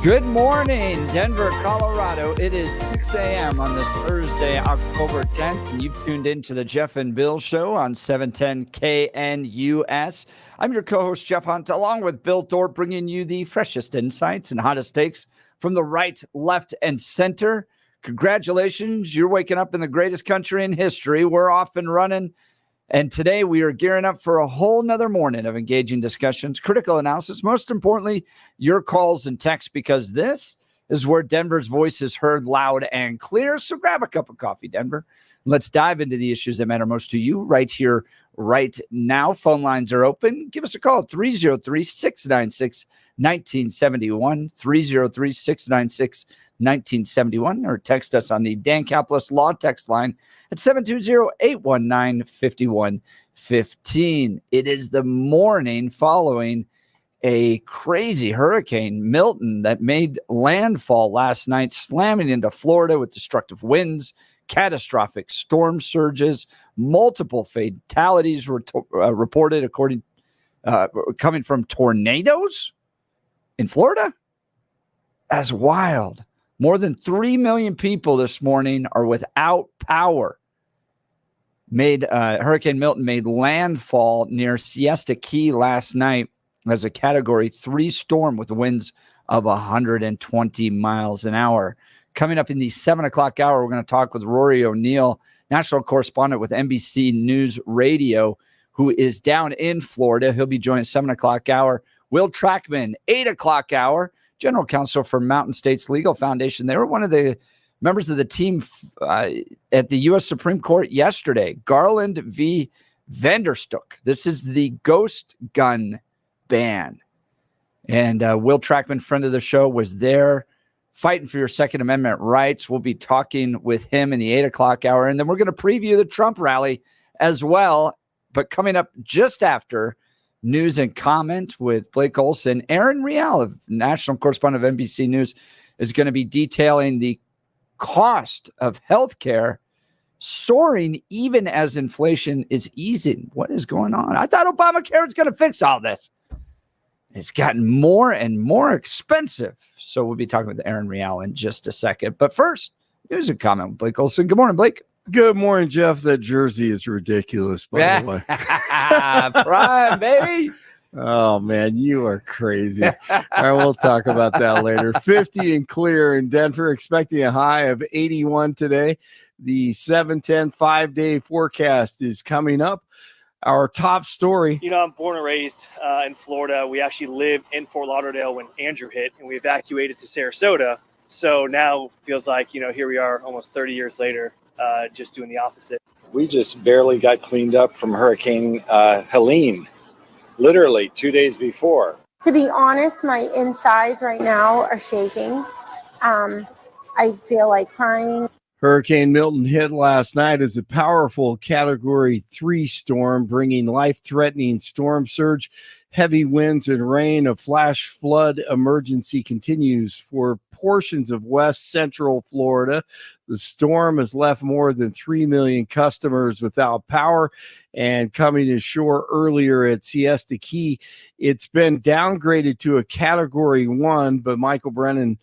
Good morning, Denver, Colorado. It is 6 a.m. on this Thursday, October 10th, and you've tuned into the Jeff and Bill Show on 710 KNUS. I'm your co-host, Jeff Hunt, along with Bill Thorpe, bringing you the freshest insights and hottest takes from the right, left, and center. Congratulations, you're waking up in the greatest country in history. We're off and running. And today we are gearing up for a whole nother morning of engaging discussions, critical analysis, most importantly, your calls and texts, because this is where Denver's voice is heard loud and clear. So grab a cup of coffee, Denver. Let's dive into the issues that matter most to you right here, right now. Phone lines are open. Give us a call, 303-696-1971, 303-696-1971, or text us on the Dan Capitalism Law text line at 720-819-5115. It is the morning following a crazy hurricane, Milton, that made landfall last night, slamming into Florida with destructive winds, catastrophic storm surges, multiple fatalities were reported coming from tornadoes in Florida. That's wild. More than 3 million people this morning are without power. Hurricane Milton made landfall near Siesta Key last night as a Category 3 storm with winds of 120 miles an hour. Coming up in the 7 o'clock hour, we're going to talk with Rory O'Neil, national correspondent with NBC News Radio, who is down in Florida. He'll be joining 7 o'clock hour. Will Trachman, 8 o'clock hour, general counsel for Mountain States Legal Foundation. They were one of the members of the team at the U.S. Supreme Court yesterday. Garland v. Vanderstook. This is the ghost gun ban. And Will Trachman, friend of the show, was there fighting for your Second Amendment rights. We'll be talking with him in the 8 o'clock hour. And then we're going to preview the Trump rally as well. But coming up just after news and comment with Blake Olson, Erin Real, of national correspondent of NBC News, is going to be detailing the cost of health care soaring even as inflation is easing. What is going on? I thought Obamacare was going to fix all this. It's gotten more and more expensive. So we'll be talking with Erin Real in just a second. But first, news and comment with Blake Olson. Good morning, Blake. Good morning, Jeff. That jersey is ridiculous, by the way. Prime, baby. Oh, man, you are crazy. All right, we'll talk about that later. 50 and clear in Denver, expecting a high of 81 today. The 7-10 5-day forecast is coming up. Our top story. I'm born and raised in Florida. We actually lived in Fort Lauderdale when Andrew hit, and we evacuated to Sarasota. So now it feels like, here we are almost 30 years later, just doing the opposite. We just barely got cleaned up from Hurricane Helene, literally 2 days before. To be honest, my insides right now are shaking. I feel like crying. Hurricane Milton hit last night as a powerful Category 3 storm, bringing life-threatening storm surge, heavy winds and rain. A flash flood emergency continues for portions of west central Florida. The storm has left more than 3 million customers without power. And coming ashore earlier at Siesta Key, it's been downgraded to a Category 1, but Michael Brennan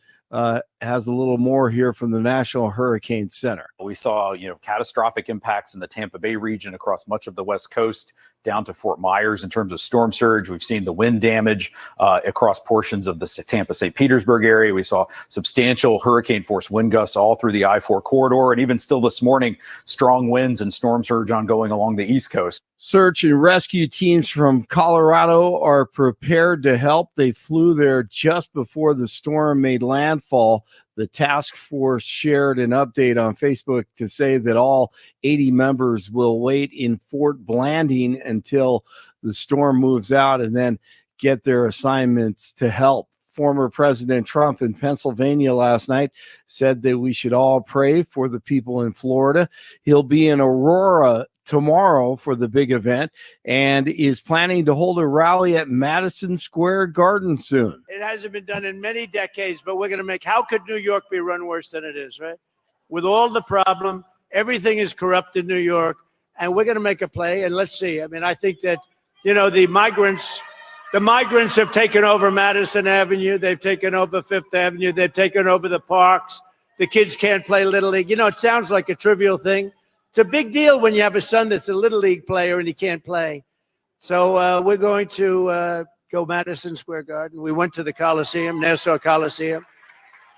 has a little more here from the National Hurricane Center. We saw, catastrophic impacts in the Tampa Bay region across much of the West Coast down to Fort Myers in terms of storm surge. We've seen the wind damage across portions of the Tampa, St. Petersburg area. We saw substantial hurricane force wind gusts all through the I-4 corridor. And even still this morning, strong winds and storm surge ongoing along the East Coast. Search and rescue teams from Colorado are prepared to help. They flew there just before the storm made landfall. The task force shared an update on Facebook to say that all 80 members will wait in Fort Blanding until the storm moves out and then get their assignments to help. Former President Trump in Pennsylvania last night said that we should all pray for the people in Florida. He'll be in Aurora tomorrow for the big event and is planning to hold a rally at Madison Square Garden soon. It hasn't been done in many decades, but we're going to make, how could New York be run worse than it is, right? With all the problem, everything is corrupt in New York, and we're going to make a play, and let's see. I mean, I think that, the migrants The migrants have taken over Madison Avenue. They've taken over Fifth Avenue. They've taken over the parks. The kids can't play Little League. You know, it sounds like a trivial thing. It's a big deal when you have a son that's a Little League player and he can't play. So we're going to go Madison Square Garden. We went to the Coliseum, Nassau Coliseum.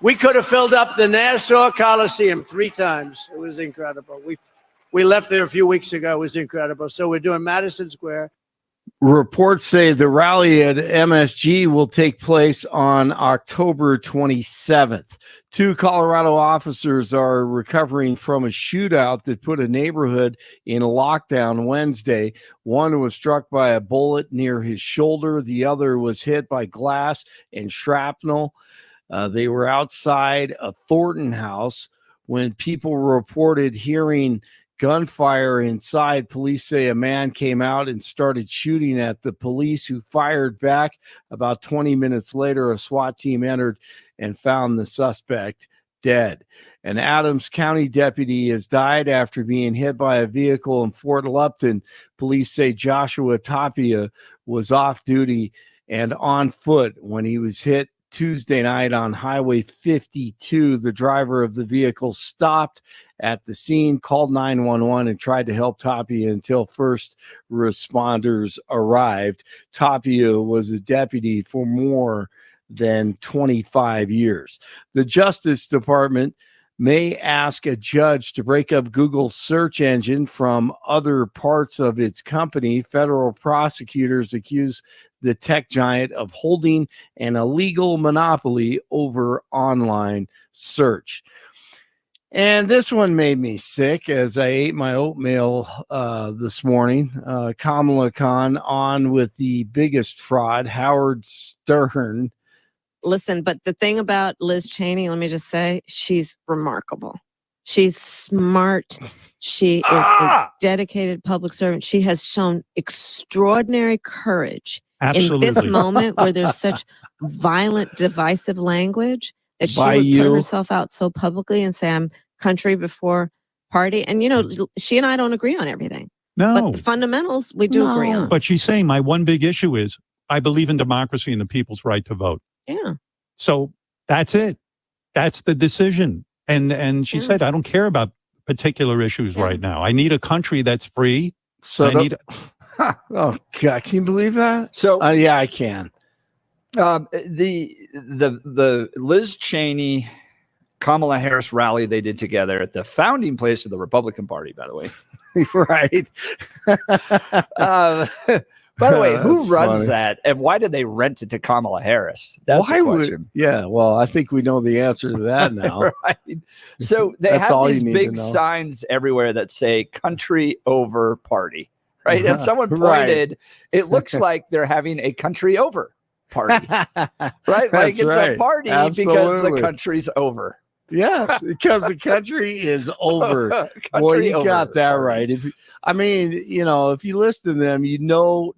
We could have filled up the Nassau Coliseum 3 times. It was incredible. We left there a few weeks ago. It was incredible. So we're doing Madison Square. Reports say the rally at MSG will take place on October 27th. 2 Colorado officers are recovering from a shootout that put a neighborhood in lockdown Wednesday. One was struck by a bullet near his shoulder. The other was hit by glass and shrapnel. They were outside a Thornton house when people reported hearing gunfire inside. Police say a man came out and started shooting at the police, who fired back. About 20 minutes later, a SWAT team entered and found the suspect dead. An Adams County deputy has died after being hit by a vehicle in Fort Lupton. Police say Joshua Tapia was off duty and on foot when he was hit Tuesday night on Highway 52. The driver of the vehicle stopped at the scene, called 911, and tried to help Tapia until first responders arrived. Tapia was a deputy for more than 25 years. The Justice Department may ask a judge to break up Google's search engine from other parts of its company. Federal prosecutors accuse the tech giant of holding an illegal monopoly over online search. And this one made me sick as I ate my oatmeal this morning. Kamala Khan on with the biggest fraud, Howard Stern. Listen, but the thing about Liz Cheney, let me just say, she's remarkable. She's smart. She is a dedicated public servant. She has shown extraordinary courage in this moment where there's such violent, divisive language, that she would put herself out so publicly and say, I'm country before party. And, you know, she and I don't agree on everything. No. But the fundamentals we do agree on. But she's saying my one big issue is I believe in democracy and the people's right to vote. Yeah. So that's it. That's the decision. And she said, I don't care about particular issues right now. I need a country that's free. So oh God, can you believe that? So yeah, I can. The Liz Cheney, Kamala Harris rally they did together at the founding place of the Republican Party, by the way. Right. By the way, who runs that, and why did they rent it to Kamala Harris? That's the question. Well, I think we know the answer to that now. Right. So they have these big signs everywhere that say "country over party," right? And someone pointed, it looks like they're having a country over party, right? Like it's a party because the country's over. Yes, because the country is over. Well, you got that right. If you listen to them,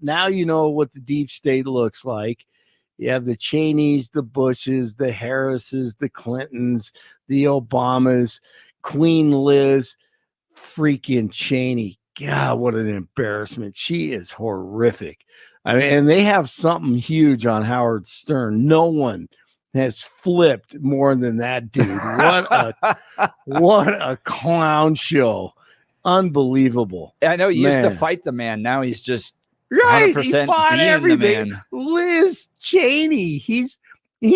now you know what the deep state looks like. You have the Cheneys, the Bushes, the Harrises, the Clintons, the Obamas, Queen Liz, freaking Cheney. God, what an embarrassment. She is horrific. I mean, and they have something huge on Howard Stern. No one has flipped more than that dude. What a clown show. Unbelievable. I know he used to fight the man. Now he's just 100% he fought being everything. the man. Liz Cheney. He's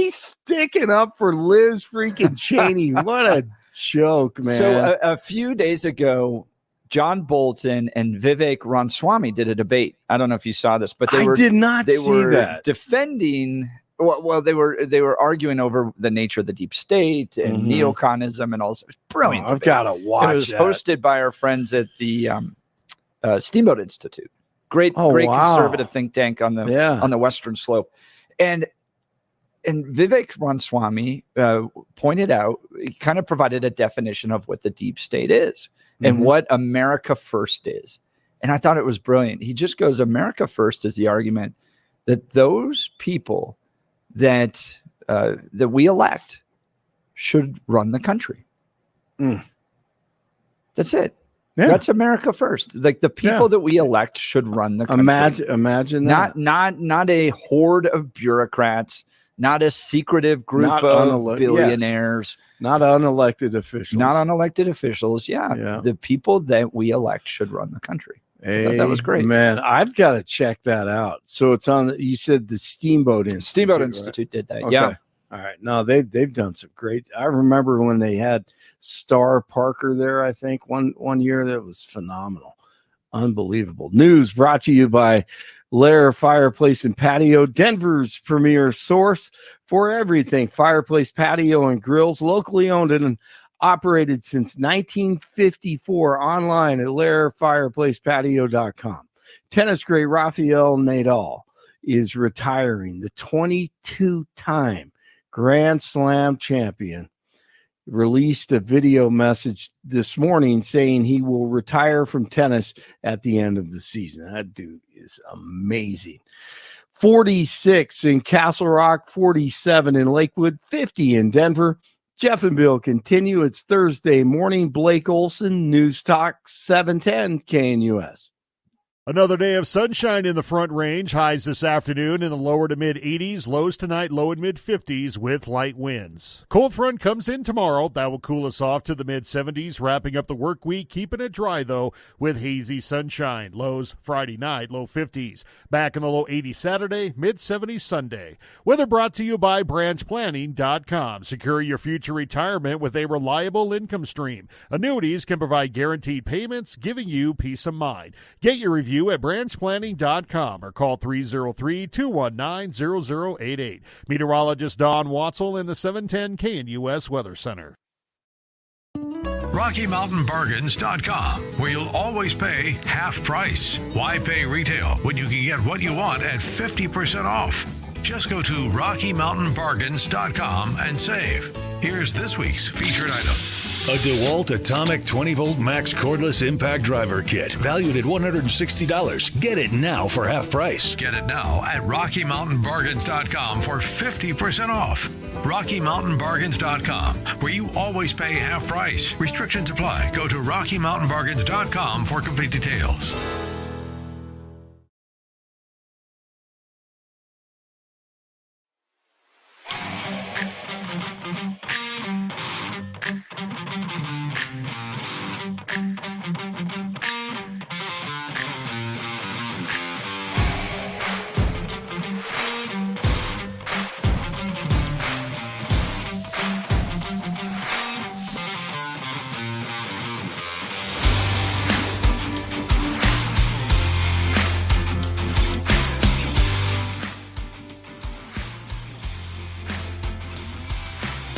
sticking up for Liz freaking Cheney. What a joke, man. So a few days ago, John Bolton and Vivek Ramaswamy did a debate. I don't know if you saw this, but they were defending. Well, they were arguing over the nature of the deep state and neoconism and all this. It was brilliant. I've got to watch. It was hosted by our friends at the Steamboat Institute. Great conservative think tank on the Western Slope, and Vivek Ramaswamy pointed out, he kind of provided a definition of what the deep state is and what America First is, and I thought it was brilliant. He just goes, America First is the argument that those people that we elect should run the country. That's it. Yeah. That's America first. Like the people that we elect should run the country. Imagine that. Not a horde of bureaucrats, not a secretive group of billionaires. Not unelected officials. Not unelected officials. Yeah. The people that we elect should run the country. I thought that was great. Man, I've got to check that out. So it's on, you said the Steamboat Institute. Steamboat Institute did that. Okay. Yeah. All right. No, they've done some great. I remember when they had Star Parker there, I think one year. That was phenomenal. Unbelievable. News brought to you by Lair Fireplace and Patio, Denver's premier source for everything fireplace, patio, and grills, locally owned and operated since 1954, online at lairfireplacepatio.com. Tennis great Rafael Nadal is retiring. The 22-time Grand Slam champion released a video message this morning saying he will retire from tennis at the end of the season. That dude is amazing. 46 in Castle Rock, 47 in Lakewood, 50 in Denver. Jeff and Bill continue. It's Thursday morning. Blake Olson, News Talk 710 KNUS. Another day of sunshine in the Front Range. Highs this afternoon in the lower to mid 80s. Lows tonight low and mid 50s with light winds. Cold front comes in tomorrow. That will cool us off to the mid 70s. Wrapping up the work week. Keeping it dry though with hazy sunshine. Lows Friday night low 50s. Back in the low 80s Saturday. Mid 70s Sunday. Weather brought to you by branchplanning.com. Secure your future retirement with a reliable income stream. Annuities can provide guaranteed payments, giving you peace of mind. Get your review at branchplanning.com or call 303-219-0088. Meteorologist Don Watzel in the 710 KNUS Weather Center. RockyMountainBargains.com, where you'll always pay half price. Why pay retail when you can get what you want at 50% off? Just go to RockyMountainBargains.com and save. Here's this week's featured item. A DeWalt Atomic 20-volt max cordless impact driver kit, valued at $160. Get it now for half price. Get it now at RockyMountainBargains.com for 50% off. RockyMountainBargains.com, where you always pay half price. Restrictions apply. Go to RockyMountainBargains.com for complete details.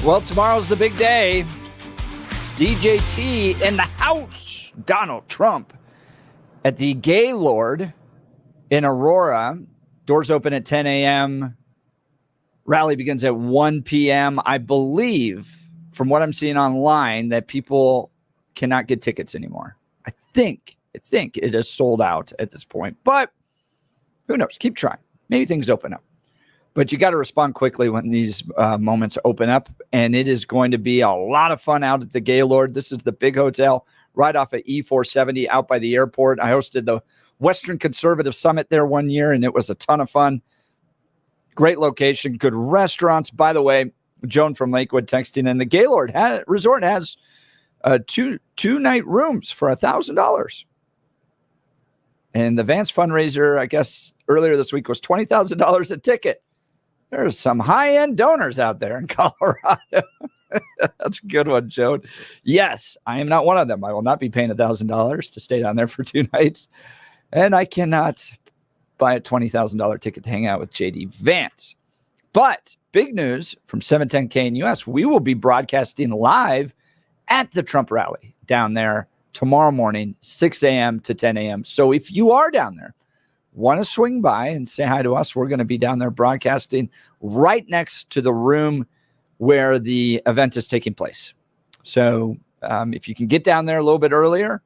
Well, tomorrow's the big day. DJT in the house. Donald Trump at the Gaylord in Aurora. Doors open at 10 a.m. Rally begins at 1 p.m. I believe, from what I'm seeing online, that people cannot get tickets anymore. I think it is sold out at this point. But who knows? Keep trying. Maybe things open up. But you got to respond quickly when these moments open up. And it is going to be a lot of fun out at the Gaylord. This is the big hotel right off of E470 out by the airport. I hosted the Western Conservative Summit there one year, and it was a ton of fun. Great location, good restaurants. By the way, Joan from Lakewood texting in, the Gaylord Resort has two-night rooms for $1,000. And the Vance fundraiser, I guess, earlier this week was $20,000 a ticket. There's some high-end donors out there in Colorado. That's a good one, Joan. Yes, I am not one of them. I will not be paying $1,000 to stay down there for 2 nights. And I cannot buy a $20,000 ticket to hang out with J.D. Vance. But big news from 710 KNUS, we will be broadcasting live at the Trump rally down there tomorrow morning, 6 a.m. to 10 a.m. So if you are down there, want to swing by and say hi to us, we're going to be down there broadcasting right next to the room where the event is taking place. So if you can get down there a little bit earlier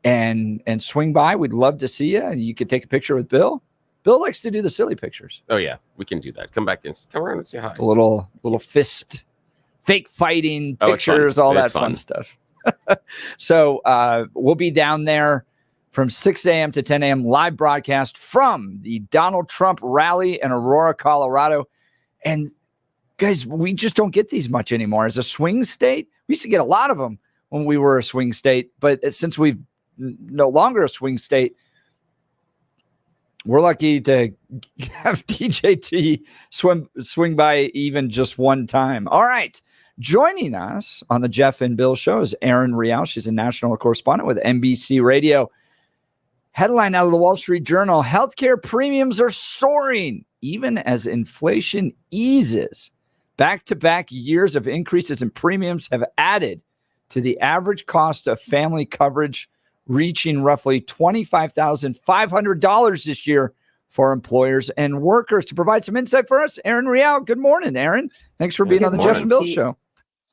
and swing by, we'd love to see you. And you could take a picture with Bill. Bill likes to do the silly pictures. Oh, yeah, we can do that. Come back and come around and say hi. A little fist, fake fighting pictures, all that fun stuff. So we'll be down there from 6 a.m. to 10 a.m. live broadcast from the Donald Trump rally in Aurora, Colorado. And guys, we just don't get these much anymore. As a swing state, we used to get a lot of them when we were a swing state. But since we've no longer a swing state, we're lucky to have DJT swing by even just one time. All right. Joining us on the Jeff and Bill show is Erin Real. She's a national correspondent with NBC Radio. Headline out of the Wall Street Journal: healthcare premiums are soaring even as inflation eases. Back-to-back years of increases in premiums have added to the average cost of family coverage, reaching roughly $25,500 this year for employers and workers. To provide some insight for us, Erin Real. Good morning, Erin. Thanks for being on the Jeff and Bill show.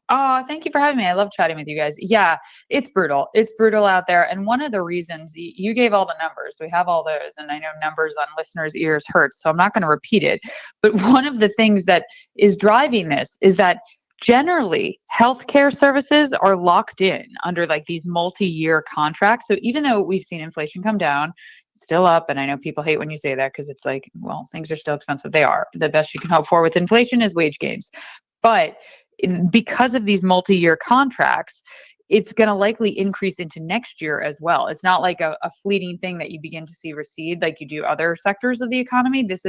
Oh, thank you for having me. I love chatting with you guys. Yeah, it's brutal. It's brutal out there. And one of the reasons you gave all the numbers, we have all those, and I know numbers on listeners' ears hurt, so I'm not going to repeat it. But one of the things that is driving this is that generally healthcare services are locked in under like these multi-year contracts. So even though we've seen inflation come down, it's still up. And I know people hate when you say that because it's like, well, things are still expensive. They are. The best you can hope for with inflation is wage gains. But because of these multi-year contracts, it's going to likely increase into next year as well. It's not like a fleeting thing that you begin to see recede like you do other sectors of the economy. This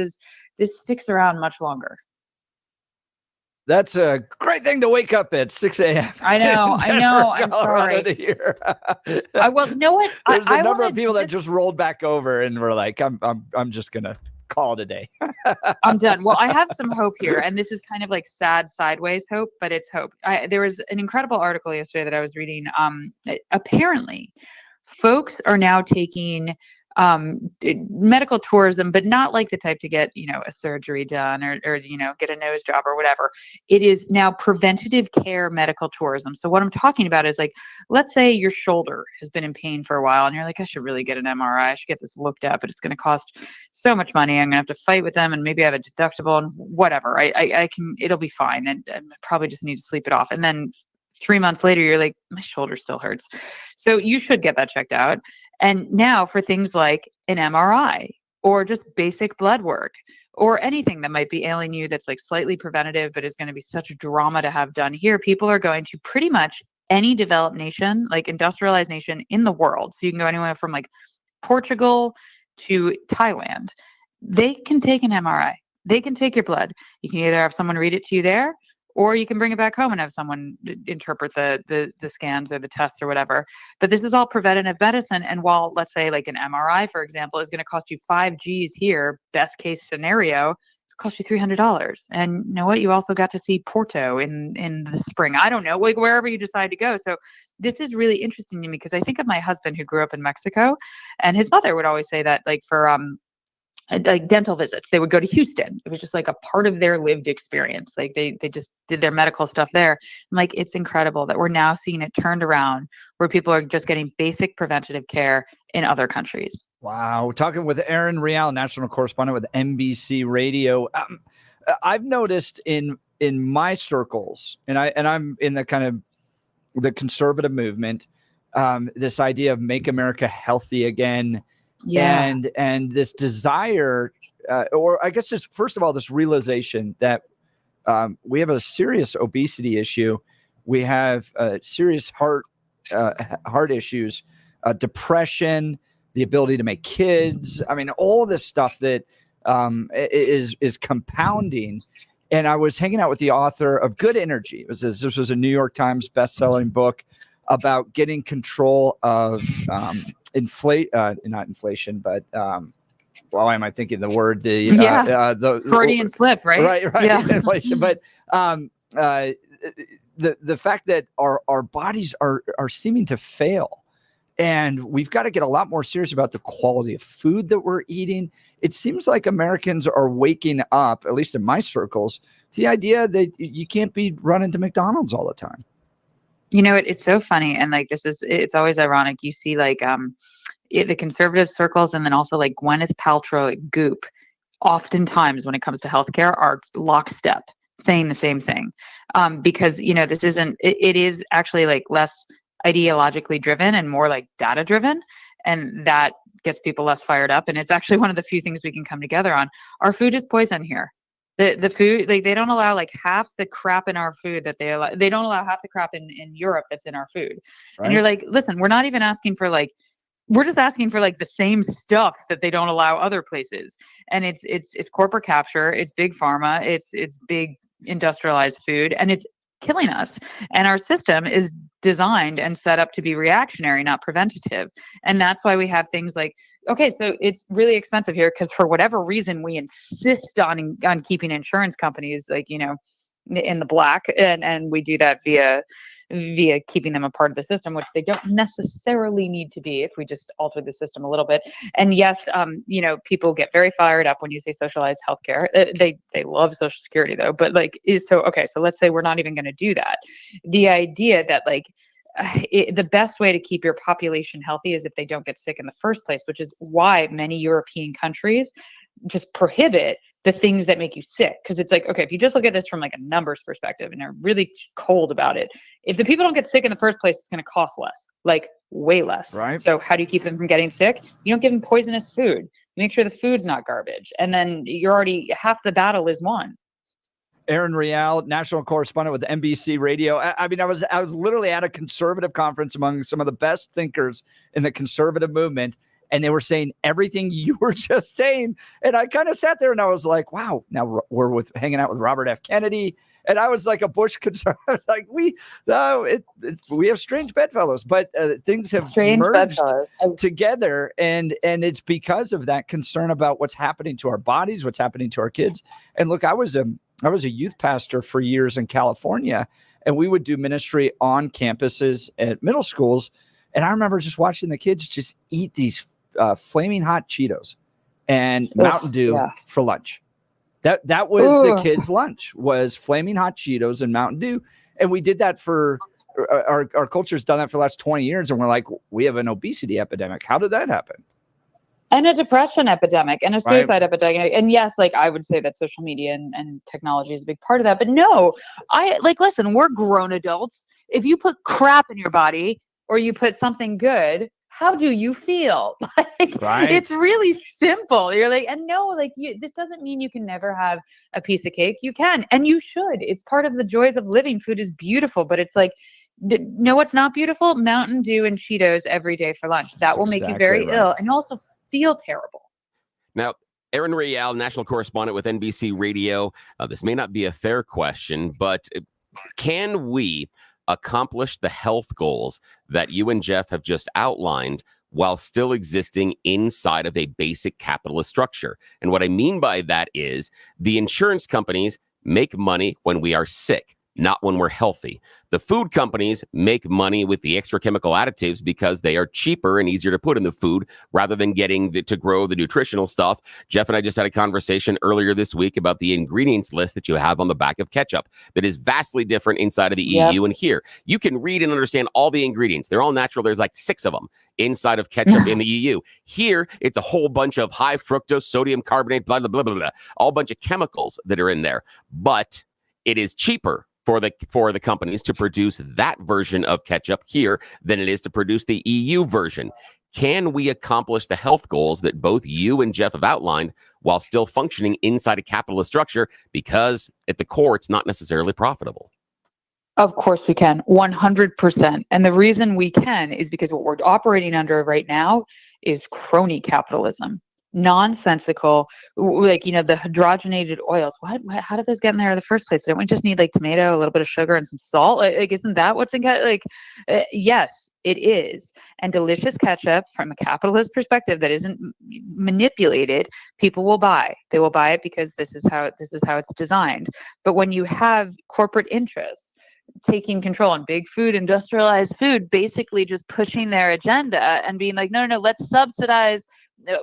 sticks around much longer. That's a great thing to wake up at 6 a.m. I know. I'm sorry. Well, you know what? There's a number of people that just rolled back over and were like, I'm just going to call it a day. I'm done. Well, I have some hope here, and this is kind of like sad sideways hope, but it's hope. There was an incredible article yesterday that I was reading. Apparently, folks are now taking medical tourism, but not like the type to get, a surgery done or get a nose job or whatever. It is now preventative care medical tourism. So what I'm talking about is like, let's say your shoulder has been in pain for a while and you're like, I should really get an MRI. I should get this looked at, but it's going to cost so much money. I'm going to have to fight with them and maybe I have a deductible and whatever. I can, it'll be fine. And I probably just need to sleep it off. And then 3 months later, you're like, my shoulder still hurts. So you should get that checked out. And now for things like an MRI or just basic blood work or anything that might be ailing you that's like slightly preventative, but is going to be such a drama to have done here, people are going to pretty much any developed nation, like industrialized nation in the world. So you can go anywhere from like Portugal to Thailand. They can take an MRI. They can take your blood. You can either have someone read it to you there, or you can bring it back home and have someone interpret the scans or the tests or whatever. But this is all preventative medicine. And while, let's say, like an MRI, for example, is going to cost you 5 Gs here, best case scenario, it cost you $300. And you know what? You also got to see Porto in the spring. I don't know, like wherever you decide to go. So this is really interesting to me because I think of my husband who grew up in Mexico, and his mother would always say that, like for like dental visits, they would go to Houston. It was just like a part of their lived experience. Like they just did their medical stuff there. I'm like, it's incredible that we're now seeing it turned around where people are just getting basic preventative care in other countries. Wow. We're talking with Erin Real, national correspondent with NBC Radio. I've noticed in my circles, and I'm in the kind of the conservative movement, this idea of make America healthy again. Yeah. And this desire, or I guess just first of all, this realization that we have a serious obesity issue. We have serious heart issues, depression, the ability to make kids. I mean, all this stuff that is compounding. And I was hanging out with the author of Good Energy. This was a New York Times bestselling book about getting control of not inflation, but why am I thinking the word? The Freudian slip, right? Right. Yeah. Inflation. But the fact that our bodies are seeming to fail, and we've got to get a lot more serious about the quality of food that we're eating. It seems like Americans are waking up, at least in my circles, to the idea that you can't be running to McDonald's all the time. You know, it's so funny. And like, it's always ironic. You see like the conservative circles and then also like Gwyneth Paltrow at Goop, oftentimes when it comes to healthcare, are lockstep saying the same thing. Because, this isn't, it is actually like less ideologically driven and more like data driven. And that gets people less fired up. And it's actually one of the few things we can come together on. Our food is poison here. The food, like, they don't allow like half the crap in our food that they allow. They don't allow half the crap in Europe that's in our food. Right. And you're like, listen, we're not even asking for like, we're just asking for like the same stuff that they don't allow other places. And it's corporate capture, it's big pharma, it's big industrialized food, and it's killing us. And our system is designed and set up to be reactionary, not preventative. And that's why we have things like, okay, so it's really expensive here because for whatever reason we insist on keeping insurance companies like, you know, in the black, and we do that via keeping them a part of the system, which they don't necessarily need to be if we just alter the system a little bit. And yes, you know, people get very fired up when you say socialized healthcare. They love Social Security though, but like, so let's say we're not even going to do that. The idea that like the best way to keep your population healthy is if they don't get sick in the first place, which is why many European countries just prohibit the things that make you sick. Because it's like, okay, if you just look at this from like a numbers perspective and are really cold about it, if the people don't get sick in the first place, it's going to cost less, like way less. Right. So how do you keep them from getting sick? You don't give them poisonous food. You make sure the food's not garbage. And then you're already, half the battle is won. Erin Real, national correspondent with NBC Radio. I mean, I was literally at a conservative conference among some of the best thinkers in the conservative movement, and they were saying everything you were just saying. And I kind of sat there and I was like, wow, now we're hanging out with Robert F. Kennedy. And I was like a Bush conservative. Like we have strange bedfellows, but things have merged together. And it's because of that concern about what's happening to our bodies, what's happening to our kids. And look, I was a youth pastor for years in California, and we would do ministry on campuses at middle schools. And I remember just watching the kids just eat these flaming hot Cheetos and Mountain Dew for lunch. That was the kids' lunch, was flaming hot Cheetos and Mountain Dew. And we did that for our culture's done that for the last 20 years. And we're like, we have an obesity epidemic. How did that happen? And a depression epidemic and a suicide epidemic. And yes, like I would say that social media and technology is a big part of that. But no, listen, we're grown adults. If you put crap in your body or you put something good, how do you feel? It's really simple. You're like, and no, like this doesn't mean you can never have a piece of cake. You can, and you should. It's part of the joys of living. Food is beautiful, but it's like, no, what's not beautiful? Mountain Dew and Cheetos every day for lunch. That will make you very ill, and you also feel terrible. Now, Erin Real, national correspondent with NBC Radio. This may not be a fair question, but can we accomplish the health goals that you and Jeff have just outlined while still existing inside of a basic capitalist structure? And what I mean by that is the insurance companies make money when we are sick, not when we're healthy. The food companies make money with the extra chemical additives because they are cheaper and easier to put in the food rather than getting to grow the nutritional stuff. Jeff and I just had a conversation earlier this week about the ingredients list that you have on the back of ketchup that is vastly different inside of the EU and here. You can read and understand all the ingredients. They're all natural. There's like 6 of them inside of ketchup in the EU. Here, it's a whole bunch of high fructose sodium carbonate, blah, blah, blah, blah, blah, all bunch of chemicals that are in there. But it is cheaper for the companies to produce that version of ketchup here than it is to produce the EU version. Can we accomplish the health goals that both you and Jeff have outlined while still functioning inside a capitalist structure? Because at the core, it's not necessarily profitable. Of course we can, 100%. And the reason we can is because what we're operating under right now is crony capitalism. Nonsensical, like, the hydrogenated oils. How did those get in there in the first place? Don't we just need like tomato, a little bit of sugar, and some salt? Like isn't that what's in yes, it is. And delicious ketchup from a capitalist perspective that isn't manipulated, people will buy. They will buy it because this is how it's designed. But when you have corporate interests taking control on big food, industrialized food, basically just pushing their agenda and being like, no, let's subsidize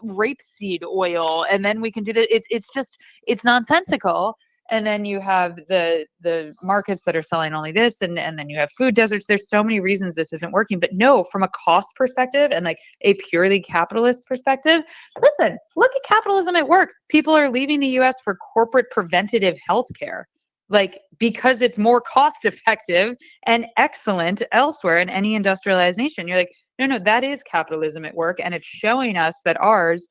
rapeseed oil, and then we can do that. It's nonsensical. And then you have the markets that are selling only this, and then you have food deserts. There's so many reasons this isn't working. But no, from a cost perspective and like a purely capitalist perspective, listen, look at capitalism at work. People are leaving the US for corporate preventative health care. like, because it's more cost effective and excellent elsewhere in any industrialized nation. You're like, no, that is capitalism at work. And it's showing us that ours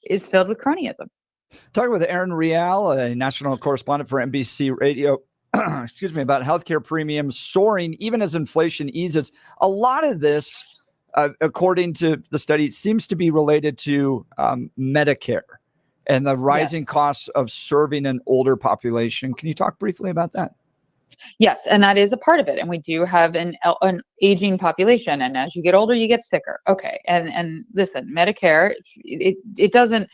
is filled with cronyism. Talking with Erin Real, a national correspondent for NBC Radio, excuse me, about healthcare premiums soaring even as inflation eases. A lot of this, according to the study, seems to be related to Medicare and the rising costs of serving an older population. Can you talk briefly about that? Yes, and that is a part of it. And we do have an aging population. And as you get older, you get sicker. Okay. And listen, Medicare, it doesn't,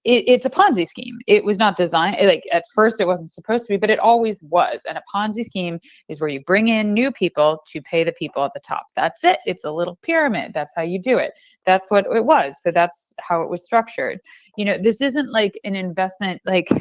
it's a Ponzi scheme. It was not designed, like at first it wasn't supposed to be, but it always was. And a Ponzi scheme is where you bring in new people to pay the people at the top. That's it. It's a little pyramid. That's how you do it. That's what it was. So that's how it was structured. You know, this isn't like an investment, like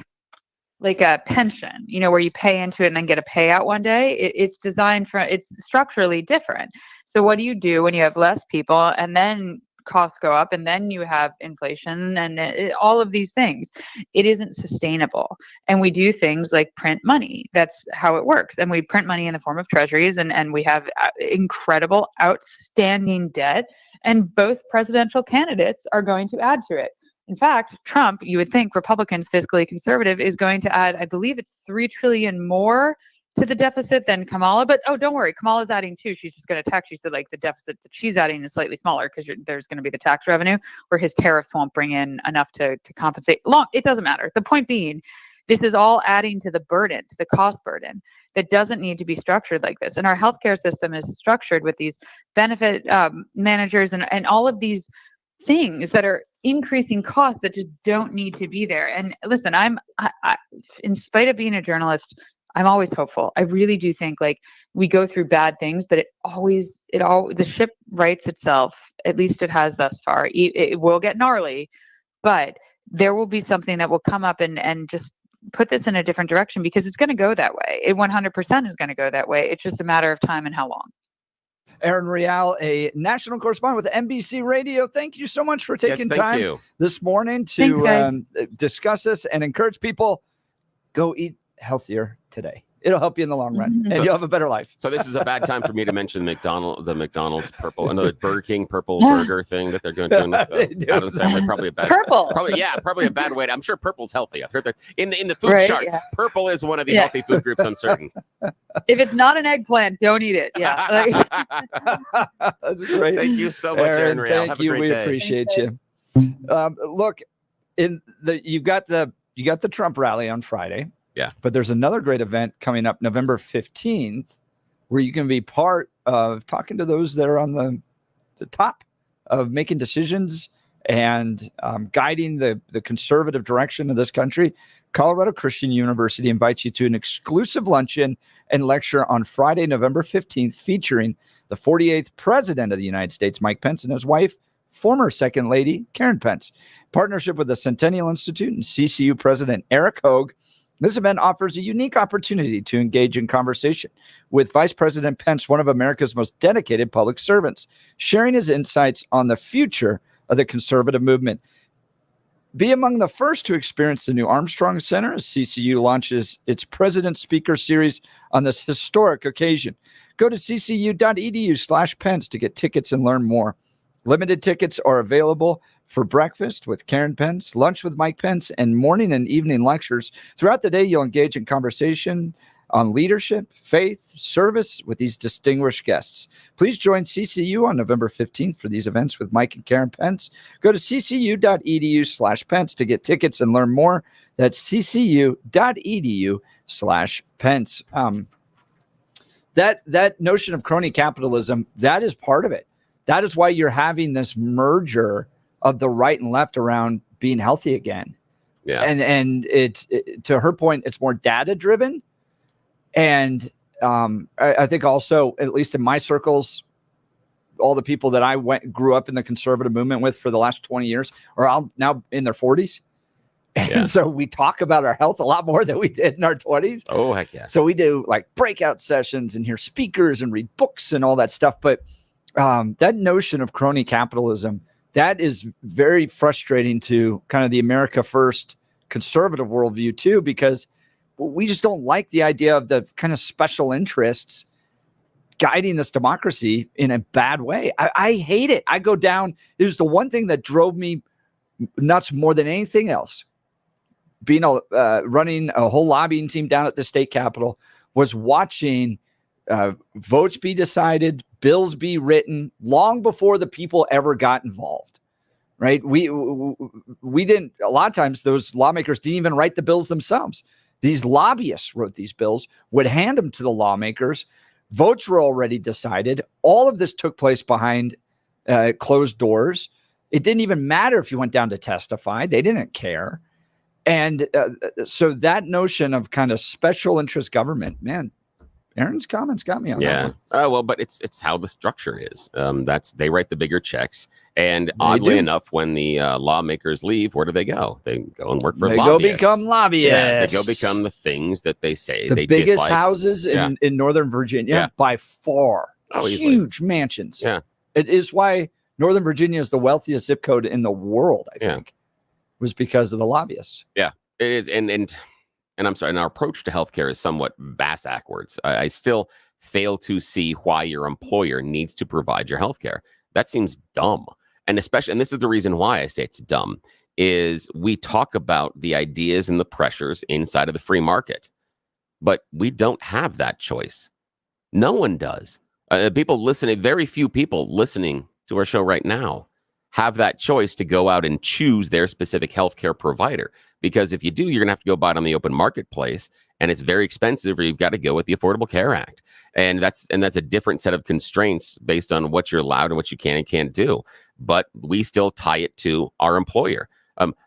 a pension, you know, where you pay into it and then get a payout one day. It's designed for, it's structurally different. So what do you do when you have less people and then costs go up and then you have inflation and all of these things? It isn't sustainable. And we do things like print money. That's how it works. And we print money in the form of treasuries, and we have incredible outstanding debt. And both presidential candidates are going to add to it. In fact, Trump, you would think Republicans, fiscally conservative, is going to add, I believe it's $3 trillion more to the deficit than Kamala. But oh, don't worry, Kamala's adding too. She's just going to tax you. So like the deficit that she's adding is slightly smaller because there's going to be the tax revenue where his tariffs won't bring in enough to compensate. It doesn't matter. The point being, this is all adding to the burden, to the cost burden that doesn't need to be structured like this. And our healthcare system is structured with these benefit managers and all of these things that are increasing costs that just don't need to be there. And listen, I in spite of being a journalist, I'm always hopeful. I really do think like we go through bad things, but the ship rights itself. At least it has thus far. It will get gnarly, but there will be something that will come up and just put this in a different direction, because it's going to go that way. It 100% is going to go that way. It's just a matter of time and how long. Erin Real, a national correspondent with NBC Radio. Thank you so much for taking time this morning to discuss this and encourage people, go eat healthier today. It'll help you in the long run, and you'll have a better life. So this is a bad time for me to mention the McDonald's purple, another Burger King purple burger thing that they're doing with Adam's family. Probably a bad purple. Probably a bad way. I'm sure purple's healthy. I've heard that in the food chart, purple is one of the healthy food groups. I'm certain. If it's not an eggplant, don't eat it. Yeah, that's great. Thank you so much, Erin Real. Thank have you. A great We day. appreciate you. Look, you got the Trump rally on Friday. Yeah. But there's another great event coming up November 15th where you can be part of talking to those that are on the top of making decisions and guiding the conservative direction of this country. Colorado Christian University invites you to an exclusive luncheon and lecture on Friday, November 15th, featuring the 48th President of the United States, Mike Pence, and his wife, former Second Lady Karen Pence. Partnership with the Centennial Institute and CCU President Eric Hogue. This event offers a unique opportunity to engage in conversation with Vice President Pence, one of America's most dedicated public servants, sharing his insights on the future of the conservative movement. Be among the first to experience the new Armstrong Center as CCU launches its President Speaker Series on this historic occasion. Go to ccu.edu/Pence to get tickets and learn more. Limited tickets are available for breakfast with Karen Pence, lunch with Mike Pence, and morning and evening lectures. Throughout the day, you'll engage in conversation on leadership, faith, service with these distinguished guests. Please join CCU on November 15th for these events with Mike and Karen Pence. Go to ccu.edu/Pence to get tickets and learn more. That's ccu.edu/Pence. That notion of crony capitalism, that is part of it. That is why you're having this merger of the right and left around being healthy again. Yeah. And it's to her point, it's more data driven. And I think also, at least in my circles, all the people that I grew up in the conservative movement with for the last 20 years are all now in their 40s. And so we talk about our health a lot more than we did in our 20s. Oh, heck yeah. So we do like breakout sessions and hear speakers and read books and all that stuff. But that notion of crony capitalism, that is very frustrating to kind of the America First conservative worldview too, because we just don't like the idea of the kind of special interests guiding this democracy in a bad way. I hate it. I go down. It was the one thing that drove me nuts more than anything else. Being running a whole lobbying team down at the state capitol was watching votes be decided, bills be written long before the people ever got involved. Right? We didn't. A lot of times, those lawmakers didn't even write the bills themselves. These lobbyists wrote these bills, would hand them to the lawmakers. Votes were already decided. All of this took place behind closed doors. It didn't even matter if you went down to testify. They didn't care. And so that notion of kind of special interest government, man, Erin's comments got me on that one. Well, but it's how the structure is. They write the bigger checks. And oddly enough, when the lawmakers leave, where do they go? They go and work for lobbyists. They go become lobbyists. Yeah, they go become the things that they say the they biggest dislike. houses in Northern Virginia by far. Huge mansions. Yeah. It is why Northern Virginia is the wealthiest zip code in the world, I think, was because of the lobbyists. Yeah, it is. And I'm sorry, and our approach to healthcare is somewhat backwards. I still fail to see why your employer needs to provide your healthcare. That seems dumb. And especially, and this is the reason why I say it's dumb, is we talk about the ideas and the pressures inside of the free market, but we don't have that choice. No one does. People listening, very few people listening to our show right now have that choice to go out and choose their specific healthcare provider. Because if you do, you're going to have to go buy it on the open marketplace, and it's very expensive, or you've got to go with the Affordable Care Act. And that's a different set of constraints based on what you're allowed and what you can and can't do. But we still tie it to our employer.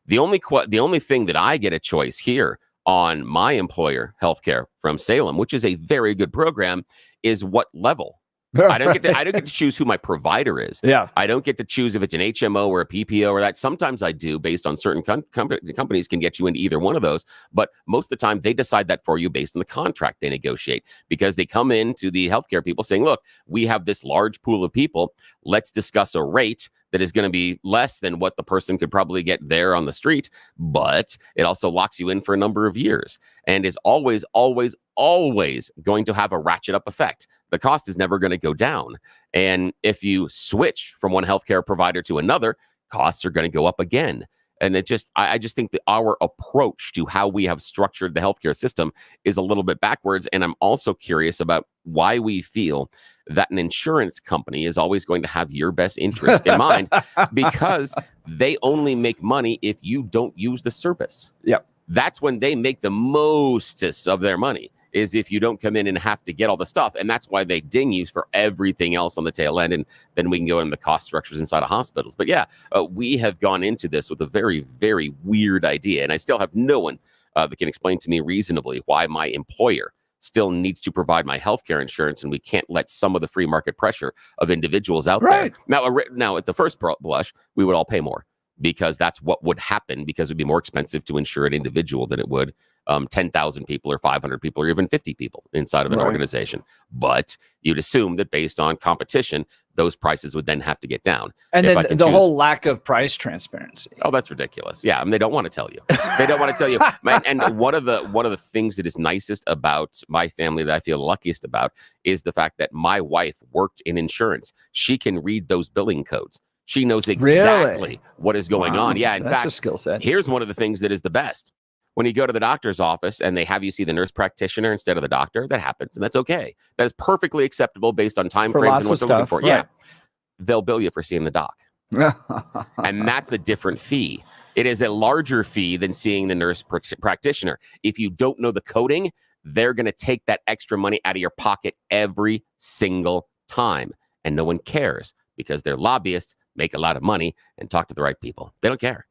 The only thing that I get a choice here on my employer healthcare from Salem, which is a very good program, is what level. I don't get to choose who my provider is. Yeah. I don't get to choose if it's an HMO or a PPO or that. Sometimes I do, based on certain companies can get you into either one of those. But most of the time, they decide that for you based on the contract they negotiate, because they come in to the healthcare people saying, look, we have this large pool of people. Let's discuss a rate that is going to be less than what the person could probably get there on the street, but it also locks you in for a number of years and is always, always, always going to have a ratchet up effect. The cost is never going to go down. And if you switch from one healthcare provider to another, costs are going to go up again. And I just think that our approach to how we have structured the healthcare system is a little bit backwards. And I'm also curious about why we feel that an insurance company is always going to have your best interest in mind, because they only make money if you don't use the service. Yep. That's when they make the mostest of their money, is if you don't come in and have to get all the stuff. And that's why they ding you for everything else on the tail end. And then we can go into the cost structures inside of hospitals. But we have gone into this with a very, very weird idea. And I still have no one that can explain to me reasonably why my employer still needs to provide my healthcare insurance, and we can't let some of the free market pressure of individuals out there. Now, at the first blush, we would all pay more, because that's what would happen, because it would be more expensive to insure an individual than it would 10,000 people or 500 people or even 50 people inside of an organization. But you'd assume that based on competition, those prices would then have to get down. And then the whole lack of price transparency. Oh, that's ridiculous. Yeah, I mean, they don't want to tell you. They don't want to tell you. And one of the things that is nicest about my family, that I feel luckiest about, is the fact that my wife worked in insurance. She can read those billing codes. She knows exactly what is going on. Yeah, in fact, a skill set. Here's one of the things that is the best. When you go to the doctor's office and they have you see the nurse practitioner instead of the doctor, that happens, and that's okay. That is perfectly acceptable based on time frames and what they're looking for. Right. Yeah, they'll bill you for seeing the doc, and that's a different fee. It is a larger fee than seeing the nurse practitioner. If you don't know the coding, they're going to take that extra money out of your pocket every single time, and no one cares, because they're lobbyists, make a lot of money, and talk to the right people. They don't care.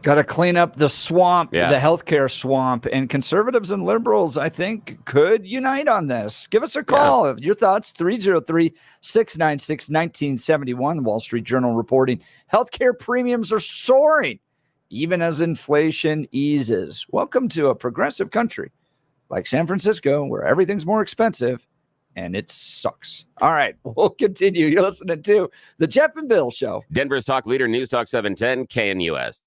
Got to clean up the swamp, Yeah. the healthcare swamp, and conservatives and liberals, I think, could unite on this. Give us a call. Your thoughts, 303-696-1971, Wall Street Journal reporting. Healthcare premiums are soaring, even as inflation eases. Welcome to a progressive country like San Francisco, where everything's more expensive, and it sucks. All right, we'll continue. You're listening to The Jeff and Bill Show. Denver's talk leader, News Talk 710, KNUS.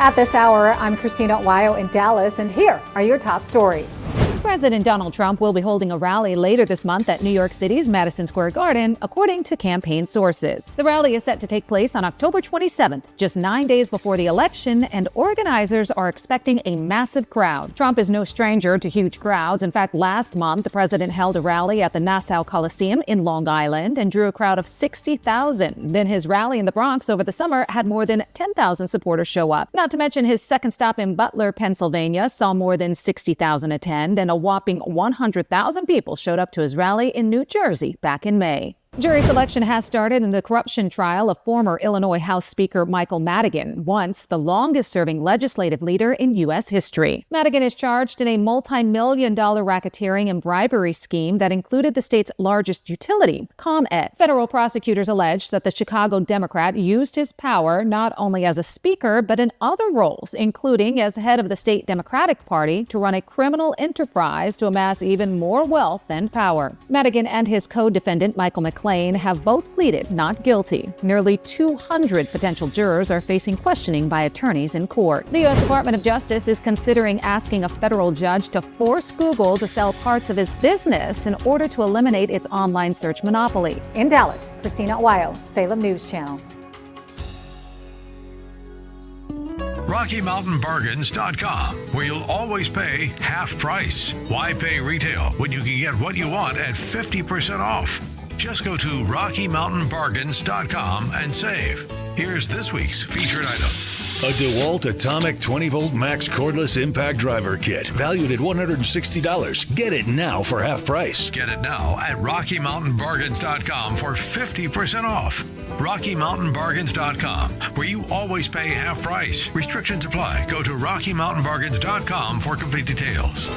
At this hour, I'm Christina Wyo in Dallas, and here are your top stories. President Donald Trump will be holding a rally later this month at New York City's Madison Square Garden, according to campaign sources. The rally is set to take place on October 27th, just 9 days before the election, and organizers are expecting a massive crowd. Trump is no stranger to huge crowds. In fact, last month, the president held a rally at the Nassau Coliseum in Long Island and drew a crowd of 60,000. Then his rally in the Bronx over the summer had more than 10,000 supporters show up. Not to mention his second stop in Butler, Pennsylvania, saw more than 60,000 attend, and a whopping 100,000 people showed up to his rally in New Jersey back in May. Jury selection has started in the corruption trial of former Illinois House Speaker Michael Madigan, once the longest-serving legislative leader in U.S. history. Madigan is charged in a multi-million-dollar racketeering and bribery scheme that included the state's largest utility, ComEd. Federal prosecutors allege that the Chicago Democrat used his power not only as a speaker, but in other roles, including as head of the state Democratic Party, to run a criminal enterprise to amass even more wealth and power. Madigan and his co-defendant, Michael McLean, have both pleaded not guilty. Nearly 200 potential jurors are facing questioning by attorneys in court. The U.S. Department of Justice is considering asking a federal judge to force Google to sell parts of his business in order to eliminate its online search monopoly. In Dallas, Christina Wyo, Salem News Channel. RockyMountainBargains.com, where you'll always pay half price. Why pay retail when you can get what you want at 50% off? Just go to RockyMountainBargains.com and save. Here's this week's featured item. A DeWalt Atomic 20-volt max cordless impact driver kit, valued at $160. Get it now for half price. Get it now at RockyMountainBargains.com for 50% off. RockyMountainBargains.com, where you always pay half price. Restrictions apply. Go to RockyMountainBargains.com for complete details.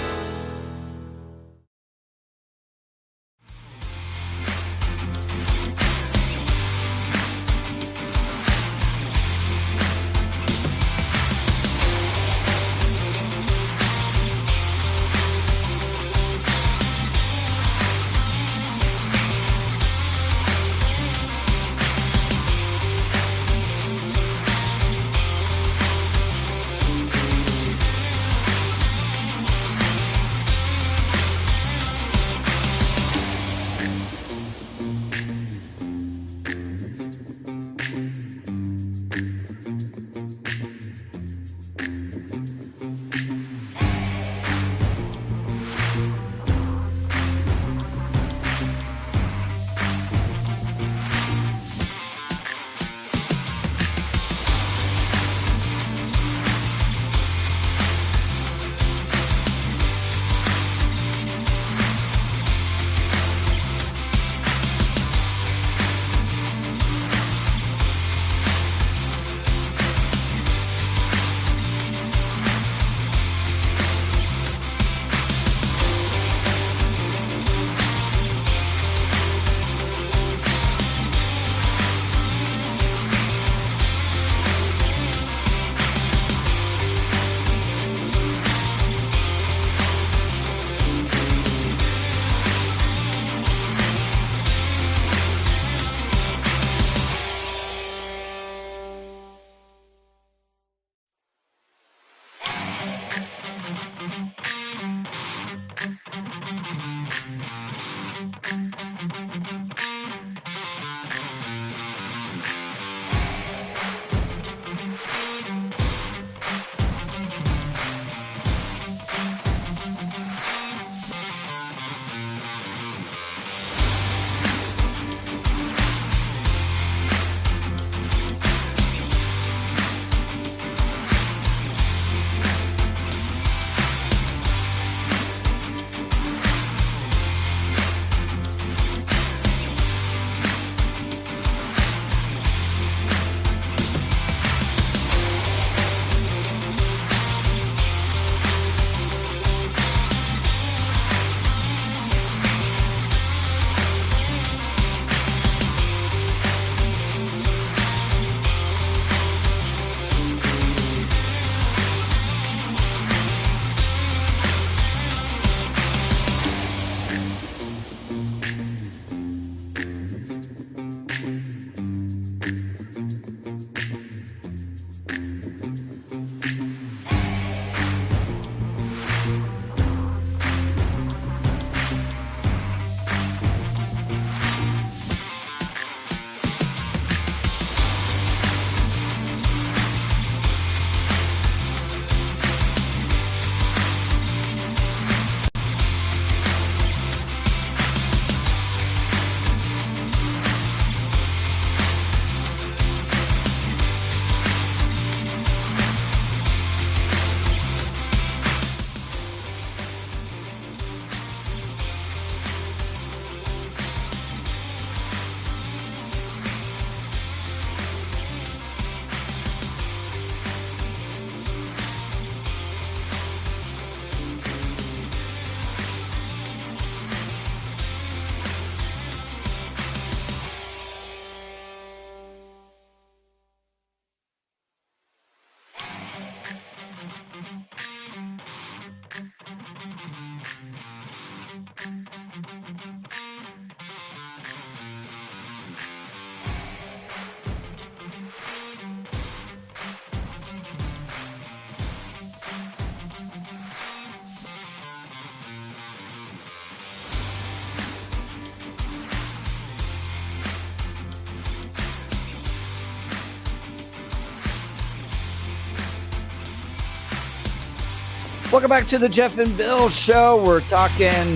Welcome back to the Jeff and Bill Show. We're talking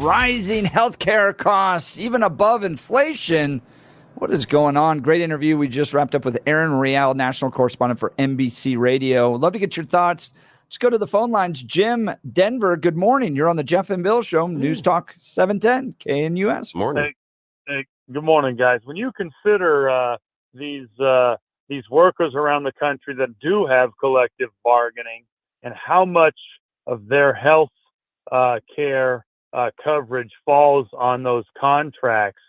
rising healthcare costs, even above inflation. What is going on? Great interview. We just wrapped up with Erin Real, national correspondent for NBC Radio. Love to get your thoughts. Let's go to the phone lines. Jim, Denver, good morning. You're on the Jeff and Bill Show, News Talk 710, KNUS. Morning. Hey, good morning, guys. When you consider these workers around the country that do have collective bargaining and how much of their health care coverage falls on those contracts,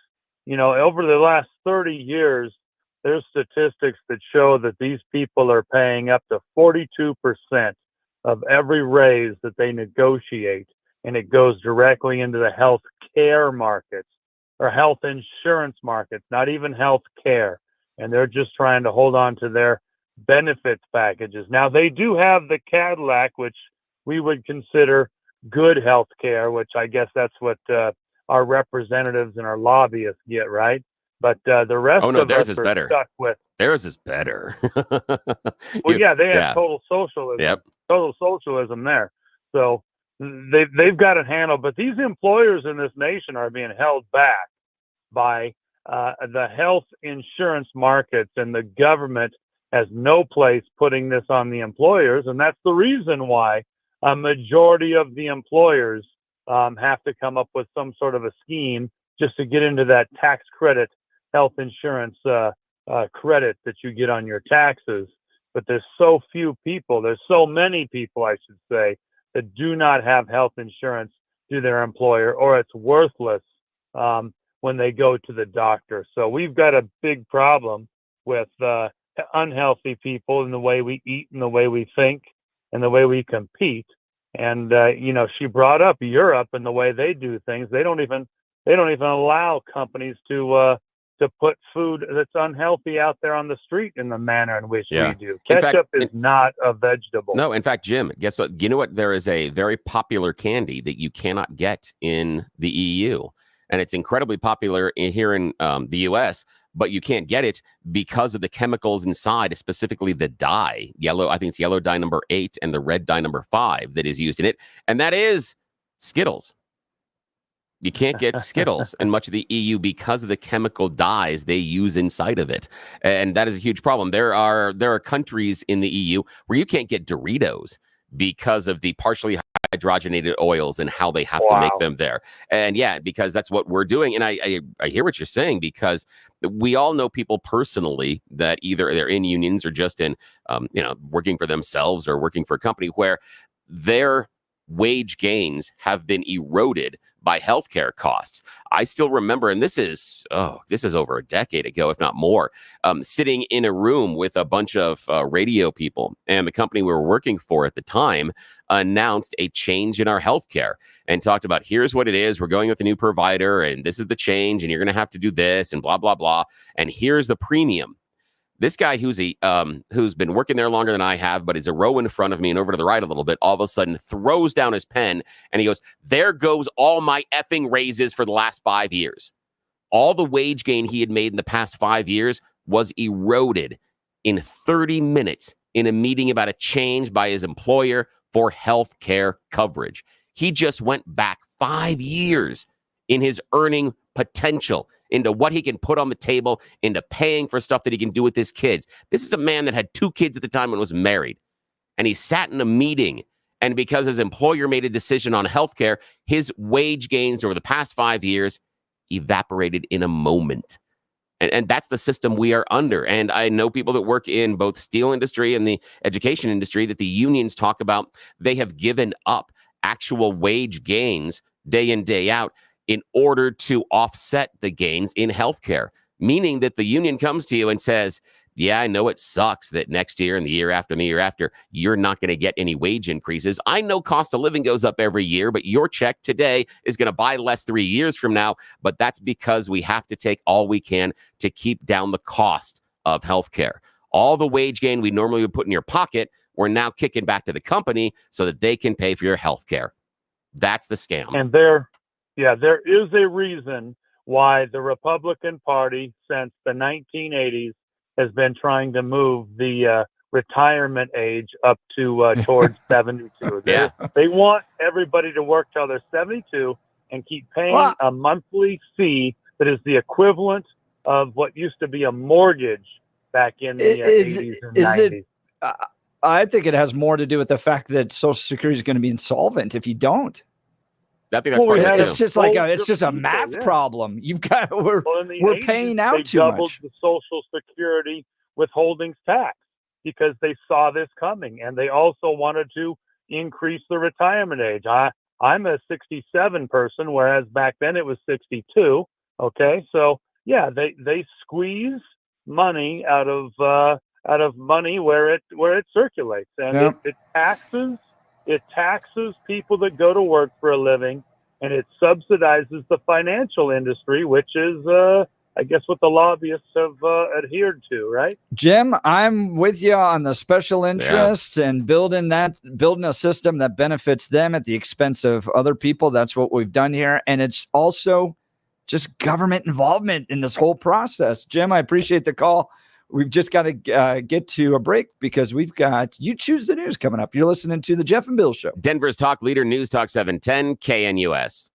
you know, over the last 30 years, there's statistics that show that these people are paying up to 42% of every raise that they negotiate, and it goes directly into the health care markets or health insurance markets, not even health care. And they're just trying to hold on to their benefits packages. Now, they do have the Cadillac, which we would consider good health care, which I guess that's what our representatives and our lobbyists get, right? But the rest of theirs us is are better. stuck with. Theirs is better. Well, yeah, they have total socialism. Yep. Total socialism there. So they've got it handled. But these employers in this nation are being held back by the health insurance markets, and the government has no place putting this on the employers. And that's the reason why a majority of the employers have to come up with some sort of a scheme just to get into that tax credit health insurance credit that you get on your taxes. But there's so few people, there's so many people, I should say, that do not have health insurance through their employer, or it's worthless when they go to the doctor. So we've got a big problem with unhealthy people in the way we eat and the way we think and the way we compete. And you know, she brought up Europe and the way they do things. They don't even allow companies to put food that's unhealthy out there on the street in the manner in which we do. Ketchup is not a vegetable. No, in fact, Jim, guess what? You know what? There is a very popular candy that you cannot get in the EU. And it's incredibly popular here in the U.S., but you can't get it because of the chemicals inside, specifically the dye. Yellow, I think it's yellow dye number 8 and the red dye number 5 that is used in it. And that is Skittles. You can't get Skittles in much of the EU because of the chemical dyes they use inside of it. And that is a huge problem. There are countries in the EU where you can't get Doritos because of the partially hydrogenated oils and how they have to make them there. And yeah, because that's what we're doing. And I hear what you're saying, because we all know people personally that either they're in unions or just in, working for themselves or working for a company where their wage gains have been eroded by healthcare costs. I still remember, and this is over a decade ago, if not more, sitting in a room with a bunch of radio people, and the company we were working for at the time announced a change in our healthcare and talked about, here's what it is. We're going with a new provider, and this is the change, and you're going to have to do this, and blah, blah, blah. And here's the premium. This guy who's been working there longer than I have, but is a row in front of me and over to the right a little bit, all of a sudden throws down his pen and he goes, there goes all my effing raises for the last 5 years. All the wage gain he had made in the past 5 years was eroded in 30 minutes in a meeting about a change by his employer for health care coverage. He just went back 5 years in his earning potential, into what he can put on the table, into paying for stuff that he can do with his kids. This is a man that had 2 kids at the time and was married. And he sat in a meeting, and because his employer made a decision on healthcare, his wage gains over the past 5 years evaporated in a moment. And that's the system we are under. And I know people that work in both steel industry and the education industry that the unions talk about. They have given up actual wage gains day in, day out, in order to offset the gains in healthcare, meaning that the union comes to you and says, yeah, I know it sucks that next year and the year after and the year after, you're not going to get any wage increases. I know cost of living goes up every year, but your check today is going to buy less 3 years from now. But that's because we have to take all we can to keep down the cost of healthcare. All the wage gain we normally would put in your pocket, we're now kicking back to the company so that they can pay for your healthcare. That's the scam. And there is a reason why the Republican Party since the 1980s has been trying to move the retirement age up to towards 72. They want everybody to work till they're 72 and keep paying a monthly fee that is the equivalent of what used to be a mortgage back in the 80s and 90s. I think it has more to do with the fact that Social Security is going to be insolvent if you don't. I think that's part of it, it's just like it's just a math problem. You've got we're paying out too much. The Social Security withholdings tax because they saw this coming, and they also wanted to increase the retirement age. I'm a 67 person, whereas back then it was 62. Okay, so yeah, they squeeze money out of money where it circulates, and it taxes people that go to work for a living, and it subsidizes the financial industry, which is I guess what the lobbyists have adhered to, right? Jim, I'm with you on the special interests and building a system that benefits them at the expense of other people. That's what we've done here. And it's also just government involvement in this whole process. Jim, I appreciate the call. We've just got to get to a break because we've got You Choose the News coming up. You're listening to the Jeff and Bill Show. Denver's talk leader, News Talk 710 KNUS.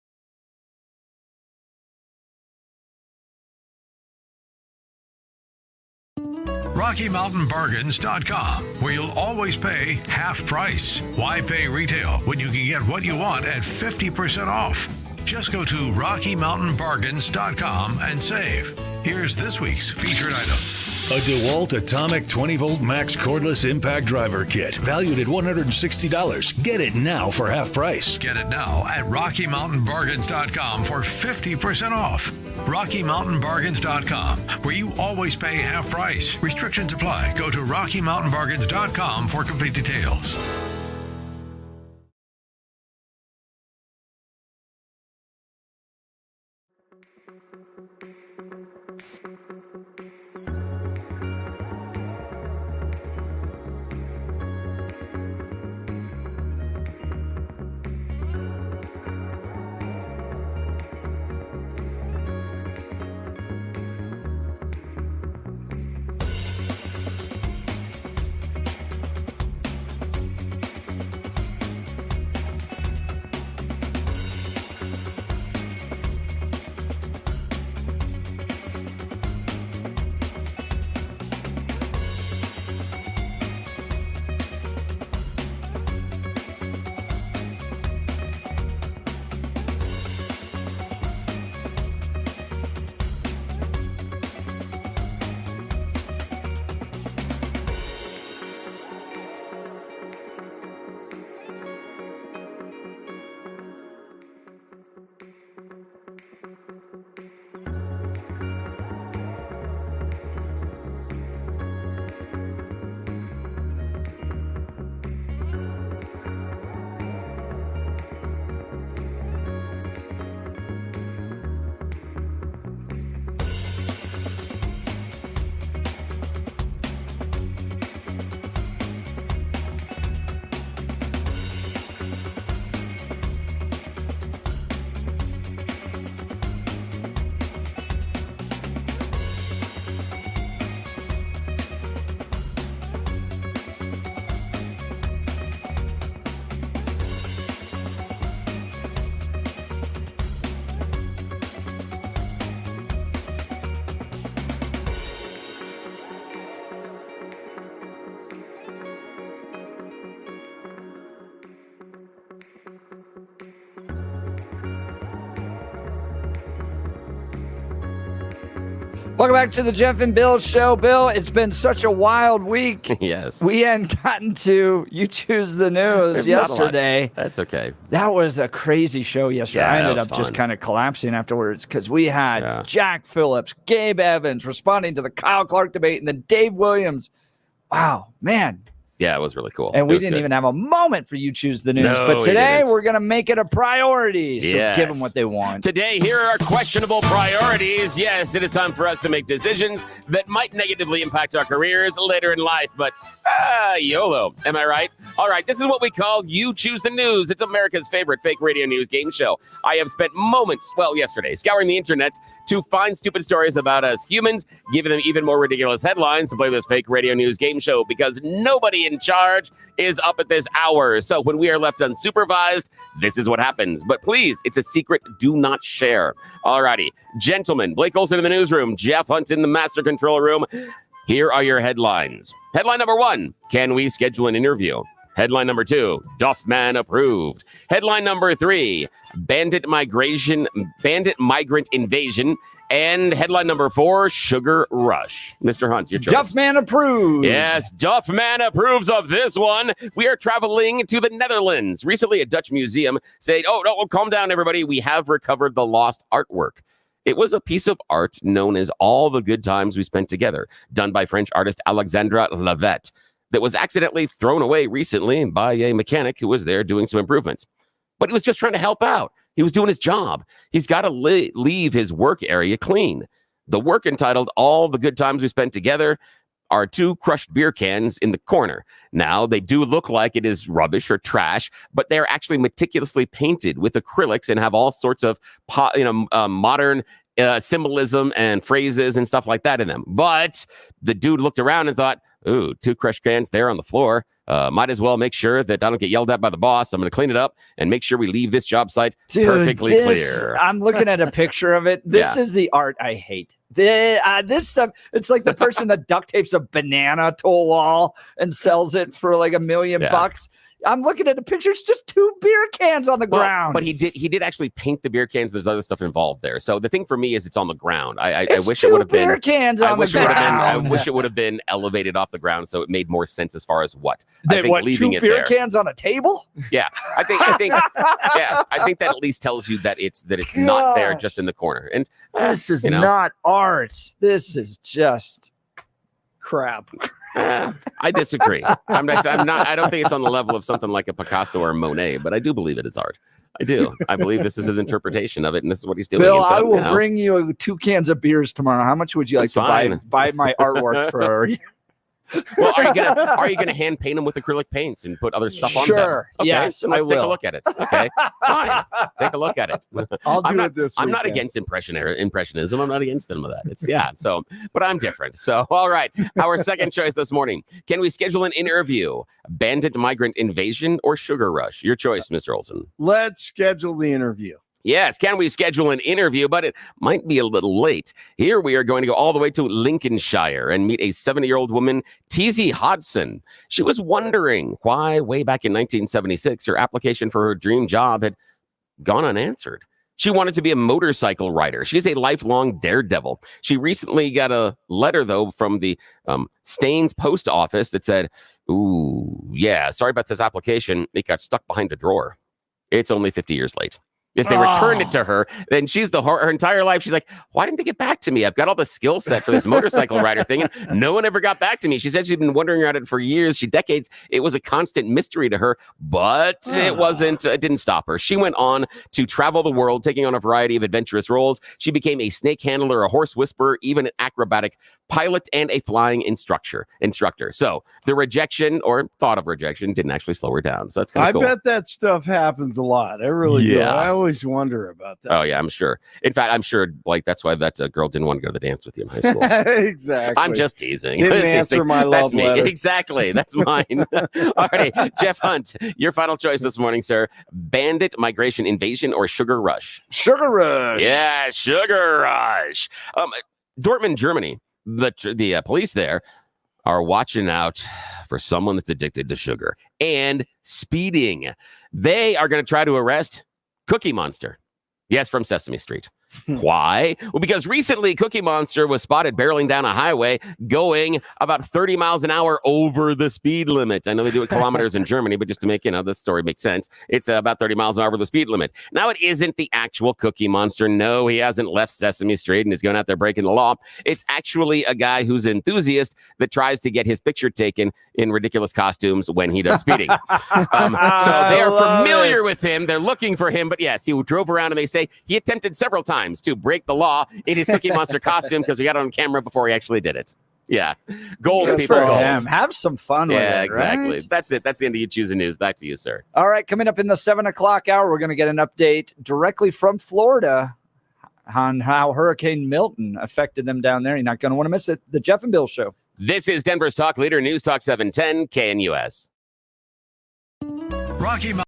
RockyMountainBargains.com, where you'll always pay half price. Why pay retail when you can get what you want at 50% off? Just go to RockyMountainBargains.com and save. Here's this week's featured item. A DeWalt Atomic 20-volt max cordless impact driver kit, valued at $160. Get it now for half price. Get it now at RockyMountainBargains.com for 50% off. RockyMountainBargains.com, where you always pay half price. Restrictions apply. Go to RockyMountainBargains.com for complete details. Welcome back to the Jeff and Bill Show. Bill, it's been such a wild week. Yes. We hadn't gotten to You Choose the News yesterday. That's okay. That was a crazy show yesterday. Yeah, I ended up fun. just kind of collapsing afterwards because we had Jack Phillips, Gabe Evans responding to the Kyle Clark debate, and then Dave Williams. Wow, man. Yeah, it was really cool. And we didn't even have a moment for You Choose the News. No, but today we didn't. we're going to make it a priority. So Yes. give them what they want. Today, here are questionable priorities. Yes, it is time for us to make decisions that might negatively impact our careers later in life. But YOLO. Am I right? All right, this is what we call You Choose the News. It's America's favorite fake radio news game show. I have spent moments, yesterday, scouring the internet to find stupid stories about us humans, giving them even more ridiculous headlines to play this fake radio news game show because nobody in charge is up at this hour. So when we are left unsupervised, this is what happens. But please, it's a secret. Do not share. All righty. Gentlemen, Blake Olson in the newsroom, Jeff Hunt in the master control room. Here are your headlines. Headline number 1, can we schedule an interview? Headline number 2, Doffman approved. Headline number 3, bandit migrant invasion. And headline number 4, sugar rush. Mr. Hunt, your choice. Duffman approved. Yes, Duffman approves of this one. We are traveling to the Netherlands. Recently, a Dutch museum said, oh, no, calm down, everybody. We have recovered the lost artwork. It was a piece of art known as All the Good Times We Spent Together, done by French artist Alexandra Lavette, that was accidentally thrown away recently by a mechanic who was there doing some improvements. But he was just trying to help out. He was doing his job. He's got to leave his work area clean. The work entitled All the Good Times We Spent Together are 2 crushed beer cans in the corner. Now, they do look like it is rubbish or trash, but they're actually meticulously painted with acrylics and have all sorts of modern symbolism and phrases and stuff like that in them. But the dude looked around and thought, ooh, 2 crushed cans there on the floor. Might as well make sure that I don't get yelled at by the boss. I'm going to clean it up and make sure we leave this job site perfectly clear. I'm looking at a picture of it. This is the art I hate. This stuff, it's like the person that duct tapes a banana to a wall and sells it for like $1 million bucks. I'm looking at the picture. It's just 2 beer cans on the ground. But he did actually paint the beer cans. There's other stuff involved there. So the thing for me is it's on the ground. I wish it would have been beer cans on the ground. I wish it would have been elevated off the ground so it made more sense as far as what. I think leaving 2 beer cans on a table? Yeah, I think that at least tells you that it's not there just in the corner. And this is not art. This is just crap. I disagree. I'm not. I don't think it's on the level of something like a Picasso or a Monet, but I do believe it is art. I do. I believe this is his interpretation of it, and this is what he's doing. Bill, I will bring you 2 cans of beers tomorrow. How much would you like to buy my artwork for? Well, are you gonna hand paint them with acrylic paints and put other stuff on them? Sure. Okay, yes, so let's I take will. a look at it. Okay, fine. Take a look at it. I'll do it this I'm not weekend. against impressionism. I'm not against some of that. It's but I'm different. So, all right. Our second choice this morning. Can we schedule an interview? Bandit migrant invasion or sugar rush? Your choice, Mr. Olson. Let's schedule the interview. Yes, can we schedule an interview? But it might be a little late. Here we are going to go all the way to Lincolnshire and meet a 70-year-old woman, Teasy Hodson. She was wondering why, way back in 1976, her application for her dream job had gone unanswered. She wanted to be a motorcycle rider. She's a lifelong daredevil. She recently got a letter, though, from the Staines post office that said, ooh, yeah, sorry about this application. It got stuck behind a drawer. It's only 50 years late. Yes, they returned it to her. Then she's her entire life. She's like, why didn't they get back to me? I've got all the skill set for this motorcycle rider thing, and no one ever got back to me. She said she'd been wondering about it for years, decades. It was a constant mystery to her, but it wasn't. It didn't stop her. She went on to travel the world, taking on a variety of adventurous roles. She became a snake handler, a horse whisperer, even an acrobatic pilot, and a flying instructor. So the rejection or thought of rejection didn't actually slow her down. So that's kind of cool. I bet that stuff happens a lot. I really do. I always wonder about that. Oh yeah, I'm sure. In fact, I'm sure like that's why that girl didn't want to go to the dance with you in high school. Exactly. I'm just teasing. Didn't answer my love letter. Exactly. That's mine. All right, Jeff Hunt, your final choice this morning, sir. Bandit migration invasion or sugar rush? Sugar rush. Yeah, sugar rush. Dortmund, Germany. The police there are watching out for someone that's addicted to sugar and speeding. They are going to try to arrest Cookie Monster. Yes, from Sesame Street. Why? Well, because recently Cookie Monster was spotted barreling down a highway going about 30 miles an hour over the speed limit. I know they do it kilometers in Germany, but just to make, this story make sense, it's about 30 miles an hour over the speed limit. Now, it isn't the actual Cookie Monster. No, he hasn't left Sesame Street and is going out there breaking the law. It's actually a guy who's an enthusiast that tries to get his picture taken in ridiculous costumes when he does speeding. So they're familiar with him. They're looking for him. But yes, he drove around and they say he attempted several times to break the law in his Cookie Monster costume because we got it on camera before he actually did it. Yeah. Goals, Good people, for goals. him. Have some fun with it. Yeah, exactly. Right? That's it. That's the end of You Choose the News. Back to you, sir. All right. Coming up in the 7 o'clock hour, we're going to get an update directly from Florida on how Hurricane Milton affected them down there. You're not going to want to miss it. The Jeff and Bill Show. This is Denver's Talk Leader, News Talk 710 KNUS. Rocky Mountain.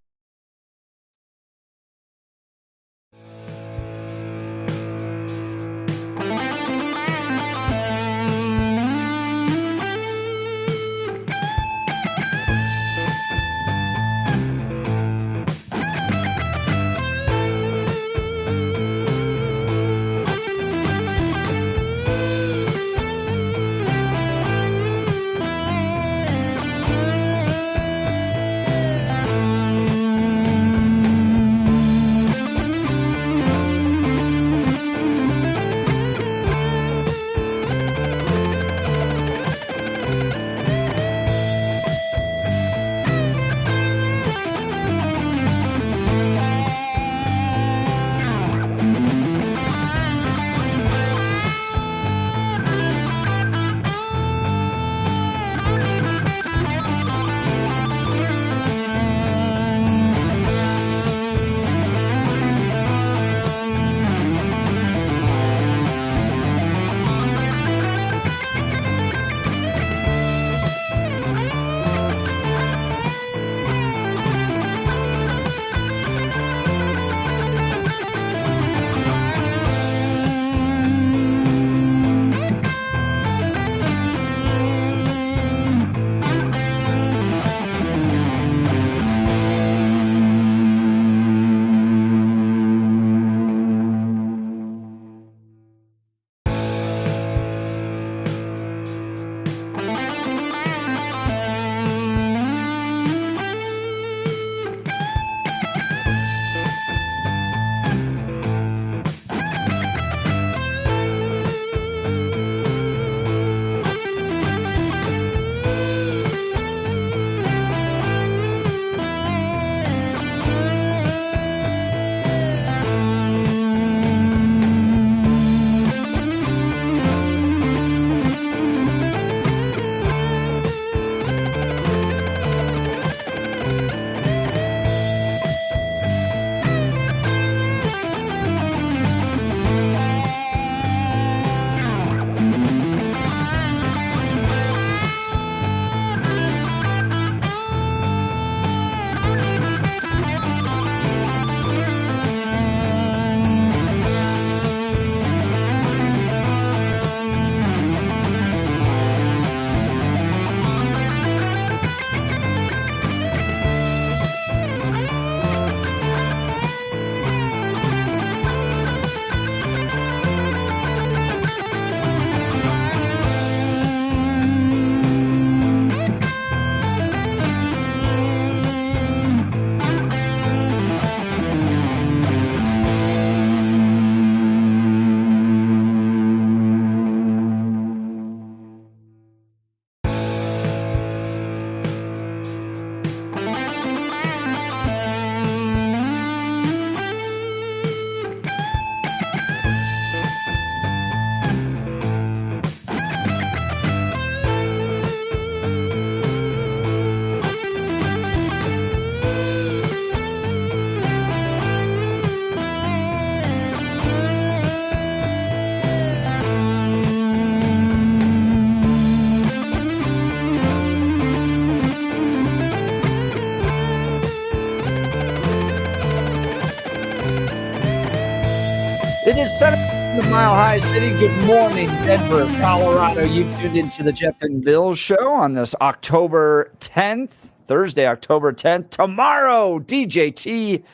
It is 7 in the Mile High City. Good morning, Denver, Colorado. You tuned into the Jeff and Bill Show on this October 10th, Thursday, October 10th. Tomorrow, DJT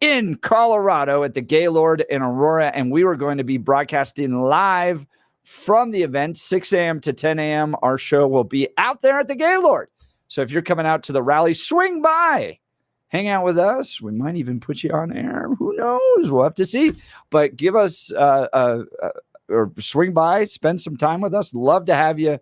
in Colorado at the Gaylord in Aurora, and we were going to be broadcasting live from the event, 6 a.m. to 10 a.m. Our show will be out there at the Gaylord. So if you're coming out to the rally, swing by, hang out with us. We might even put you on air. Who knows? We'll have to see. But give us or swing by, spend some time with us. Love to have you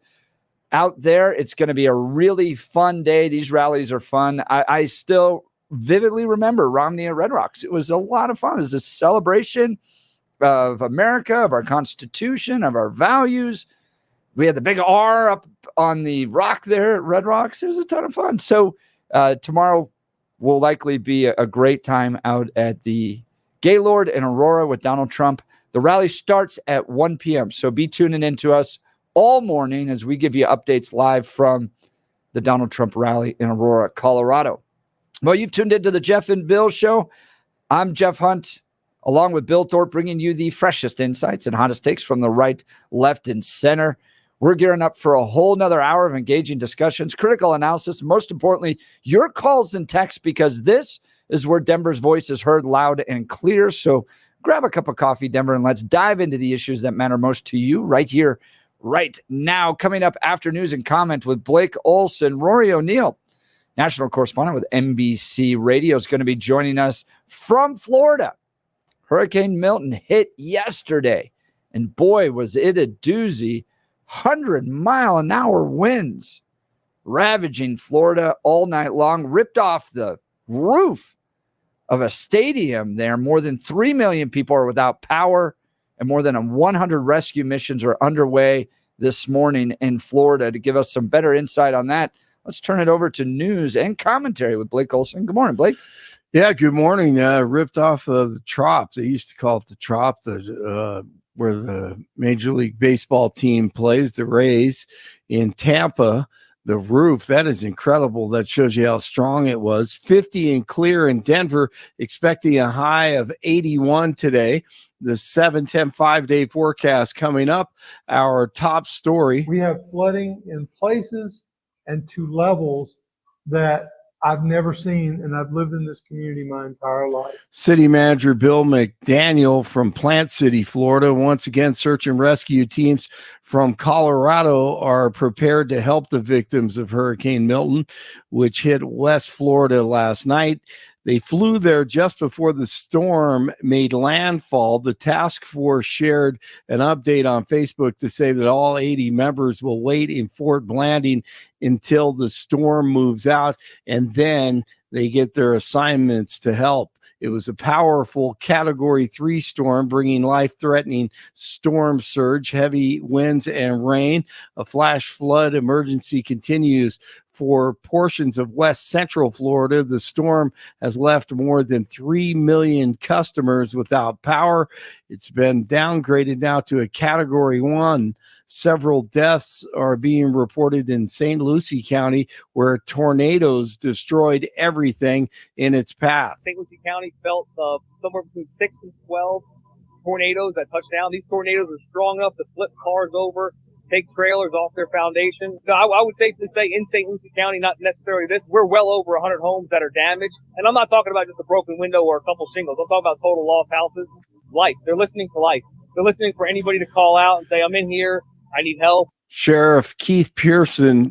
out there. It's going to be a really fun day. These rallies are fun. I still vividly remember Romney at Red Rocks. It was a lot of fun. It was a celebration of America, of our Constitution, of our values. We had the big R up on the rock there at Red Rocks. It was a ton of fun. So tomorrow will likely be a great time out at the Gaylord in Aurora with Donald Trump. The rally starts at 1 p.m. So be tuning in to us all morning as we give you updates live from the Donald Trump rally in Aurora, Colorado. Well, you've tuned into the Jeff and Bill Show. I'm Jeff Hunt, along with Bill Thorpe, bringing you the freshest insights and hottest takes from the right, left, and center. We're gearing up for a whole nother hour of engaging discussions, critical analysis, and most importantly, your calls and texts, because this is where Denver's voice is heard loud and clear. So grab a cup of coffee, Denver, and let's dive into the issues that matter most to you right here, right now. Coming up after news and comment with Blake Olson, Rory O'Neil, national correspondent with NBC Radio, is going to be joining us from Florida. Hurricane Milton hit yesterday, and boy, was it a doozy. 100-mile-an-hour winds ravaging Florida all night long, ripped off the roof of a stadium there. More than 3 million people are without power, and more than 100 rescue missions are underway this morning in Florida. To give us some better insight on that, let's turn it over to news and commentary with Blake Olson. Good morning, Blake. Yeah, good morning. Ripped off the Trop. They used to call it the Trop, where the Major League Baseball team plays, the Rays in Tampa. The roof, that is incredible. That shows you how strong it was. 50 and clear in Denver, expecting a high of 81 today. The 7-10 5-day forecast coming up. Our top story. We have flooding in places and to levels that I've never seen, and I've lived in this community my entire life. City Manager Bill McDaniel from Plant City, Florida. Once again, search and rescue teams from Colorado are prepared to help the victims of Hurricane Milton, which hit West Florida last night. They flew there just before the storm made landfall. The task force shared an update on Facebook to say that all 80 members will wait in Fort Blanding until the storm moves out, and then they get their assignments to help. It was a powerful Category 3 storm, bringing life-threatening storm surge, heavy winds, and rain. A flash flood emergency continues for portions of west central Florida. The storm has left more than 3 million customers without power. It's been downgraded now to a Category 1. Several deaths are being reported in St. Lucie County, where tornadoes destroyed everything in its path. St. Lucie County felt somewhere between 6 and 12 tornadoes that touched down. These tornadoes are strong enough to flip cars over, take trailers off their foundation. So I would safely say in St. Lucie County, not necessarily this, we're well over 100 homes that are damaged. And I'm not talking about just a broken window or a couple shingles. I'm talking about total lost houses. Life. They're listening for life. They're listening for anybody to call out and say, I'm in here, I need help. Sheriff Keith Pearson,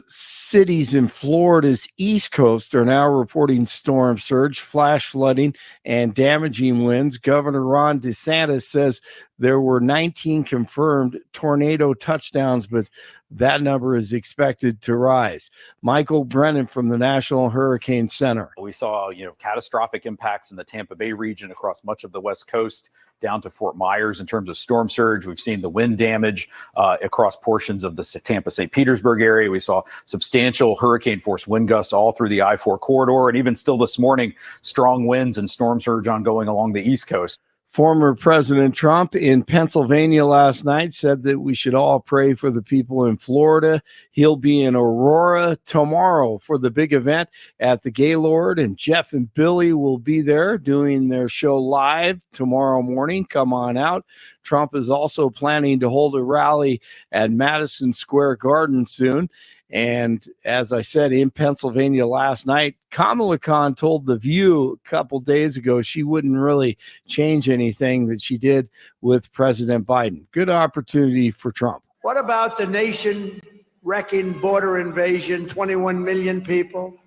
cities in Florida's East Coast are now reporting storm surge, flash flooding, and damaging winds. Governor Ron DeSantis says there were 19 confirmed tornado touchdowns, but that number is expected to rise. Michael Brennan from the National Hurricane Center. We saw, catastrophic impacts in the Tampa Bay region across much of the West Coast down to Fort Myers in terms of storm surge. We've seen the wind damage across portions of the Tampa-St. Petersburg area. We saw substantial hurricane force wind gusts all through the I-4 corridor. And even still this morning, strong winds and storm surge ongoing along the East Coast. Former President Trump in Pennsylvania last night said that we should all pray for the people in Florida. He'll be in Aurora tomorrow for the big event at the Gaylord, and Jeff and Billy will be there doing their show live tomorrow morning. Come on out. Trump is also planning to hold a rally at Madison Square Garden soon. And as I said, in Pennsylvania last night, Kamala Khan told The View a couple days ago she wouldn't really change anything that she did with President Biden. Good opportunity for Trump. What about the nation-wrecking border invasion, 21 million people?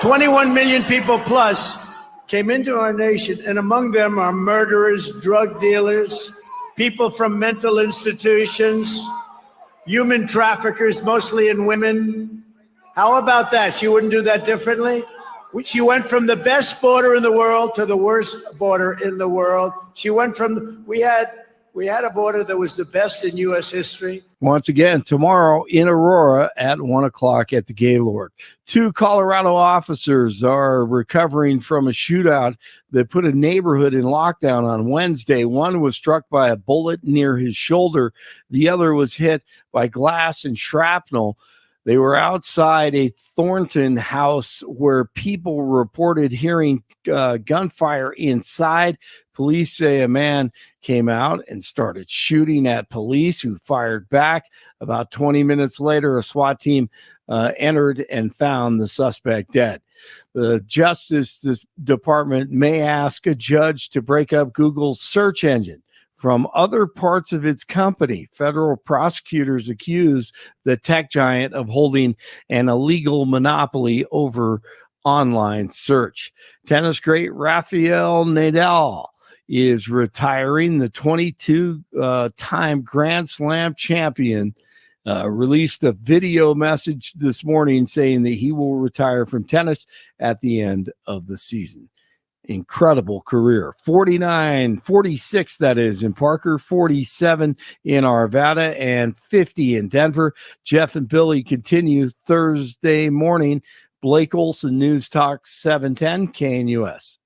21 million people plus came into our nation, and among them are murderers, drug dealers, people from mental institutions, human traffickers, mostly in women. How about that? She wouldn't do that differently? She went from the best border in the world to the worst border in the world. She went from, we had a border that was the best in U.S. history. Once again, tomorrow in Aurora at 1 o'clock at the Gaylord. 2 Colorado officers are recovering from a shootout that put a neighborhood in lockdown on Wednesday. One was struck by a bullet near his shoulder. The other was hit by glass and shrapnel. They were outside a Thornton house where people reported hearing gunfire inside. Police say a man came out and started shooting at police, who fired back. About 20 minutes later, a SWAT team entered and found the suspect dead. The Justice Department may ask a judge to break up Google's search engine from other parts of its company. Federal prosecutors accuse the tech giant of holding an illegal monopoly over online search. Tennis great Rafael Nadal is retiring. The 22-time Grand Slam champion released a video message this morning saying that he will retire from tennis at the end of the season. Incredible career. 46 that is in Parker, 47 in Arvada, and 50 in Denver. Jeff and Billy continue Thursday morning. Blake Olson, News Talk 710 KNUS.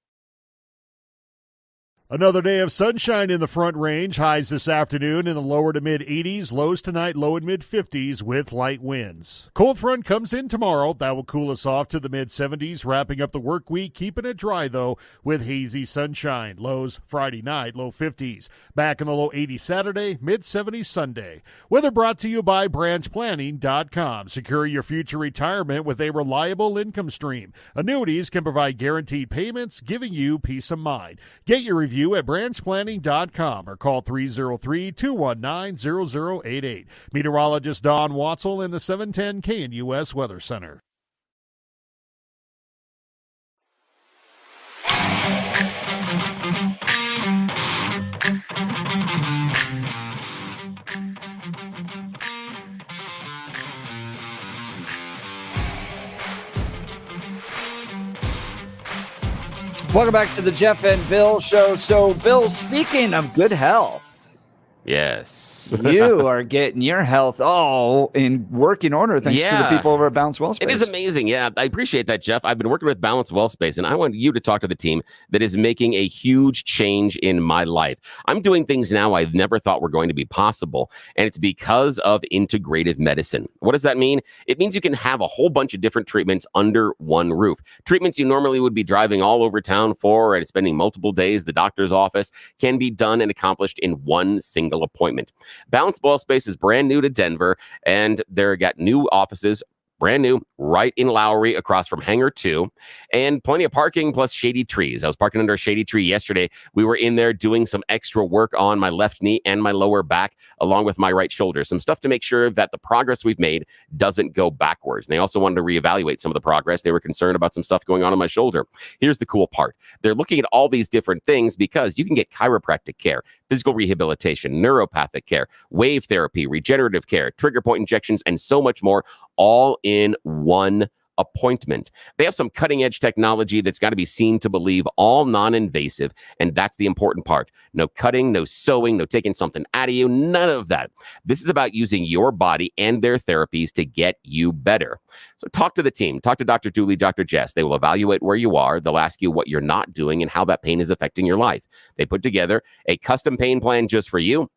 Another day of sunshine in the Front Range. Highs this afternoon in the lower to mid 80s. Lows tonight low and mid 50s with light winds. Cold front comes in tomorrow. That will cool us off to the mid 70s. Wrapping up the work week. Keeping it dry though with hazy sunshine. Lows Friday night low 50s. Back in the low 80s Saturday. Mid 70s Sunday. Weather brought to you by branchplanning.com. Secure your future retirement with a reliable income stream. Annuities can provide guaranteed payments, giving you peace of mind. Get your review at branchplanning.com or call 303-219-0088. Meteorologist Don Watzel in the 710 KNUS Weather Center. Welcome back to the Jeff and Bill Show. So, Bill, speaking of good health, yes, you are getting your health all in working order thanks to the people over at Balance Wellspace. It is amazing. Yeah, I appreciate that, Jeff. I've been working with Balance Wellspace, and I want you to talk to the team that is making a huge change in my life. I'm doing things now I never thought were going to be possible, and it's because of integrative medicine. What does that mean? It means you can have a whole bunch of different treatments under one roof. Treatments you normally would be driving all over town for and spending multiple days at the doctor's office can be done and accomplished in one single appointment. Balance Wellspace is brand new to Denver, and they've got new offices, brand new, right in Lowry, across from Hangar 2, and plenty of parking plus shady trees. I was parking under a shady tree yesterday. We were in there doing some extra work on my left knee and my lower back, along with my right shoulder. Some stuff to make sure that the progress we've made doesn't go backwards. And they also wanted to reevaluate some of the progress. They were concerned about some stuff going on in my shoulder. Here's the cool part. They're looking at all these different things because you can get chiropractic care, physical rehabilitation, neuropathic care, wave therapy, regenerative care, trigger point injections, and so much more, all in one appointment. They have some cutting edge technology that's got to be seen to believe, all non-invasive. And that's the important part. No cutting, no sewing, no taking something out of you, none of that. This is about using your body and their therapies to get you better. So talk to the team, talk to Dr. Dooley, Dr. Jess. They will evaluate where you are. They'll ask you what you're not doing and how that pain is affecting your life. They put together a custom pain plan just for you.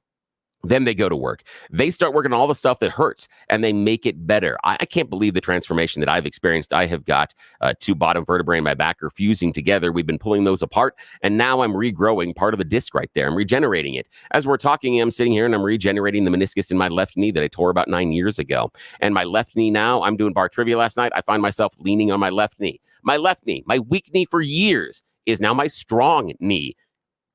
Then they go to work. They start working on all the stuff that hurts, and they make it better. I can't believe the transformation that I've experienced. I have got 2 bottom vertebrae in my back are fusing together. We've been pulling those apart, and now I'm regrowing part of the disc right there. I'm regenerating it. As we're talking, I'm sitting here, and I'm regenerating the meniscus in my left knee that I tore about 9 years ago. And my left knee now, I'm doing bar trivia last night. I find myself leaning on my left knee. My left knee, my weak knee for years, is now my strong knee.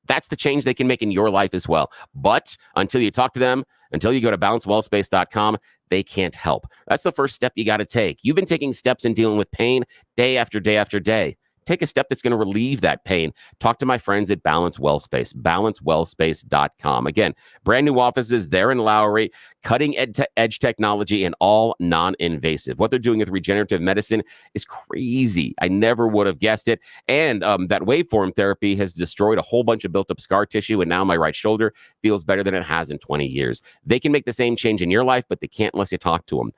That's the change they can make in your life as well. But until you talk to them, until you go to balancewellspace.com, they can't help. That's the first step you got to take. You've been taking steps in dealing with pain day after day after day. Take a step that's going to relieve that pain. Talk to my friends at Balance Wellspace, balancewellspace.com. Again, brand new offices there in Lowry, cutting edge technology and all non-invasive. What they're doing with regenerative medicine is crazy. I never would have guessed it. And that waveform therapy has destroyed a whole bunch of built-up scar tissue, and now my right shoulder feels better than it has in 20 years. They can make the same change in your life, but they can't unless you talk to them.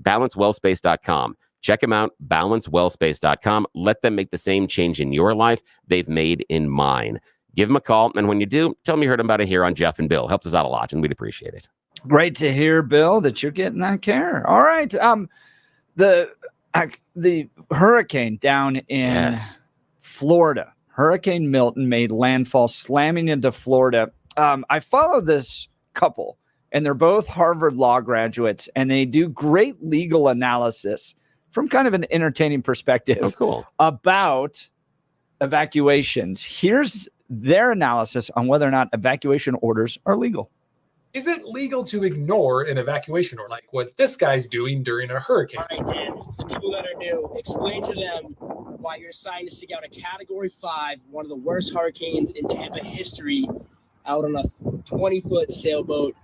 balancewellspace.com. Check them out, balancewellspace.com. Let them make the same change in your life they've made in mine. Give them a call, and when you do, tell them you heard about it here on Jeff and Bill. Helps us out a lot, and we'd appreciate it. Great to hear, Bill, that you're getting that care. All right. The hurricane down in Florida, Hurricane Milton, made landfall, slamming into Florida. I follow this couple, and they're both Harvard law graduates, and they do great legal analysis from kind of an entertaining perspective about evacuations. Here's their analysis on whether or not evacuation orders are legal. Is it legal to ignore an evacuation order, like what this guy's doing during a hurricane? All right, Dan, the people that are new, explain to them why you're deciding to stick out a Category 5, one of the worst hurricanes in Tampa history, out on a 20-foot sailboat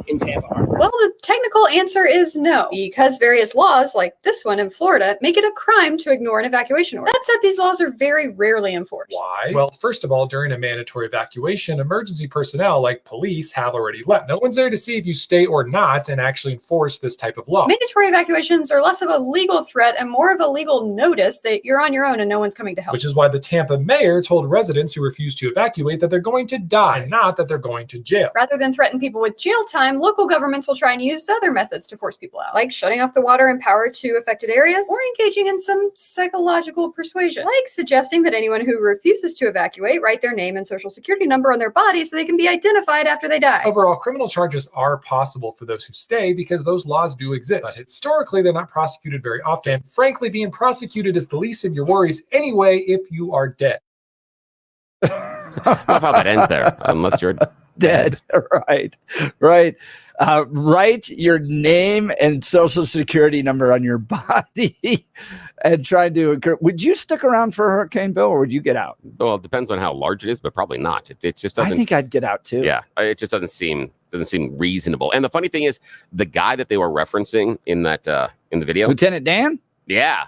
in Tampa Harbor. Well, the technical answer is no, because various laws, like this one in Florida, make it a crime to ignore an evacuation order. That said, these laws are very rarely enforced. Why? Well, first of all, during a mandatory evacuation, emergency personnel like police have already left. No one's there to see if you stay or not and actually enforce this type of law. Mandatory evacuations are less of a legal threat and more of a legal notice that you're on your own and no one's coming to help. Which is why the Tampa mayor told residents who refused to evacuate that they're going to die, not that they're going to jail. Rather than threaten people with jail time, local governments will try and use other methods to force people out, like shutting off the water and power to affected areas, or engaging in some psychological persuasion, like suggesting that anyone who refuses to evacuate write their name and social security number on their body so they can be identified after they die. Overall, criminal charges are possible for those who stay because those laws do exist. But historically, they're not prosecuted very often. Frankly, being prosecuted is the least of your worries anyway if you are dead. I love how that ends there, unless you're dead. Right. Write your name and social security number on your body and try to. Would you stick around for Hurricane Bill, or would you get out? Well, it depends on how large it is, but probably not. It just doesn't. I think I'd get out too. Yeah, it just doesn't seem reasonable. And the funny thing is, the guy that they were referencing in that in the video, Lieutenant Dan. Yeah,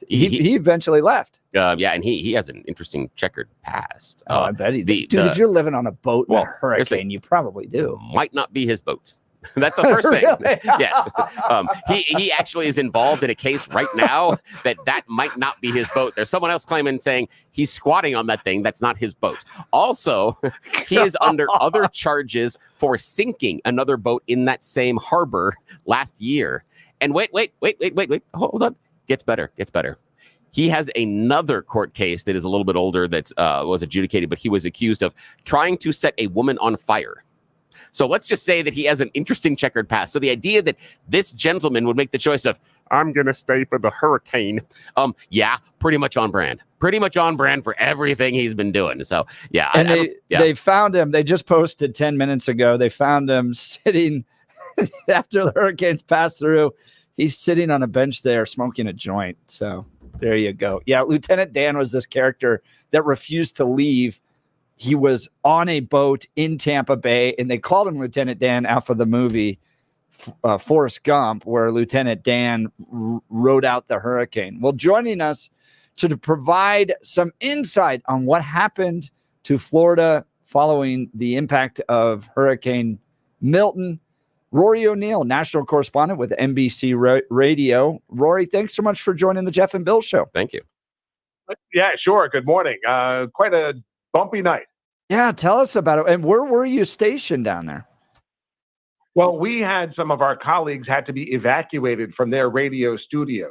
he eventually left. Yeah, and he has an interesting checkered past. I bet he did. Dude, if you're living on a boat in a hurricane, you probably do. Might not be his boat. That's the first thing. Really? Yes. He actually is involved in a case right now that might not be his boat. There's someone else claiming saying he's squatting on that thing. That's not his boat. Also, he is under other charges for sinking another boat in that same harbor last year. And wait. Hold on. Gets better. He has another court case that is a little bit older that was adjudicated, but he was accused of trying to set a woman on fire. So let's just say that he has an interesting checkered past. So the idea that this gentleman would make the choice of, I'm going to stay for the hurricane. Yeah, pretty much on brand. Pretty much on brand for everything he's been doing. So, yeah. And they found him. They just posted 10 minutes ago. They found him sitting after the hurricanes passed through. He's sitting on a bench there smoking a joint. So there you go. Yeah, Lieutenant Dan was this character that refused to leave. He was on a boat in Tampa Bay, and they called him Lieutenant Dan after the movie Forrest Gump, where Lieutenant Dan rode out the hurricane. Well, joining us to provide some insight on what happened to Florida following the impact of Hurricane Milton, Rory O'Neil, national correspondent with NBC Radio. Rory, thanks so much for joining the Jeff and Bill Show. Thank you. Yeah, sure. Good morning. Quite a bumpy night. Yeah, tell us about it. And where were you stationed down there? Well, we had some of our colleagues had to be evacuated from their radio studios.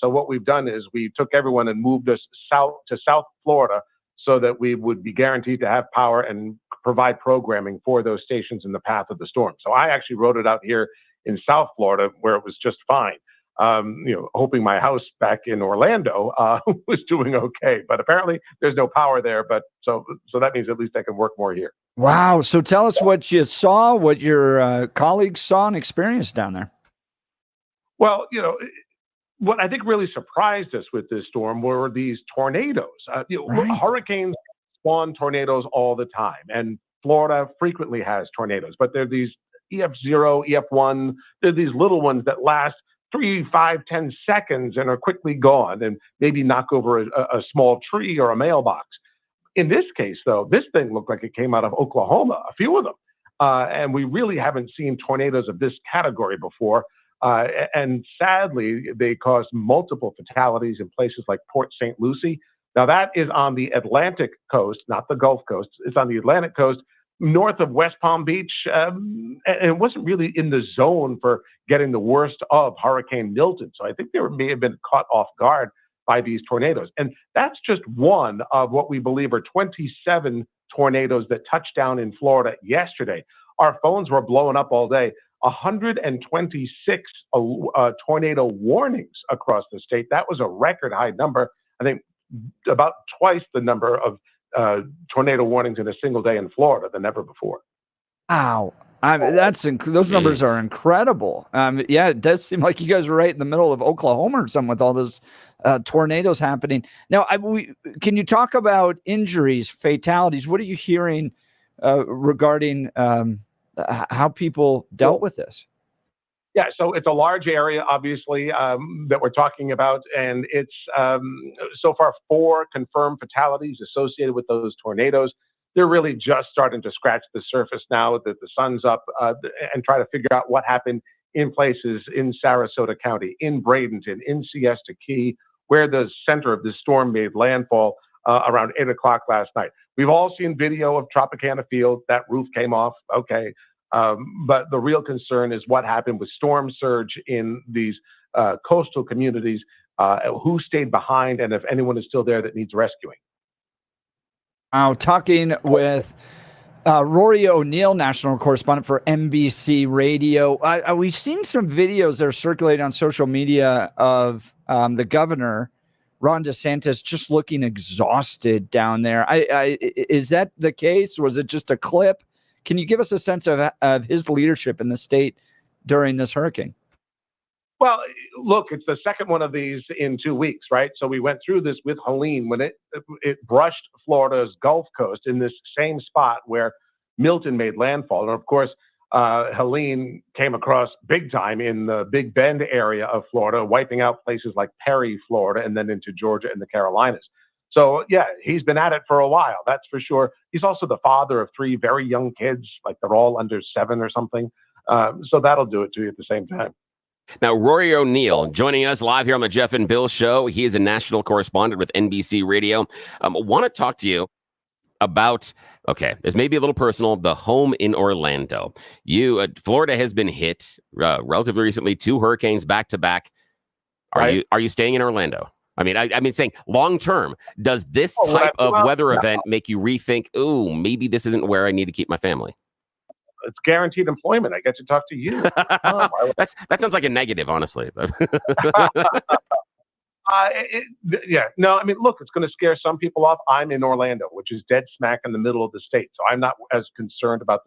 So what we've done is we took everyone and moved us south to South Florida so that we would be guaranteed to have power and provide programming for those stations in the path of the storm. So I actually wrote it out here in South Florida where it was just fine. Hoping my house back in Orlando was doing okay, but apparently there's no power there. But so that means at least I can work more here. Wow. So tell us what you saw, what your colleagues saw and experienced down there. Well, what I think really surprised us with this storm were these tornadoes. Hurricanes spawn tornadoes all the time, and Florida frequently has tornadoes, but they're these EF0, EF1. They're these little ones that last 3, 5, 10 seconds and are quickly gone and maybe knock over a small tree or a mailbox. In this case, though, this thing looked like it came out of Oklahoma, a few of them. And we really haven't seen tornadoes of this category before. And sadly, they caused multiple fatalities in places like Port St. Lucie. Now, that is on the Atlantic coast, not the Gulf Coast. It's on the Atlantic coast, north of West Palm Beach. And it wasn't really in the zone for getting the worst of Hurricane Milton. So I think they may have been caught off guard by these tornadoes. And that's just one of what we believe are 27 tornadoes that touched down in Florida yesterday. Our phones were blowing up all day. 126 tornado warnings across the state. That was a record high number. I think about twice the number of tornado warnings in a single day in Florida than ever before. Wow. Those numbers are incredible. Yeah, it does seem like you guys were right in the middle of Oklahoma or something with all those tornadoes happening. Now, can you talk about injuries, fatalities? What are you hearing regarding how people dealt with this? Yeah, so it's a large area, obviously, that we're talking about, and it's so far 4 confirmed fatalities associated with those tornadoes. They're really just starting to scratch the surface now that the sun's up and try to figure out what happened in places in Sarasota County, in Bradenton, in Siesta Key, where the center of this storm made landfall around 8 o'clock last night. We've all seen video of Tropicana Field. That roof came off. Okay. But the real concern is what happened with storm surge in these coastal communities, who stayed behind, and if anyone is still there that needs rescuing. Talking with Rory O'Neil, national correspondent for NBC Radio. We've seen some videos that are circulating on social media of the governor, Ron DeSantis, just looking exhausted down there. Is that the case? Was it just a clip? Can you give us a sense of his leadership in the state during this hurricane? Well, look, it's the second one of these in 2 weeks, right? So we went through this with Helene when it brushed Florida's Gulf Coast in this same spot where Milton made landfall. And of course, Helene came across big time in the Big Bend area of Florida, wiping out places like Perry, Florida, and then into Georgia and the Carolinas. So, yeah, he's been at it for a while, that's for sure. He's also the father of 3 very young kids, like they're all under 7 or something. So that'll do it to you at the same time. Now, Rory O'Neil joining us live here on the Jeff and Bill Show. He is a national correspondent with NBC Radio. I want to talk to you about, this may be a little personal, the home in Orlando. Florida has been hit relatively recently, 2 hurricanes back to back. Are you staying in Orlando? I mean, saying long term, does this type of weather event make you rethink, maybe this isn't where I need to keep my family? It's guaranteed employment. I get to talk to you. That sounds like a negative, honestly. No, I mean, look, it's going to scare some people off. I'm in Orlando, which is dead smack in the middle of the state. So I'm not as concerned about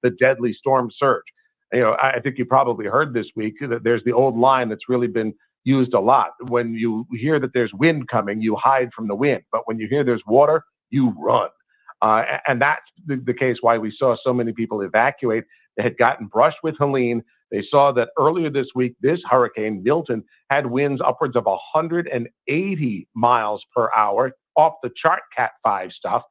the deadly storm surge. I think you probably heard this week that there's the old line that's really been used a lot. When you hear that there's wind coming, you hide from the wind. But when you hear there's water, you run. And that's the case why we saw so many people evacuate. They had gotten brushed with Helene. They saw that earlier this week, this hurricane, Milton, had winds upwards of 180 miles per hour, off the chart Cat 5 stuff,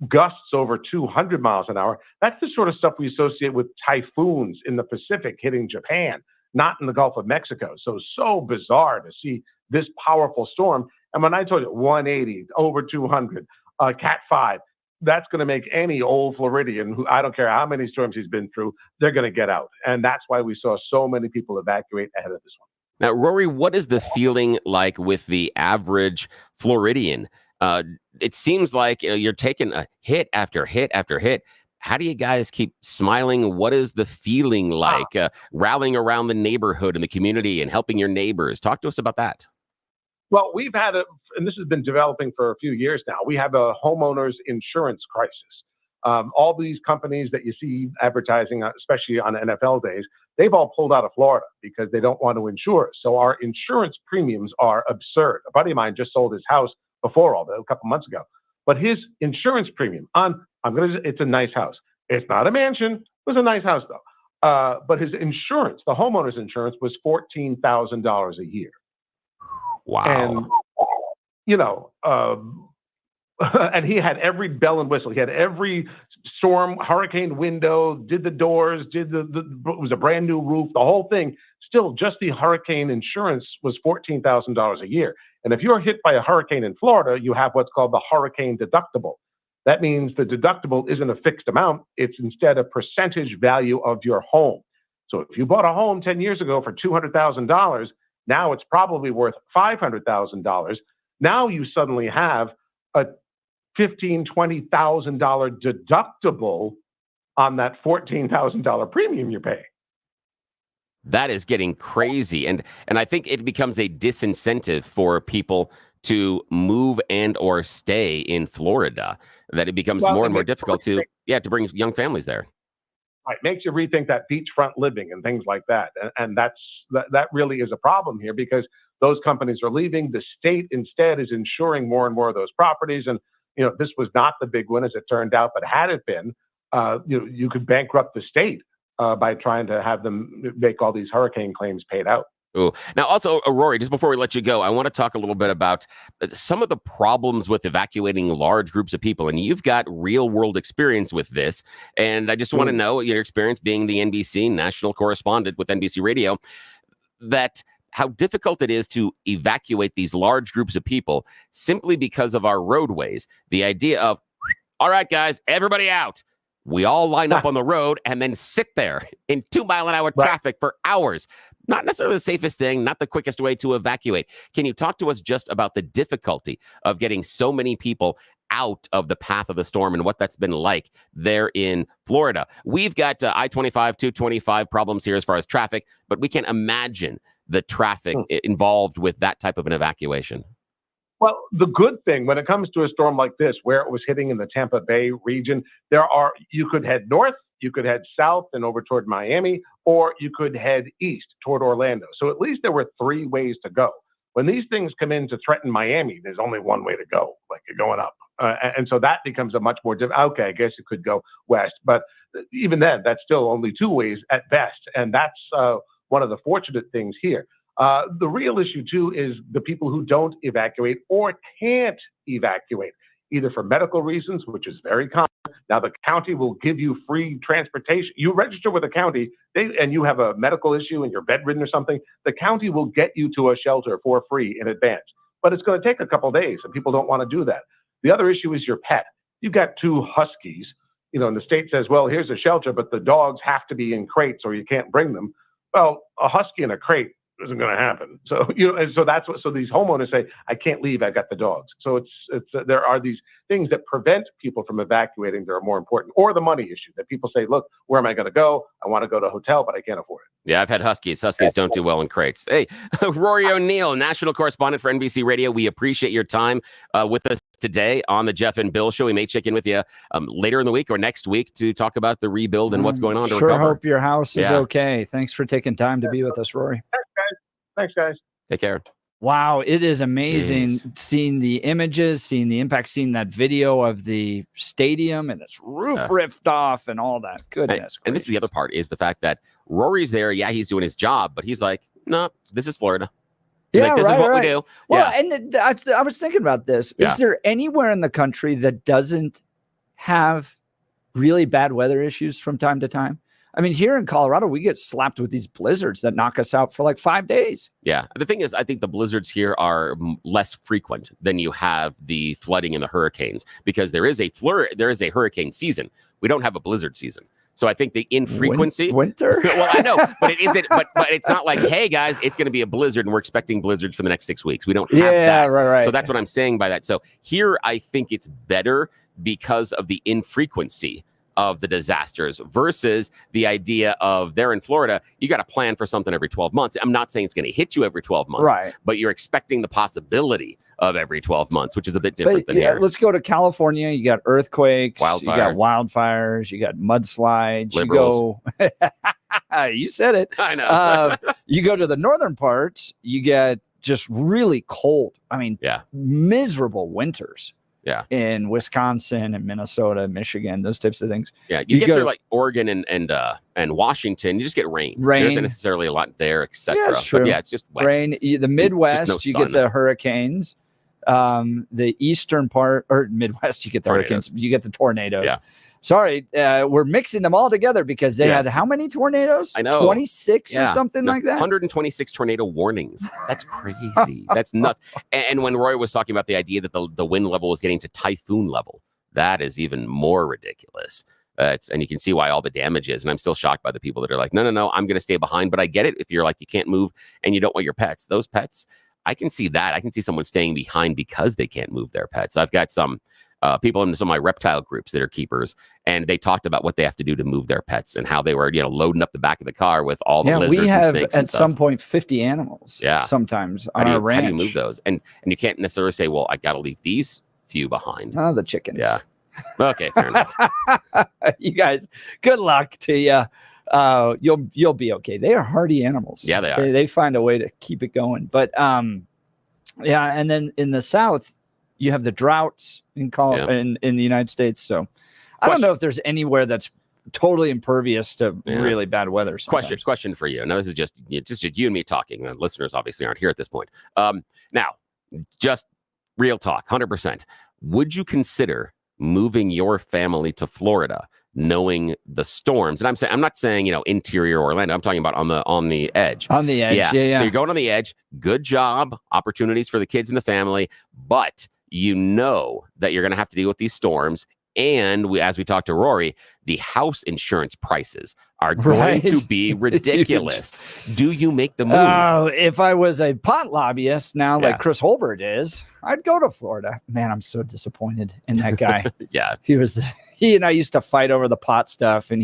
gusts over 200 miles an hour. That's the sort of stuff we associate with typhoons in the Pacific hitting Japan, not in the Gulf of Mexico. So bizarre to see this powerful storm. And when I told you 180, over 200, Cat 5, that's going to make any old Floridian, who I don't care how many storms he's been through, they're going to get out. And that's why we saw so many people evacuate ahead of this one. Now, Rory, what is the feeling like with the average Floridian? It seems like you're taking a hit after hit after hit. How do you guys keep smiling? What is the feeling like rallying around the neighborhood and the community and helping your neighbors? Talk to us about that. Well, we've had and this has been developing for a few years now, we have a homeowners insurance crisis. All these companies that you see advertising, especially on NFL days, they've all pulled out of Florida because they don't want to insure us. So our insurance premiums are absurd. A buddy of mine just sold his house before all that, a couple months ago. But his insurance premium it's a nice house. It's not a mansion. It was a nice house, though. But his insurance, the homeowner's insurance, was $14,000 a year. Wow. And, and he had every bell and whistle. He had every storm, hurricane window, did the doors, it was a brand new roof, the whole thing. Still, just the hurricane insurance was $14,000 a year. And if you're hit by a hurricane in Florida, you have what's called the hurricane deductible. That means the deductible isn't a fixed amount. It's instead a percentage value of your home. So if you bought a home 10 years ago for $200,000, now it's probably worth $500,000. Now you suddenly have a $15,000, $20,000 deductible on that $14,000 premium you're paying. That is getting crazy. And I think it becomes a disincentive for people to move and or stay in Florida, that it becomes more and more difficult to bring young families there. Right, makes you rethink that beachfront living and things like that. And that really is a problem here because those companies are leaving. The state instead is insuring more and more of those properties. And, this was not the big one as it turned out, but had it been, you could bankrupt the state by trying to have them make all these hurricane claims paid out. Ooh. Now, also, Rory, just before we let you go, I want to talk a little bit about some of the problems with evacuating large groups of people. And you've got real world experience with this. And I just want to know your experience being the NBC National Correspondent with NBC Radio, that how difficult it is to evacuate these large groups of people simply because of our roadways. The idea of, all right, guys, everybody out. We all line up on the road and then sit there in 2-mile-an-hour traffic for hours. Not necessarily the safest thing, not the quickest way to evacuate. Can you talk to us just about the difficulty of getting so many people out of the path of the storm and what that's been like there in Florida? We've got I-25, 225 problems here as far as traffic, but we can't imagine the traffic involved with that type of an evacuation. Well, the good thing when it comes to a storm like this, where it was hitting in the Tampa Bay region, you could head north, you could head south and over toward Miami, or you could head east toward Orlando. So at least there were 3 ways to go. When these things come in to threaten Miami, there's only one way to go, like you're going up. And so that becomes a much more difficult. Okay, I guess you could go west, but even then, that's still only 2 ways at best. And that's one of the fortunate things here. The real issue, too, is the people who don't evacuate or can't evacuate, either for medical reasons, which is very common. Now, the county will give you free transportation. You register with the county and you have a medical issue and you're bedridden or something, the county will get you to a shelter for free in advance. But it's going to take a couple of days, and people don't want to do that. The other issue is your pet. You've got 2 huskies, and the state says, well, here's a shelter, but the dogs have to be in crates or you can't bring them. Well, a husky in a crate isn't going to happen. So, and so that's what, so these homeowners say, I can't leave, I got the dogs. So there are these things that prevent people from evacuating that are more important, or the money issue that people say, look, where am I going to go? I want to go to a hotel, but I can't afford it. Yeah, I've had huskies. Huskies don't do well in crates. Hey, Rory O'Neil, national correspondent for NBC Radio. We appreciate your time with us today on the Jeff and Bill Show. We may check in with you later in the week or next week to talk about the rebuild and what's going on to recover. Hope your house is okay. Thanks for taking time to be with us, Rory. Thanks, guys. Take care. Wow, it is amazing seeing the images, seeing the impact, seeing that video of the stadium and its roof ripped off and all that. Goodness. And this is the other part, is the fact that Rory's there. Yeah, he's doing his job, but he's like, no, this is Florida. Yeah, this is what we do. Well, and I was thinking about this. Is there anywhere in the country that doesn't have really bad weather issues from time to time? I mean, here in Colorado, we get slapped with these blizzards that knock us out for like 5 days. Yeah. The thing is, I think the blizzards here are less frequent than you have the flooding and the hurricanes, because there is a hurricane season. We don't have a blizzard season. So I think the infrequency. Winter? Well, I know, but it isn't. But it's not like, hey guys, it's going to be a blizzard and we're expecting blizzards for the next 6 weeks. We don't have that. Right. So that's what I'm saying by that. So here, I think it's better because of the infrequency of the disasters versus the idea of there in Florida, you got to plan for something every 12 months. I'm not saying it's going to hit you every 12 months, right? But you're expecting the possibility of every 12 months, which is a bit different than here. Let's go to California. You got earthquakes, you got wildfires, you got mudslides. Liberals. You go, you said it. I know. You go to the northern parts, you get just really cold. I mean, miserable winters. Yeah, in Wisconsin and Minnesota, Michigan, those types of things. Yeah, you get through like Oregon and Washington, you just get rain. There isn't necessarily a lot there, etc. Yeah, it's true. But yeah, it's just wet. Rain. The Midwest, no you sun. get the hurricanes. The eastern part or Midwest, you get the hurricanes. You get the tornadoes. Yeah. Sorry, we're mixing them all together because they had how many tornadoes? I know, 26 or something like that. 126 tornado warnings. That's crazy. That's nuts. And when Roy was talking about the idea that the wind level was getting to typhoon level, that is even more ridiculous. And you can see why all the damage is. And I'm still shocked by the people that are like, no, I'm going to stay behind. But I get it if you're like, you can't move and you don't want your pets. Those pets, I can see that. I can see someone staying behind because they can't move their pets. I've got some people in some of my reptile groups that are keepers, and they talked about what they have to do to move their pets and how they were, loading up the back of the car with all the lizards we have and snakes at and stuff. some point 50 animals. Yeah, sometimes on our ranch. How do you move those? And you can't necessarily say, well, I got to leave these few behind. Oh, the chickens. Yeah. Okay, fair enough. You guys, good luck to you. You'll be okay. They are hardy animals. Yeah, they are. They find a way to keep it going. But yeah, and then in the South, you have the droughts in the United States. So I don't know if there's anywhere that's totally impervious to really bad weather. Sometimes. Question for you. Now, this is just you and me talking. The listeners obviously aren't here at this point. Now, just real talk, 100%. Would you consider moving your family to Florida, knowing the storms? And I'm not saying interior Orlando. I'm talking about on the edge. On the edge, yeah. So you're going on the edge. Good job, opportunities for the kids and the family, but you know that you're going to have to deal with these storms. And as we talked to Rory, the house insurance prices are going to be ridiculous. Do you make the move? Oh, if I was a pot lobbyist now, like Chris Holbert is, I'd go to Florida. Man, I'm so disappointed in that guy. Yeah, he and I used to fight over the pot stuff, and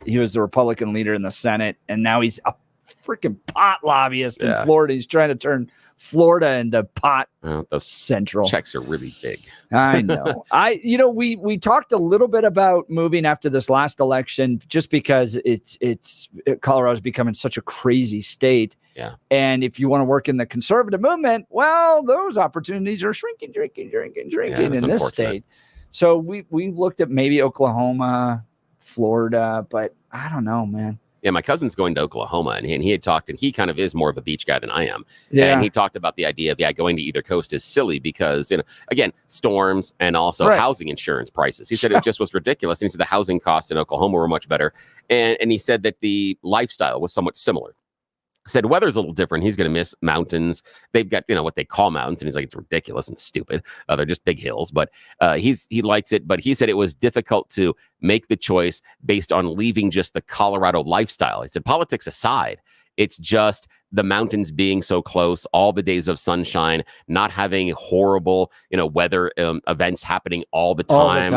he was the Republican leader in the Senate, and now he's a freaking pot lobbyist in Florida. He's trying to turn Florida into pot central. Checks are really big. I know. We talked a little bit about moving after this last election, just because Colorado's becoming such a crazy state. Yeah. And if you want to work in the conservative movement, well, those opportunities are shrinking in this state. So we looked at maybe Oklahoma, Florida, but I don't know, man. Yeah, my cousin's going to Oklahoma, and he had talked, and he kind of is more of a beach guy than I am. Yeah. And he talked about the idea of, going to either coast is silly because, again, storms and also housing insurance prices. He said it just was ridiculous. And he said the housing costs in Oklahoma were much better. And he said that the lifestyle was somewhat similar. Said weather's a little different. He's going to miss mountains. They've got, what they call mountains. And he's like, it's ridiculous and stupid. They're just big hills. But he likes it. But he said it was difficult to make the choice based on leaving just the Colorado lifestyle. He said, politics aside, it's just the mountains being so close, all the days of sunshine, not having horrible, weather events happening all the time.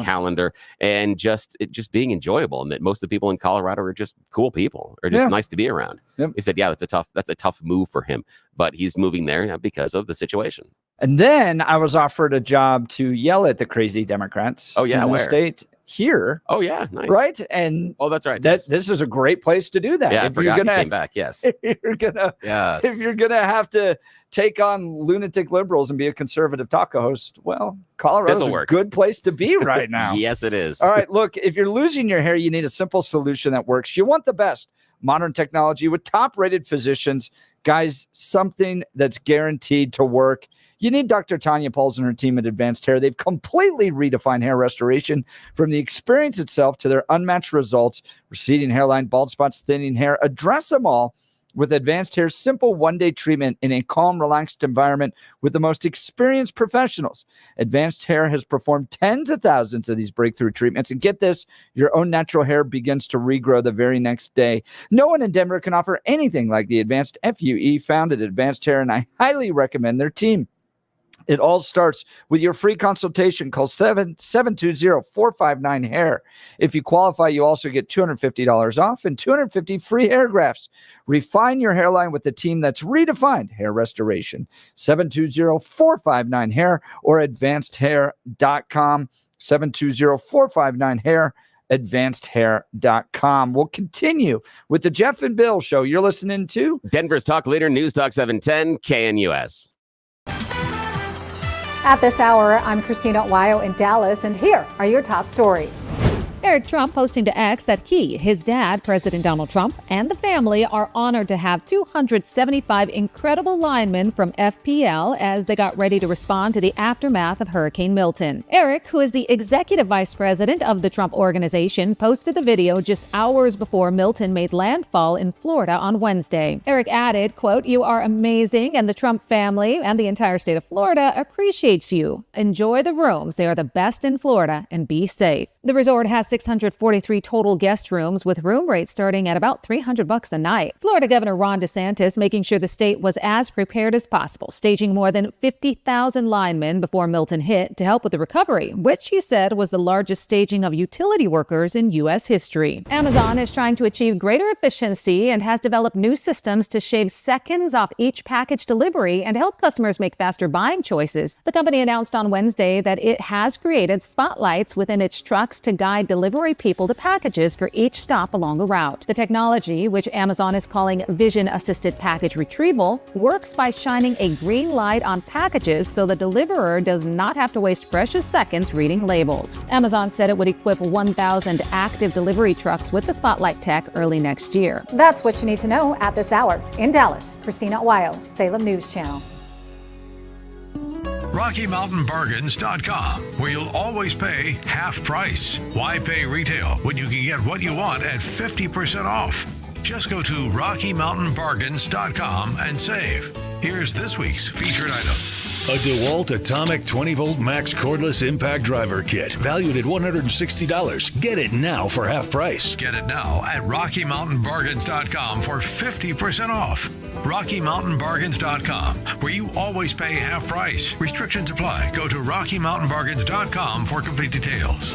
Calendar, and just being enjoyable. And that most of the people in Colorado are just cool people, or just nice to be around. Yep. He said, that's a tough move for him, but he's moving there because of the situation. And then I was offered a job to yell at the crazy Democrats. Oh, yeah, in the where? state. Here. Oh yeah, nice. Right? And that's right. This is a great place to do that. Yeah, if you're gonna came back, yes. If you're gonna have to take on lunatic liberals and be a conservative talk host, well, Colorado's a good place to be right now. Yes, it is. All right, look, if you're losing your hair, you need a simple solution that works. You want the best modern technology with top-rated physicians Guys, something that's guaranteed to work. You need Dr. Tanya Pauls and her team at Advanced Hair. They've completely redefined hair restoration, from the experience itself to their unmatched results. Receding hairline, bald spots, thinning hair, address them all with Advanced Hair's simple one-day treatment in a calm, relaxed environment with the most experienced professionals. Advanced Hair has performed tens of thousands of these breakthrough treatments. And get this, your own natural hair begins to regrow the very next day. No one in Denver can offer anything like the Advanced FUE found at Advanced Hair, and I highly recommend their team. It all starts with your free consultation. Call 720-459-HAIR. If you qualify, you also get $250 off and 250 free hair grafts. Refine your hairline with the team that's redefined hair restoration. 720-459-HAIR or advancedhair.com. 720-459-HAIR. advancedhair.com. We'll continue with the Jeff and Bill Show. You're listening to Denver's Talk Leader, News Talk 710 KNUS. At this hour, I'm Christina Owayo in Dallas, and here are your top stories. Eric Trump posting to X that he, his dad, President Donald Trump, and the family are honored to have 275 incredible linemen from FPL as they got ready to respond to the aftermath of Hurricane Milton. Eric, who is the executive vice president of the Trump Organization, posted the video just hours before Milton made landfall in Florida on Wednesday. Eric added, quote, "You are amazing, and the Trump family and the entire state of Florida appreciates you. Enjoy the rooms. They are the best in Florida, and be safe." The resort has 643 total guest rooms, with room rates starting at about $300 a night. Florida Governor Ron DeSantis making sure the state was as prepared as possible, staging more than 50,000 linemen before Milton hit to help with the recovery, which he said was the largest staging of utility workers in U.S. history. Amazon is trying to achieve greater efficiency and has developed new systems to shave seconds off each package delivery and help customers make faster buying choices. The company announced on Wednesday that it has created spotlights within its trucks to guide delivery people to packages for each stop along a route. The technology, which Amazon is calling vision-assisted package retrieval, works by shining a green light on packages so the deliverer does not have to waste precious seconds reading labels. Amazon said it would equip 1,000 active delivery trucks with the Spotlight tech early next year. That's what you need to know at this hour. In Dallas, Christina Owayo, Salem News Channel. RockyMountainBargains.com, where you'll always pay half price. Why pay retail when you can get what you want at 50% off? Just go to RockyMountainBargains.com and save. Here's this week's featured item. A DeWalt Atomic 20-volt max cordless impact driver kit, valued at $160. Get it now for half price. Get it now at RockyMountainBargains.com for 50% off. RockyMountainBargains.com, where you always pay half price. Restrictions apply. Go to RockyMountainBargains.com for complete details.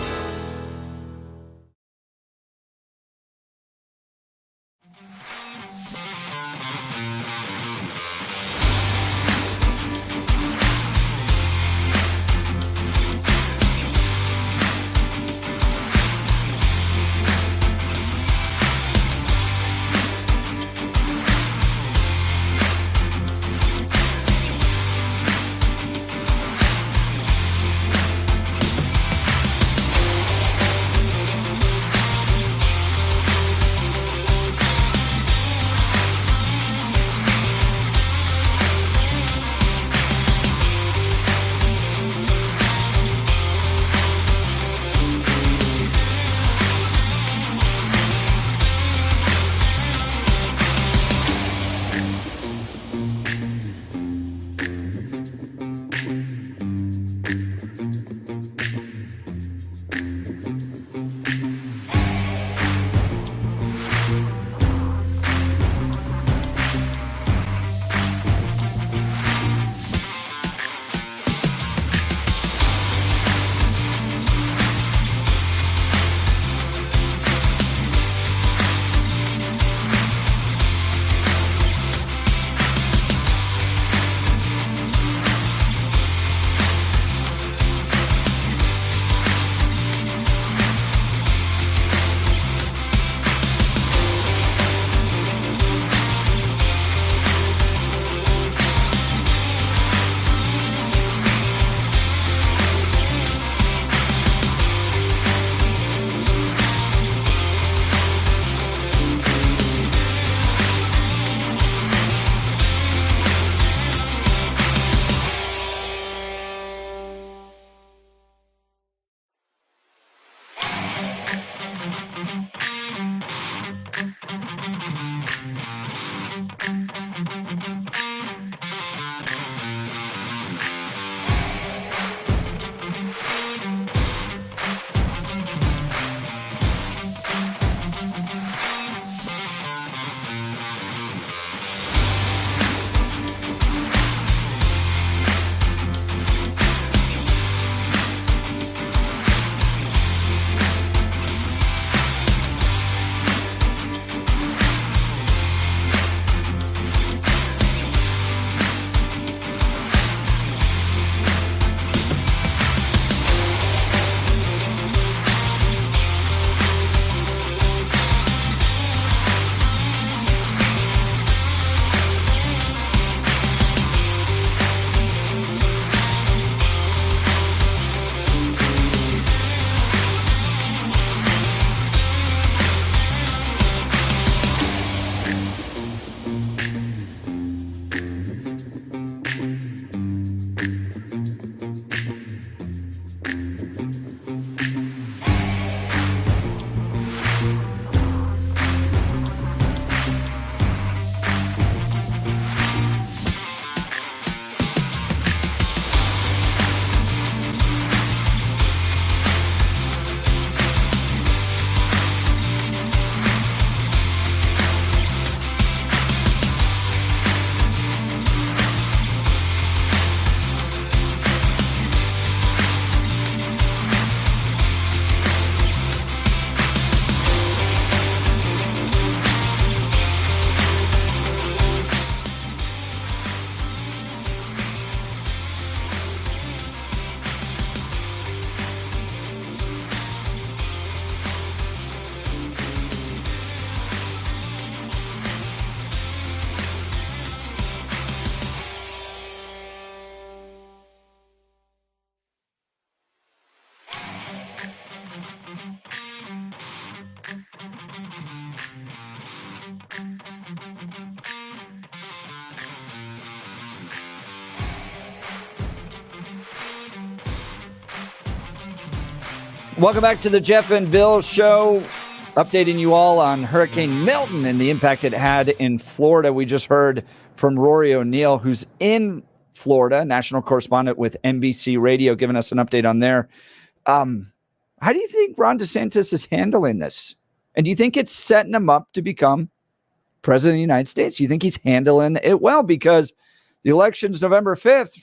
Welcome back to the Jeff and Bill Show, updating you all on Hurricane Milton and the impact it had in Florida. We just heard from Rory O'Neil, who's in Florida, national correspondent with NBC Radio, giving us an update on there. How do you think Ron DeSantis is handling this? And do you think it's setting him up to become president of the United States? Do you think he's handling it well? Because the election's November 5th.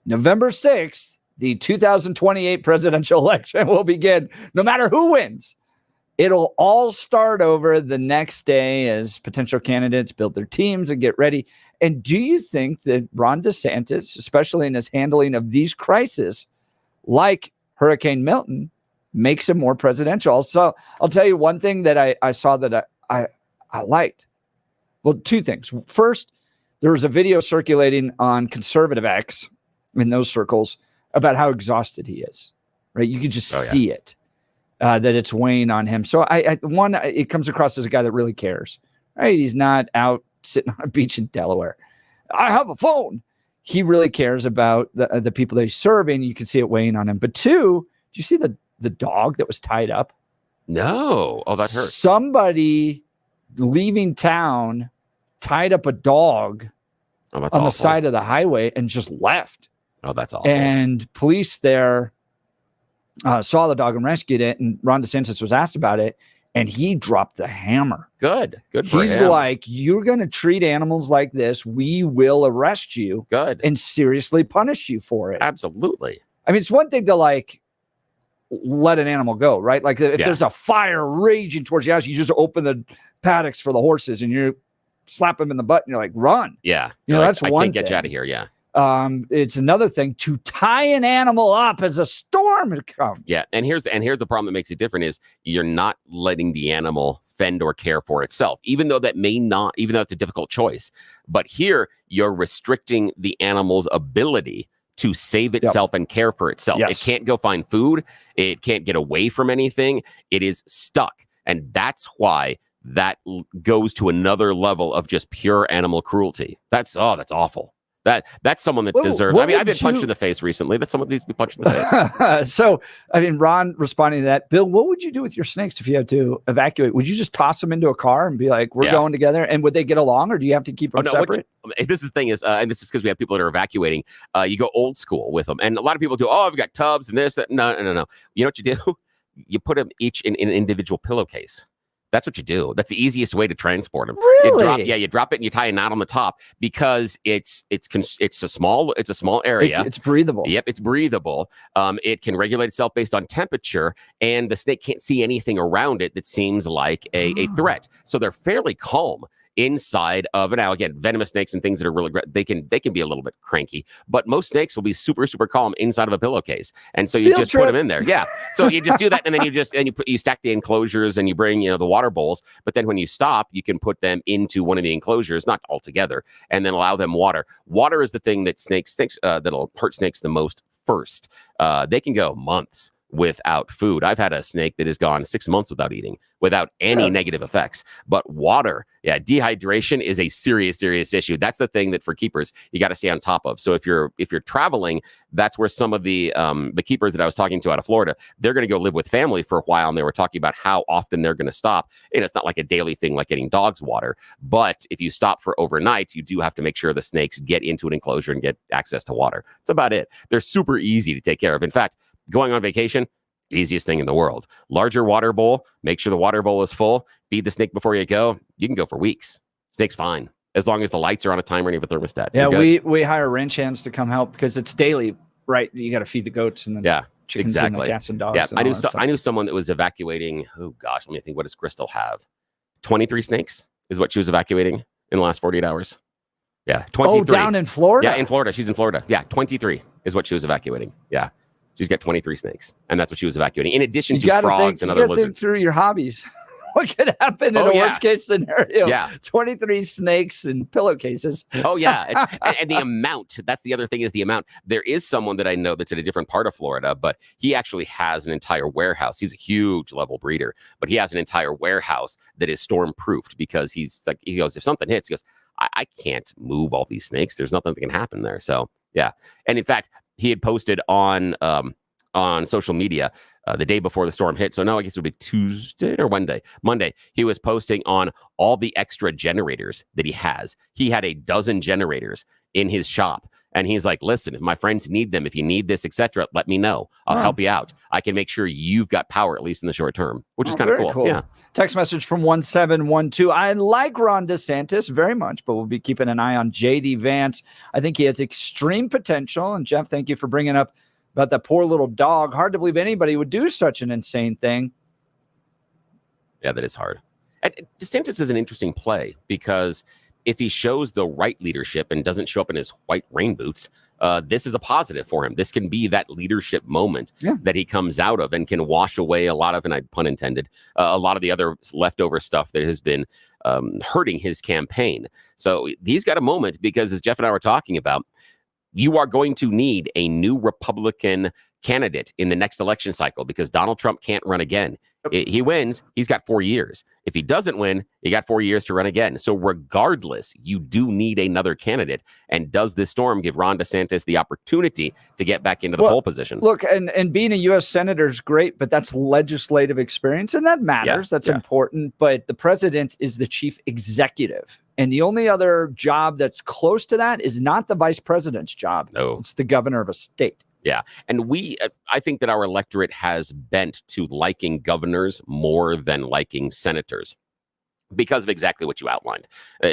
November 6th, the 2028 presidential election will begin. No matter who wins, it'll all start over the next day as potential candidates build their teams and get ready. And do you think that Ron DeSantis, especially in his handling of these crises, like Hurricane Milton, makes him more presidential? So I'll tell you one thing that I saw that I liked. Well, two things. First, there was a video circulating on conservative X in those circles about how exhausted he is, right? You could just see it, that it's weighing on him. So it comes across as a guy that really cares, right? He's not out sitting on a beach in Delaware. I have a phone. He really cares about the people that he's serving. You can see it weighing on him. But two, do you see the dog that was tied up? No. Oh, that hurts. Somebody leaving town tied up a dog on the side of the highway and just left. Oh, that's awful. And police there saw the dog and rescued it. And Ron DeSantis was asked about it, and he dropped the hammer. Good for him. He's like, you're going to treat animals like this, we will arrest you. Good. And seriously punish you for it. Absolutely. I mean, it's one thing to let an animal go, right? Like if there's a fire raging towards your house, you just open the paddocks for the horses and you slap them in the butt and you're like, run. Yeah. You know, like, that's one I can't get thing. you out of here. Yeah. It's another thing to tie an animal up as a storm comes. Yeah. And here's the problem that makes it different is you're not letting the animal fend or care for itself, even though it's a difficult choice. But here you're restricting the animal's ability to save itself and care for itself. Yes. It can't go find food. It can't get away from anything. It is stuck. And that's why that goes to another level of just pure animal cruelty. That's awful. That's someone that deserves. I mean, I've been punched in the face recently. That's someone that needs to be punched in the face. So, I mean, Ron responding to that, Bill, what would you do with your snakes if you had to evacuate? Would you just toss them into a car and be like, we're going together? And would they get along, or do you have to keep them separate? This is the thing is, and this is because we have people that are evacuating. You go old school with them, and a lot of people do. Oh, I've got tubs and this, that. No. You know what you do? You put them each in an individual pillowcase. That's what you do. That's the easiest way to transport them. Really? You drop it and you tie a knot on the top because it's a small area. It's breathable. Yep, it's breathable. It can regulate itself based on temperature, and the snake can't see anything around it that seems like a threat. So they're fairly calm inside of it. Now, again, venomous snakes and things that are really they can be a little bit cranky, but most snakes will be super, super calm inside of a pillowcase. And so you just put them in there. Yeah. So you just do that, and then you stack the enclosures and you bring, the water bowls. But then when you stop, you can put them into one of the enclosures, not all together, and then allow them water. Water is the thing that snakes that'll hurt snakes the most first. They can go months without food. I've had a snake that has gone 6 months without eating, without any negative effects. But water, dehydration is a serious, serious issue. That's the thing that for keepers you got to stay on top of. So if you're traveling, that's where some of the keepers that I was talking to out of Florida, they're going to go live with family for a while, and they were talking about how often they're going to stop. And it's not like a daily thing like getting dogs water, but if you stop for overnight, you do have to make sure the snakes get into an enclosure and get access to water. That's about it. They're super easy to take care of. In fact, going on vacation, easiest thing in the world. Larger water bowl, make sure the water bowl is full, feed the snake before you go. You can go for weeks. Snake's fine. As long as the lights are on a timer and you have a thermostat. Yeah, we hire ranch hands to come help because it's daily, right? You got to feed the goats and the chickens and the cats and dogs. Yeah, and I knew someone that was evacuating. Oh gosh, let me think. What does Crystal have? 23 snakes is what she was evacuating in the last 48 hours. Yeah, 23. Oh, down in Florida? Yeah, in Florida. She's in Florida. Yeah, 23 is what she was evacuating. Yeah. She's got 23 snakes, and that's what she was evacuating. In addition to frogs and other lizards. Think through your hobbies. What could happen in a worst case scenario? Yeah. 23 snakes and pillowcases. Oh, yeah. And the amount, that's the other thing is the amount. There is someone that I know that's in a different part of Florida, but he actually has an entire warehouse. He's a huge level breeder, but he has an entire warehouse that is storm proofed because he goes, if something hits, he goes, I can't move all these snakes. There's nothing that can happen there. So, yeah. And in fact, he had posted on on social media the day before the storm hit. So now I guess it would be Tuesday or Monday. He was posting on all the extra generators that he has. He had a dozen generators in his shop. And he's like, listen, if my friends need them, if you need this, etc., let me know. I'll help you out. I can make sure you've got power, at least in the short term, which is kind of cool. Yeah. Text message from 1712. I like Ron DeSantis very much, but we'll be keeping an eye on J.D. Vance. I think he has extreme potential. And Jeff, thank you for bringing up about that poor little dog. Hard to believe anybody would do such an insane thing. Yeah, that is hard. And DeSantis is an interesting play because if he shows the right leadership and doesn't show up in his white rain boots, this is a positive for him. This can be that leadership moment that he comes out of and can wash away a lot of, and I pun intended, a lot of the other leftover stuff that has been hurting his campaign. So he's got a moment because, as Jeff and I were talking about, you are going to need a new Republican candidate in the next election cycle because Donald Trump can't run again. He wins, he's got 4 years. If he doesn't win, he got 4 years to run again. So regardless, you do need another candidate. And does this storm give Ron DeSantis the opportunity to get back into the pole position? Look, and being a U.S. senator is great, but that's legislative experience, and that matters. That's important. But the president is the chief executive. And the only other job that's close to that is not the vice president's job. No. It's the governor of a state. Yeah. And I think that our electorate has bent to liking governors more than liking senators because of exactly what you outlined,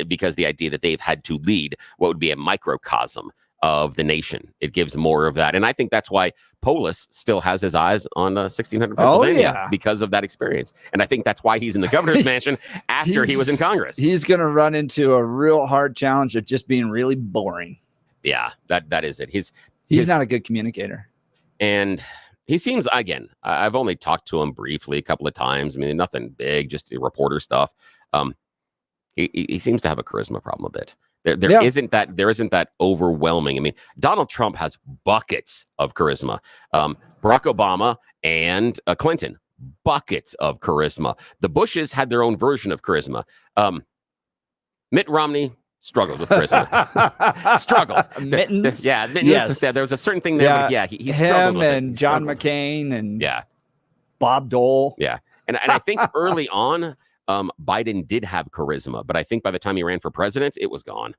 because the idea that they've had to lead what would be a microcosm of the nation. It gives more of that. And I think that's why Polis still has his eyes on 1600 Pennsylvania because of that experience. And I think that's why he's in the governor's mansion after he was in Congress. He's going to run into a real hard challenge of just being really boring. Yeah, that is it. He's not a good communicator. And he seems, again, I've only talked to him briefly a couple of times. I mean, nothing big, just reporter stuff. He seems to have a charisma problem a bit. There isn't that overwhelming. I mean, Donald Trump has buckets of charisma. Barack Obama and Clinton, buckets of charisma. The Bushes had their own version of charisma. Mitt Romney struggled with charisma. Struggled. Mittens? Mittens. Yeah, there was a certain thing there. Yeah, But he struggled with it. And John McCain and Bob Dole. Yeah. And I think early on, Biden did have charisma, but I think by the time he ran for president, it was gone.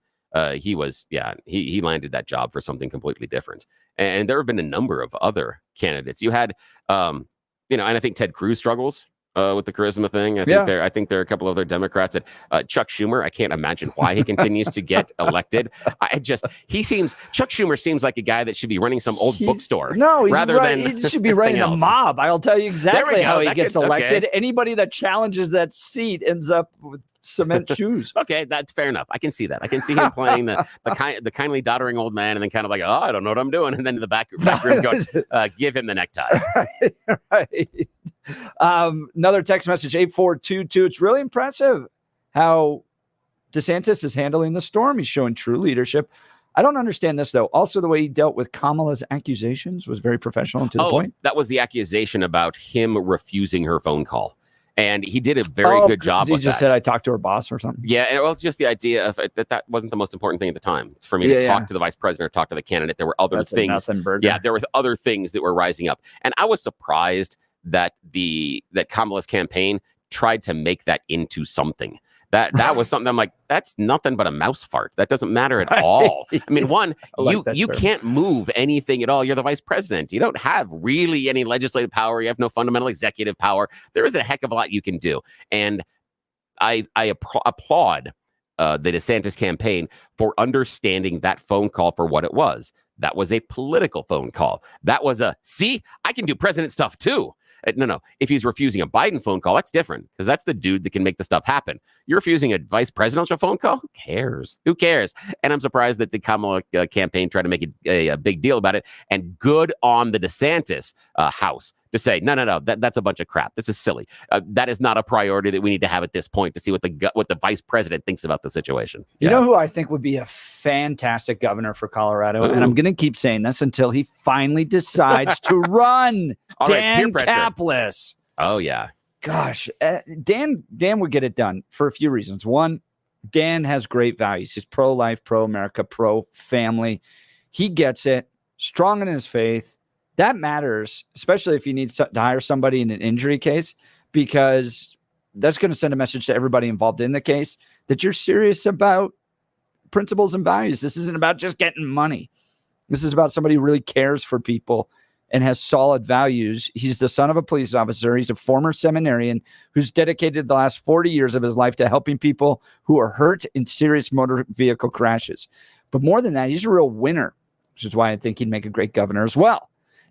He landed that job for something completely different. And there have been a number of other candidates. You had, and I think Ted Cruz struggles with the charisma thing. I think there are a couple of other Democrats that Chuck Schumer, I can't imagine why he continues to get elected. Chuck Schumer seems like a guy that should be running some old bookstore. No, than he should be running a mob. I'll tell you exactly how he gets elected. Okay. Anybody that challenges that seat ends up with cement shoes. Okay, that's fair enough. I can see that. I can see him playing the kindly doddering old man, and then kind of like, I don't know what I'm doing, and then in the back room going, give him the necktie. Right. Another text message 8422. It's really impressive how DeSantis is handling the storm. He's showing true leadership. I don't understand this, though. Also, the way he dealt with Kamala's accusations was very professional and to the point. That was the accusation about him refusing her phone call. And he did a very good job with that. He just said, I talked to her boss or something. Yeah, and it's just the idea of that wasn't the most important thing at the time. It's for me to talk to the vice president or talk to the candidate. There were other things. There were other things that were rising up. And I was surprised that Kamala's campaign tried to make that into something. That was something I'm like, that's nothing but a mouse fart. That doesn't matter at all. I mean, you can't move anything at all. You're the vice president. You don't have really any legislative power. You have no fundamental executive power. There is a heck of a lot you can do. And I applaud the DeSantis campaign for understanding that phone call for what it was. That was a political phone call. That was I can do president stuff too. No. If he's refusing a Biden phone call, that's different because that's the dude that can make the stuff happen. You're refusing a vice presidential phone call? Who cares? And I'm surprised that the Kamala campaign tried to make a big deal about it. And good on the DeSantis house to say, no, that's a bunch of crap. This is silly. That is not a priority that we need to have at this point to see what the vice president thinks about the situation. You know who I think would be a fantastic governor for Colorado? Ooh. And I'm going to keep saying this until he finally decides to run. Dan Caplis. Oh, yeah. Gosh, Dan would get it done for a few reasons. One, Dan has great values. He's pro-life, pro-America, pro-family. He gets it, strong in his faith. That matters, especially if you need to hire somebody in an injury case, because that's going to send a message to everybody involved in the case that you're serious about principles and values. This isn't about just getting money. This is about somebody who really cares for people and has solid values. He's the son of a police officer. He's a former seminarian who's dedicated the last 40 years of his life to helping people who are hurt in serious motor vehicle crashes. But more than that, he's a real winner, which is why I think he'd make a great governor as well.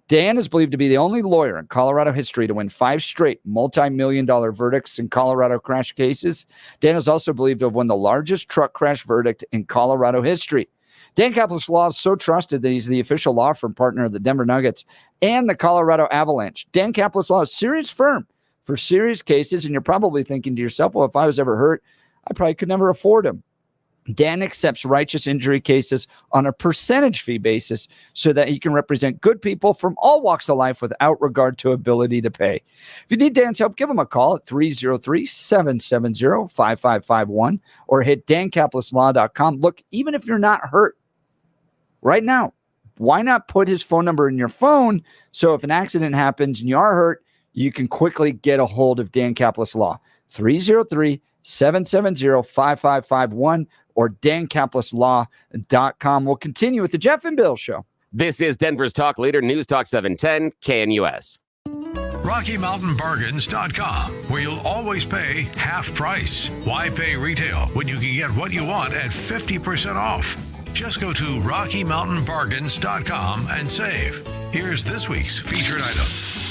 Dan is believed to be the only lawyer in Colorado history to win 5 straight multi-million-dollar verdicts in Colorado crash cases. Dan is also believed to have won the largest truck crash verdict in Colorado history. Dan Caplis Law is so trusted that he's the official law firm partner of the Denver Nuggets and the Colorado Avalanche. Dan Caplis Law is a serious firm for serious cases, and you're probably thinking to yourself, well, if I was ever hurt, I probably could never afford him. Dan accepts righteous injury cases on a percentage fee basis so that he can represent good people from all walks of life without regard to ability to pay. If you need Dan's help, give him a call at 303-770-5551 or hit dancapluslaw.com. Look, even if you're not hurt right now, why not put his phone number in your phone so if an accident happens and you are hurt, you can quickly get a hold of Dan Caplis Law. 303-770-5551 or dancapluslaw.com. We'll continue with the Jeff and Bill Show. This is Denver's talk leader, News Talk 710 KNUS. RockyMountainBargains.com, where you'll always pay half price. Why pay retail when you can get what you want at 50% off? Just go to RockyMountainBargains.com and save. Here's this week's featured item.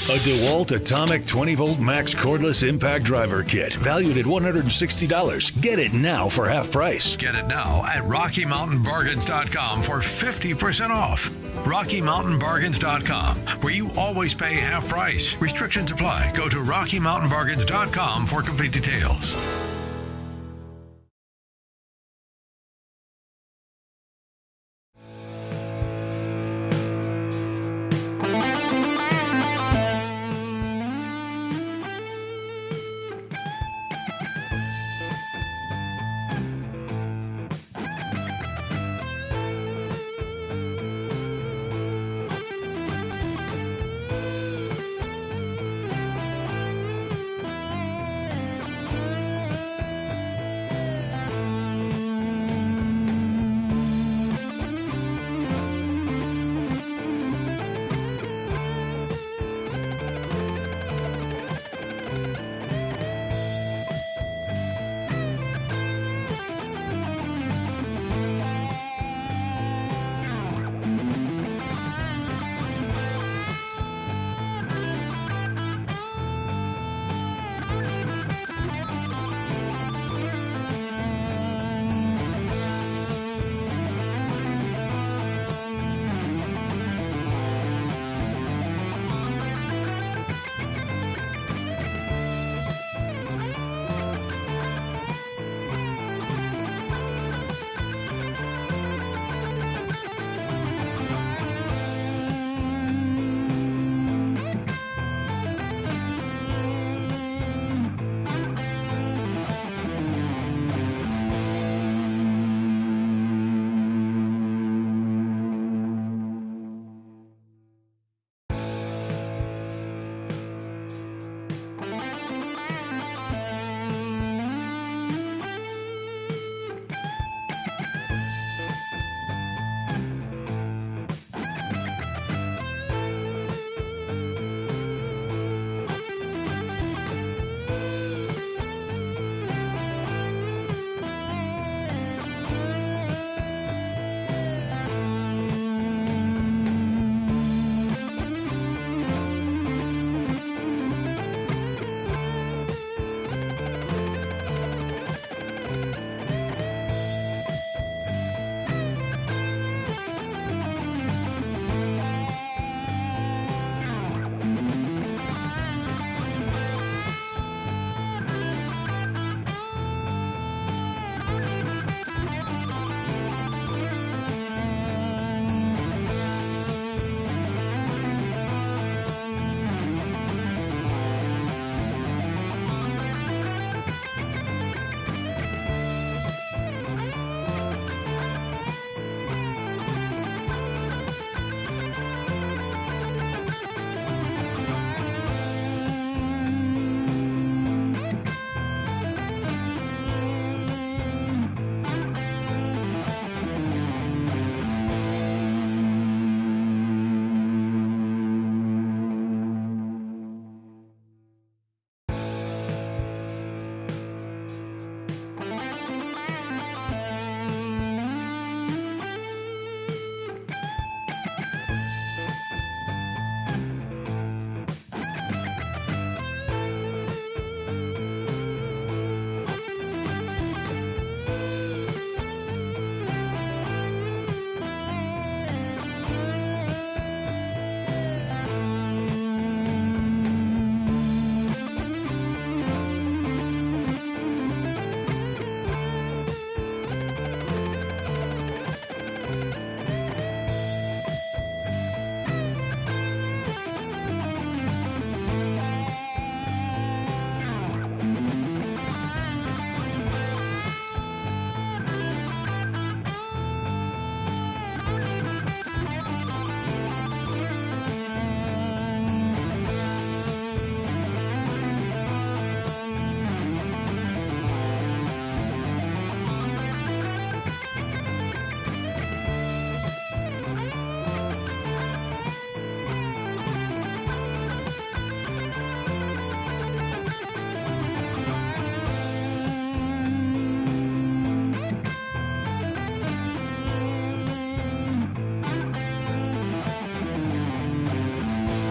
A DeWalt Atomic 20-volt max cordless impact driver kit, valued at $160. Get it now for half price. Get it now at RockyMountainBargains.com for 50% off. RockyMountainBargains.com, where you always pay half price. Restrictions apply. Go to RockyMountainBargains.com for complete details.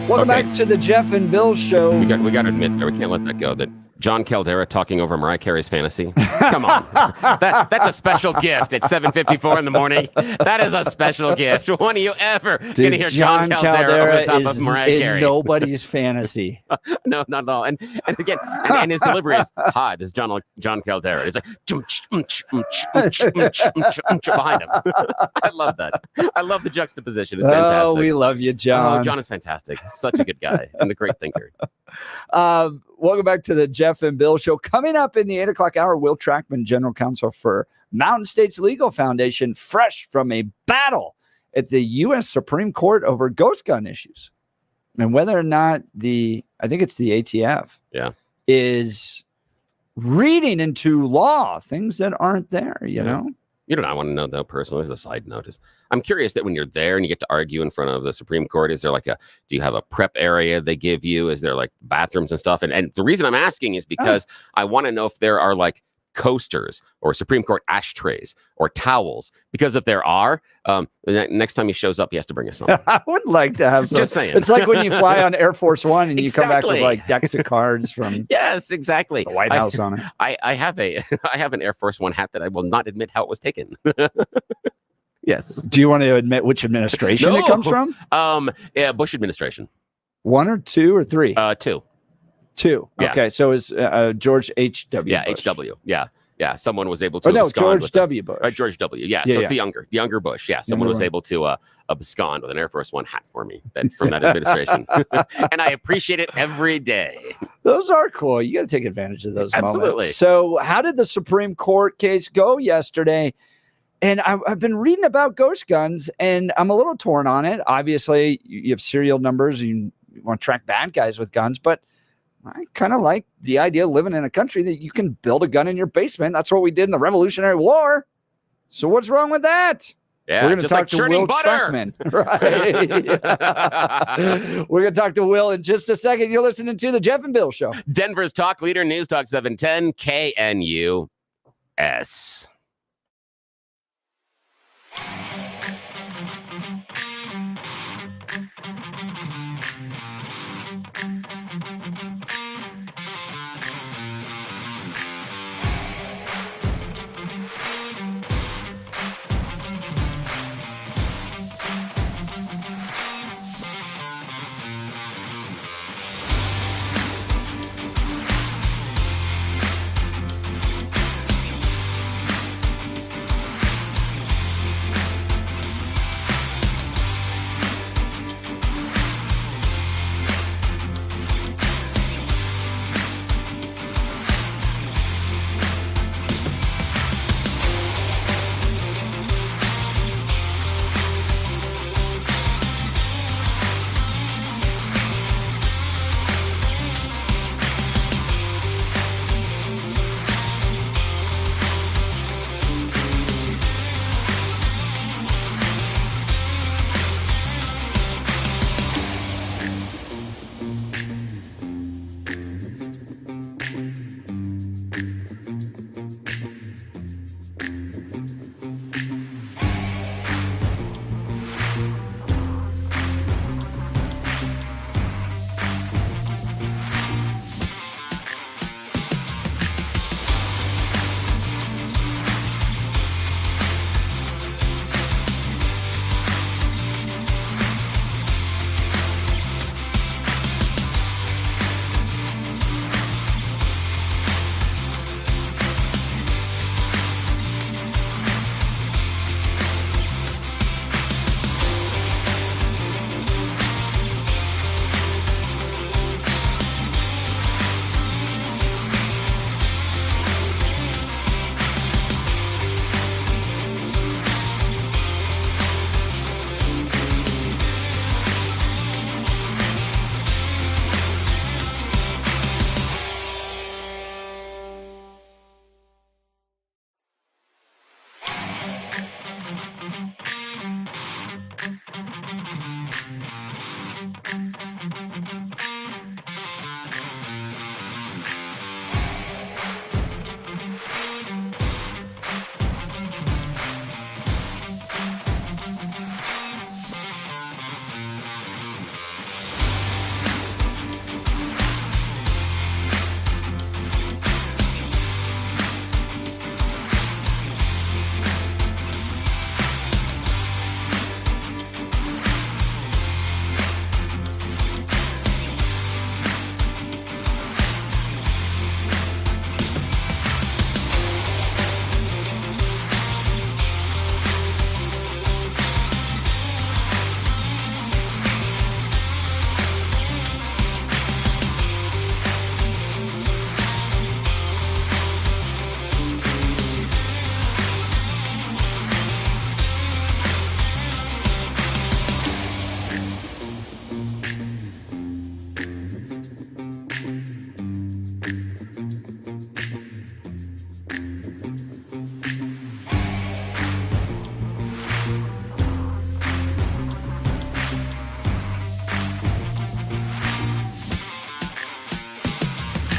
Welcome back to the Jeff and Bill Show. We got to admit, we can't let that go. That John Caldera talking over Mariah Carey's Fantasy. Come on, that's a special gift at 7:54 in the morning. That is a special gift. When are you ever going to hear John Caldera over the top of Mariah Carey? Nobody's fantasy. No, not at all. And again, and his delivery is hot as John Caldera. It's like behind him. I love that. I love the juxtaposition. It's fantastic. Oh, we love you, John. Oh, John is fantastic. Such a good guy and a great thinker. Welcome back to the Jeff and Bill Show. Coming up in the 8 o'clock hour, Will Trachman, General Counsel for Mountain States Legal Foundation, fresh from a battle at the U.S. Supreme Court over ghost gun issues and whether or not I think it's the ATF, is reading into law things that aren't there, you know? You know what I want to know, though, personally, as a side note, is I'm curious that when you're there and you get to argue in front of the Supreme Court, is there do you have a prep area they give you? Is there like bathrooms and stuff? And the reason I'm asking is because I want to know if there are like coasters or Supreme Court ashtrays or towels, because if there are, the next time he shows up, he has to bring us something. I would like to have some. Just saying. It's like when you fly on Air Force One and you come back with like decks of cards from yes, exactly. the White House on it. I have an Air Force One hat that I will not admit how it was taken. Yes. Do you want to admit which administration it comes from? Yeah, Bush administration. 1 or 2 or 3? 2. 2. Yeah. Okay, so is George H.W. Yeah, Bush. H.W. Yeah. Someone was able to. Oh no, abscond George with W. Bush. George W. Yeah, so it's the younger Bush. Yeah, someone was able to abscond with an Air Force One hat for me from that administration, and I appreciate it every day. Those are cool. You got to take advantage of those Absolutely. moments. So, how did the Supreme Court case go yesterday? And I've been reading about ghost guns, and I'm a little torn on it. Obviously, you have serial numbers, and you want to track bad guys with guns, but I kind of like the idea of living in a country that you can build a gun in your basement. That's what we did in the Revolutionary War. So what's wrong with that? Yeah, we're going to talk to Will butter. Trachman. Right. We're going to talk to Will in just a second. You're listening to the Jeff and Bill Show. Denver's talk leader, News Talk 710 KNUS.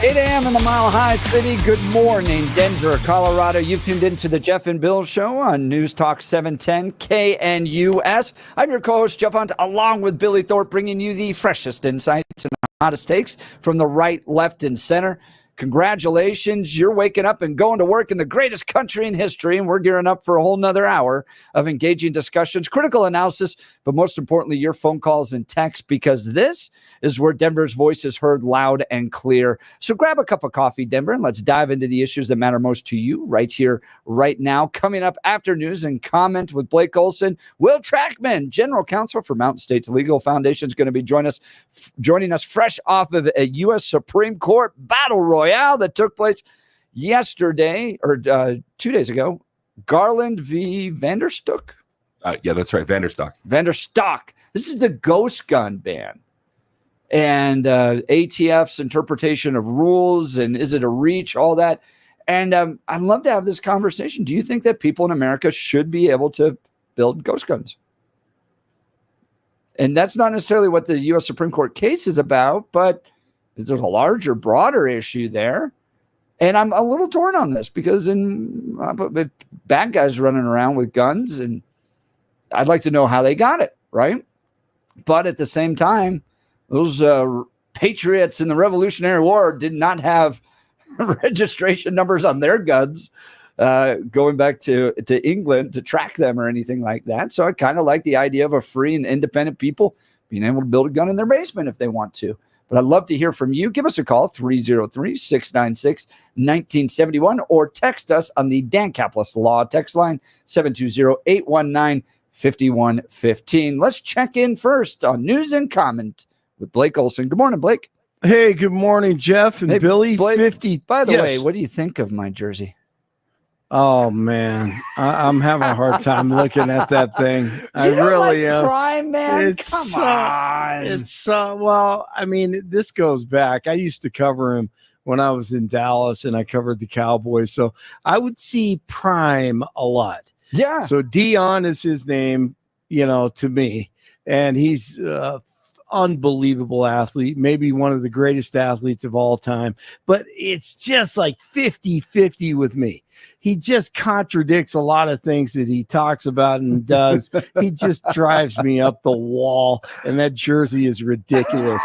8 a.m. in the Mile High City. Good morning, Denver, Colorado. You've tuned into the Jeff and Bill Show on News Talk 710 KNUS. I'm your co-host, Jeff Hunt, along with Billy Thorpe, bringing you the freshest insights and hottest takes from the right, left, and center. Congratulations. You're waking up and going to work in the greatest country in history, and we're gearing up for a whole nother hour of engaging discussions, critical analysis, but most importantly, your phone calls and texts, because this is where Denver's voice is heard loud and clear. So grab a cup of coffee, Denver, and let's dive into the issues that matter most to you right here, right now. Coming up after news and comment with Blake Olson, Will Trachman, General Counsel for Mountain States Legal Foundation, is going to be joining us fresh off of a U.S. Supreme Court battle royale that took place yesterday, or 2 days ago. Garland v. Vanderstook. Yeah, that's right. Vanderstock. This is the ghost gun ban. And ATF's interpretation of rules, and is it a reach, all that. And I'd love to have this conversation. Do you think that people in America should be able to build ghost guns? And that's not necessarily what the U.S. Supreme Court case is about, but there's a larger, broader issue there. And I'm a little torn on this because bad guys running around with guns, and I'd like to know how they got it, right? But at the same time, those patriots in the Revolutionary War did not have registration numbers on their guns going back to England to track them or anything like that. So I kind of like the idea of a free and independent people being able to build a gun in their basement if they want to. But I'd love to hear from you. Give us a call, 303-696-1971, or text us on the Dan Caplis Law text line, 720-819-5115. Let's check in first on news and comment with Blake Olson. Good morning, Blake. Hey, good morning, Jeff and Billy. Blake, 50. By the way, what do you think of my jersey? Oh, man. I'm having a hard time looking at that thing. I really am. Prime, man? Come on. Well, I mean, this goes back. I used to cover him when I was in Dallas, and I covered the Cowboys. So I would see Prime a lot. Yeah. So Dion is his name, to me. And he's unbelievable athlete, maybe one of the greatest athletes of all time. But it's just like 50-50 with me. He just contradicts a lot of things that he talks about and does. He just drives me up the wall, and that jersey is ridiculous.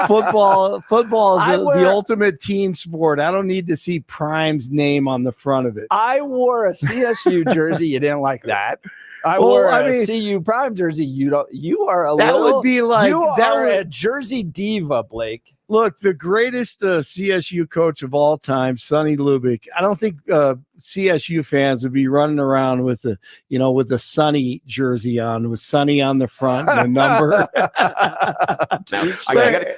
Football is the ultimate team sport. I don't need to see Prime's name on the front of it. I wore a CSU jersey. You didn't like that. I wore a CU Prime jersey. You are a a jersey diva, Blake. Look, the greatest CSU coach of all time, Sonny Lubick. I don't think CSU fans would be running around with the Sonny jersey on, with Sonny on the front and a number. I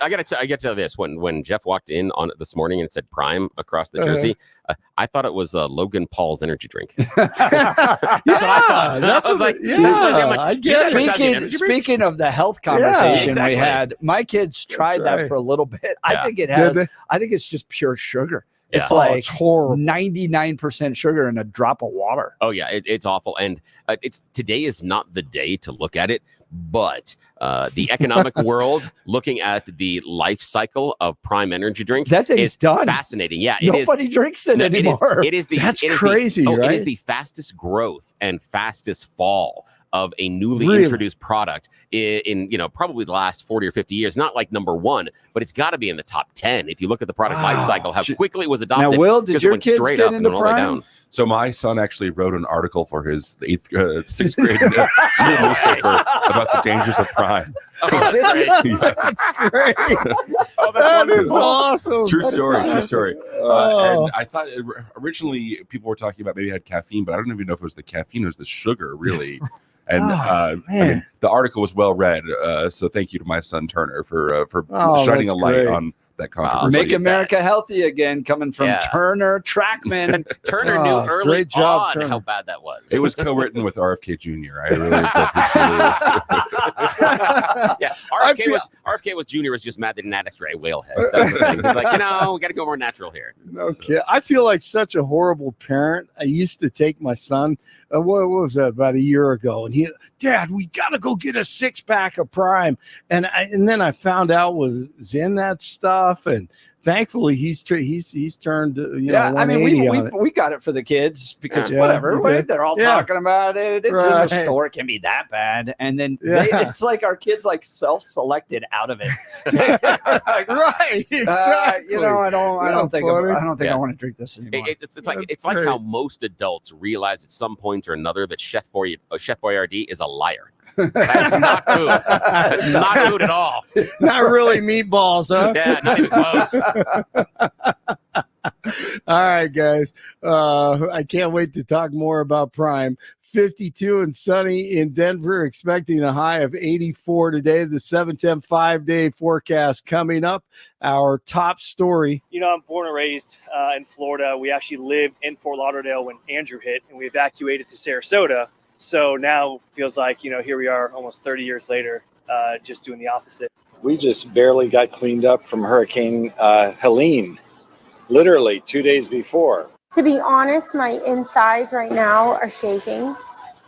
got to tell this. When Jeff walked in on it this morning and it said Prime across the jersey, I thought it was Logan Paul's energy drink. That's what I thought. I get it. Speaking of the health conversation we had, my kids tried that for a little bit. I think it's just pure sugar. It's it's horrible. 99% sugar and a drop of water. Oh yeah, it's awful. And today is not the day to look at it, but the economic world, looking at the life cycle of Prime energy drink, that thing's done. Fascinating. Yeah, nobody drinks it anymore. That's crazy, right? It is the fastest growth and fastest fall of a newly introduced product in probably the last 40 or 50 years. Not like number one, but it's got to be in the top 10 if you look at the product life cycle, how quickly it was adopted. Now, Will, did your kids get into Prime? So my son actually wrote an article for his 6th grade school newspaper about the dangers of Prime. Oh, that's great. That's great. That is awesome. True story. And I thought originally people were talking about maybe it had caffeine, but I don't even know if it was the caffeine or it was the sugar, really. And I mean, the article was well read, so thank you to my son Turner for shining a light on that controversy. Make America healthy again, coming from Turner Trachman. Turner knew early on how bad that was. It was co-written with RFK Jr. I really appreciate it. RFK was Jr. was just mad that an X-ray whale head. That's the thing. He's like, we got to go more natural here. Okay, I feel like such a horrible parent. I used to take my son. What was that, about a year ago? And Dad, we got to go get a 6-pack of Prime. And then I found out what was in that stuff. And thankfully he's turned, I mean, we got it for the kids because whatever, right? They're all talking about it. It's in the store. It can be that bad. And then it's like our kids like self-selected out of it. Right. Exactly. I don't think I want to drink this anymore. It's like how most adults realize at some point or another that Chef Boyardee is a liar. That's not food. That's not food at all. Not really meatballs, huh? Yeah, not even close. All right, guys. I can't wait to talk more about Prime. 52 and sunny in Denver, expecting a high of 84 today. The 7-10 5-day forecast coming up. Our top story. I'm born and raised in Florida. We actually lived in Fort Lauderdale when Andrew hit, and we evacuated to Sarasota. So now it feels like, here we are almost 30 years later, just doing the opposite. We just barely got cleaned up from Hurricane Helene, literally 2 days before. To be honest, my insides right now are shaking.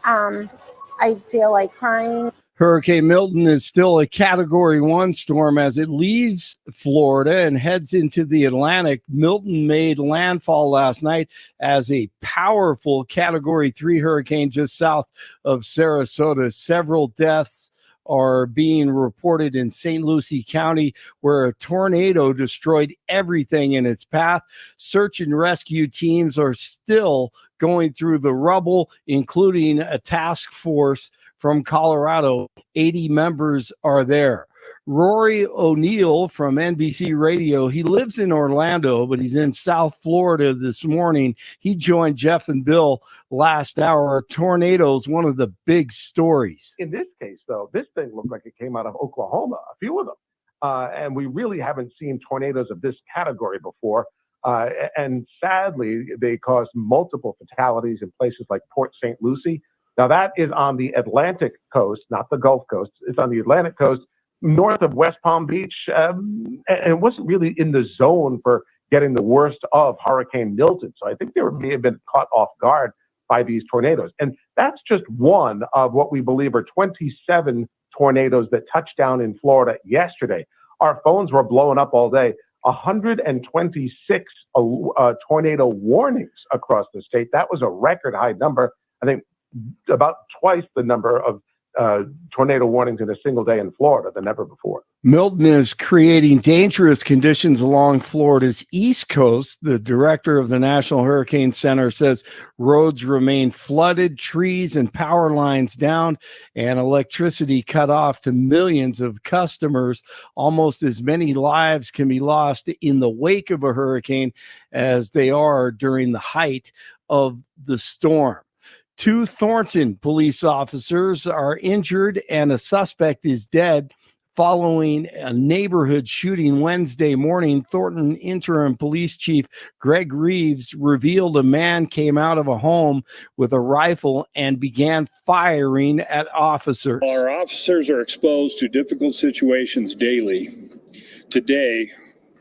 I feel like crying. Hurricane Milton is still a Category 1 storm as it leaves Florida and heads into the Atlantic. Milton made landfall last night as a powerful Category 3 hurricane just south of Sarasota. Several deaths are being reported in St. Lucie County, where a tornado destroyed everything in its path. Search and rescue teams are still going through the rubble, including a task force from Colorado. 80 members are there. Rory O'Neil from NBC Radio, he lives in Orlando, but he's in South Florida this morning. He joined Jeff and Bill last hour. Tornadoes, one of the big stories. In this case, though, this thing looked like it came out of Oklahoma, a few of them. And we really haven't seen tornadoes of this category before. And sadly, they caused multiple fatalities in places like Port St. Lucie. Now, that is on the Atlantic coast, not the Gulf Coast. It's on the Atlantic coast, north of West Palm Beach. And it wasn't really in the zone for getting the worst of Hurricane Milton. So I think they may have been caught off guard by these tornadoes. And that's just one of what we believe are 27 tornadoes that touched down in Florida yesterday. Our phones were blowing up all day. 126 tornado warnings across the state. That was a record high number. I think about twice the number of tornado warnings in a single day in Florida than ever before. Milton is creating dangerous conditions along Florida's east coast. The director of the National Hurricane Center says roads remain flooded, trees and power lines down, and electricity cut off to millions of customers. Almost as many lives can be lost in the wake of a hurricane as they are during the height of the storm. 2 Thornton police officers are injured and a suspect is dead following a neighborhood shooting Wednesday morning. Thornton Interim Police Chief Greg Reeves revealed a man came out of a home with a rifle and began firing at officers. Our officers are exposed to difficult situations daily. Today,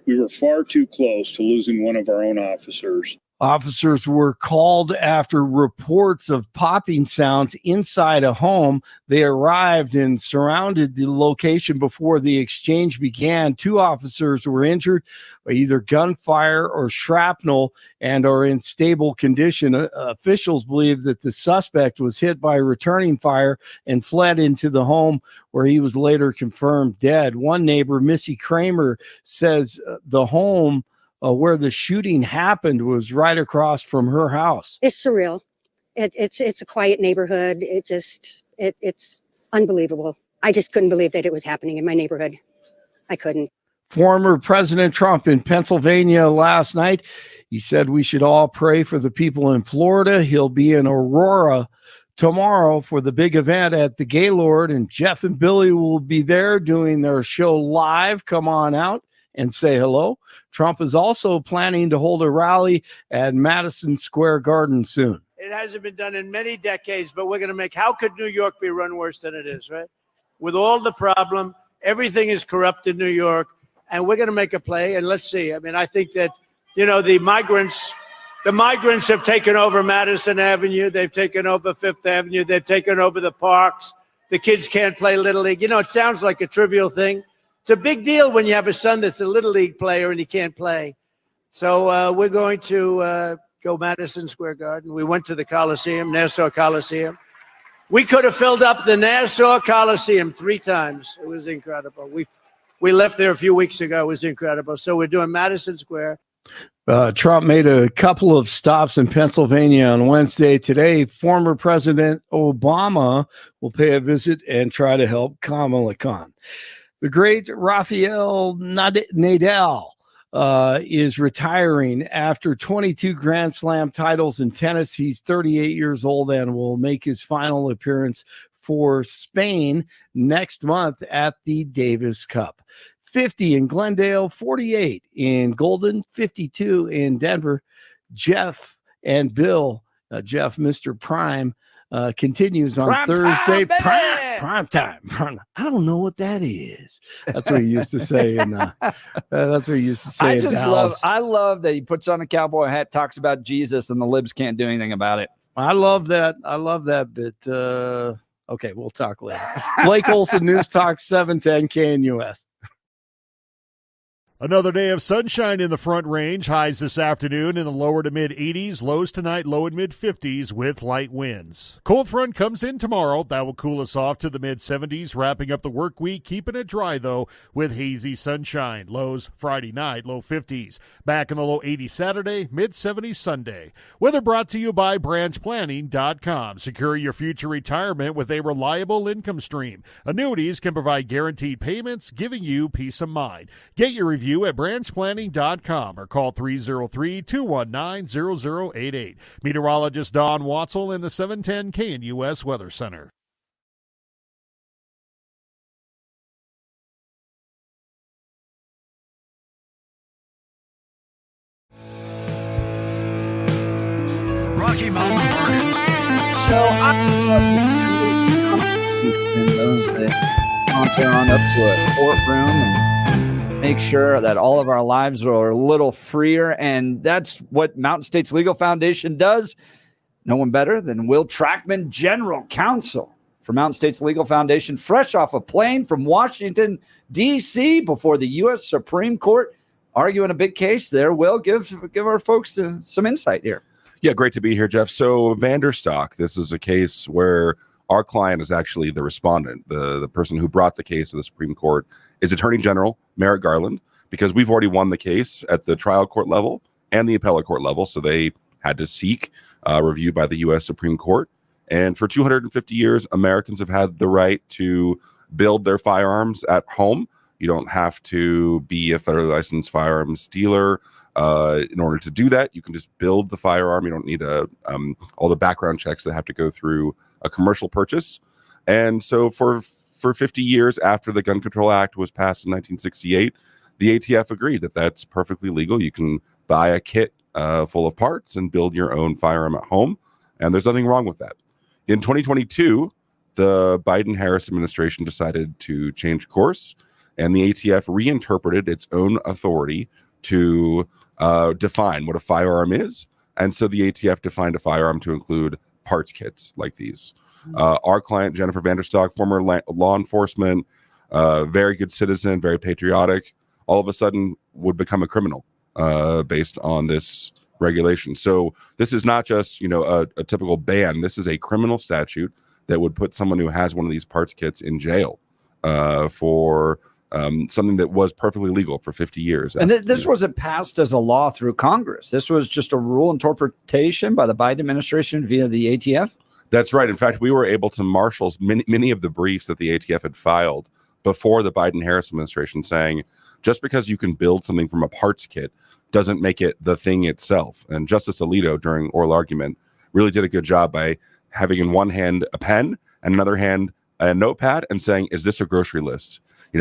we were far too close to losing one of our own officers. Officers were called after reports of popping sounds inside a home. They arrived and surrounded the location before the exchange began. 2 officers were injured by either gunfire or shrapnel and are in stable condition. Officials believe that the suspect was hit by returning fire and fled into the home, where he was later confirmed dead. One neighbor, Missy Kramer, says the home where the shooting happened was right across from her house. It's surreal. It's a quiet neighborhood. It's unbelievable. I just couldn't believe that it was happening in my neighborhood. I couldn't. Former President Trump in Pennsylvania last night, he said we should all pray for the people in Florida. He'll be in Aurora tomorrow for the big event at the Gaylord, and Jeff and Billy will be there doing their show live. Come on out and say hello. Trump is also planning to hold a rally at Madison Square Garden soon. It hasn't been done in many decades, but we're going to make, how could New York be run worse than it is, right? With all the problem, everything is corrupt in New York, and we're going to make a play, and let's see. I mean, I think that, the migrants have taken over Madison Avenue. They've taken over Fifth Avenue. They've taken over the parks. The kids can't play Little League. It sounds like a trivial thing, It's a big deal when you have a son that's a Little League player and he can't play. So we're going to go Madison Square Garden. We went to the Coliseum, Nassau Coliseum. We could have filled up the Nassau Coliseum 3 times. It was incredible. We left there a few weeks ago. It was incredible. So we're doing Madison Square. Trump made a couple of stops in Pennsylvania on Wednesday. Today, former President Obama will pay a visit and try to help Kamala Khan. The great Rafael Nadal is retiring after 22 Grand Slam titles in tennis. He's 38 years old and will make his final appearance for Spain next month at the Davis Cup. 50 in Glendale, 48 in Golden, 52 in Denver. Jeff and Bill, Jeff, Mr. Prime, continues on Thursday. Prime time. I don't know what that is. That's what he used to say. That's what he used to say. I love that he puts on a cowboy hat, talks about Jesus, and the libs can't do anything about it. I love that. But okay, we'll talk later. Blake Olson, News Talk 710 KNUS. Another day of sunshine in the Front Range. Highs this afternoon in the lower to mid 80s. Lows tonight low and mid 50s with light winds. Cold front comes in tomorrow. That will cool us off to the mid 70s. Wrapping up the work week. Keeping it dry though with hazy sunshine. Lows Friday night low 50s. Back in the low 80s Saturday. Mid 70s Sunday. Weather brought to you by branchplanning.com. Secure your future retirement with a reliable income stream. Annuities can provide guaranteed payments, giving you peace of mind. Get your review at branchplanning.com or call 303-219-0088. Meteorologist Don Watzel in the 710 KNUS Weather Center. Rocky Mountain Bargain. So those that saunter on up to a courtroom and make sure that all of our lives are a little freer. And that's what Mountain States Legal Foundation does. No one better than Will Trachman, General Counsel for Mountain States Legal Foundation, fresh off a plane from Washington, D.C. before the U.S. Supreme Court, arguing a big case there. Will, give our folks some insight here. Yeah, great to be here, Jeff. So Vanderstock, this is a case where our client is actually the respondent. The person who brought the case to the Supreme Court is Attorney General Merrick Garland, because we've already won the case at the trial court level and the appellate court level. So they had to seek review by the U.S. Supreme Court. And for 250 years, Americans have had the right to build their firearms at home. You don't have to be a federally licensed firearms dealer in order to do that. You can just build the firearm. You don't need all the background checks that have to go through a commercial purchase. And so for 50 years after the Gun Control Act was passed in 1968, the ATF agreed that that's perfectly legal. You can buy a kit full of parts and build your own firearm at home. And there's nothing wrong with that. In 2022, the Biden-Harris administration decided to change course, and the ATF reinterpreted its own authority to define what a firearm is. And so the ATF defined a firearm to include parts kits like these. Our client, Jennifer Vanderstock, former law enforcement, very good citizen, very patriotic, all of a sudden would become a criminal based on this regulation. So this is not just, a typical ban. This is a criminal statute that would put someone who has one of these parts kits in jail for something that was perfectly legal for 50 years. And this wasn't passed as a law through Congress. This was just a rule interpretation by the Biden administration via the ATF? That's right. In fact, we were able to marshal many of the briefs that the ATF had filed before the Biden-Harris administration, saying just because you can build something from a parts kit doesn't make it the thing itself. And Justice Alito, during oral argument, really did a good job by having in one hand a pen and another hand a notepad and saying, is this a grocery list?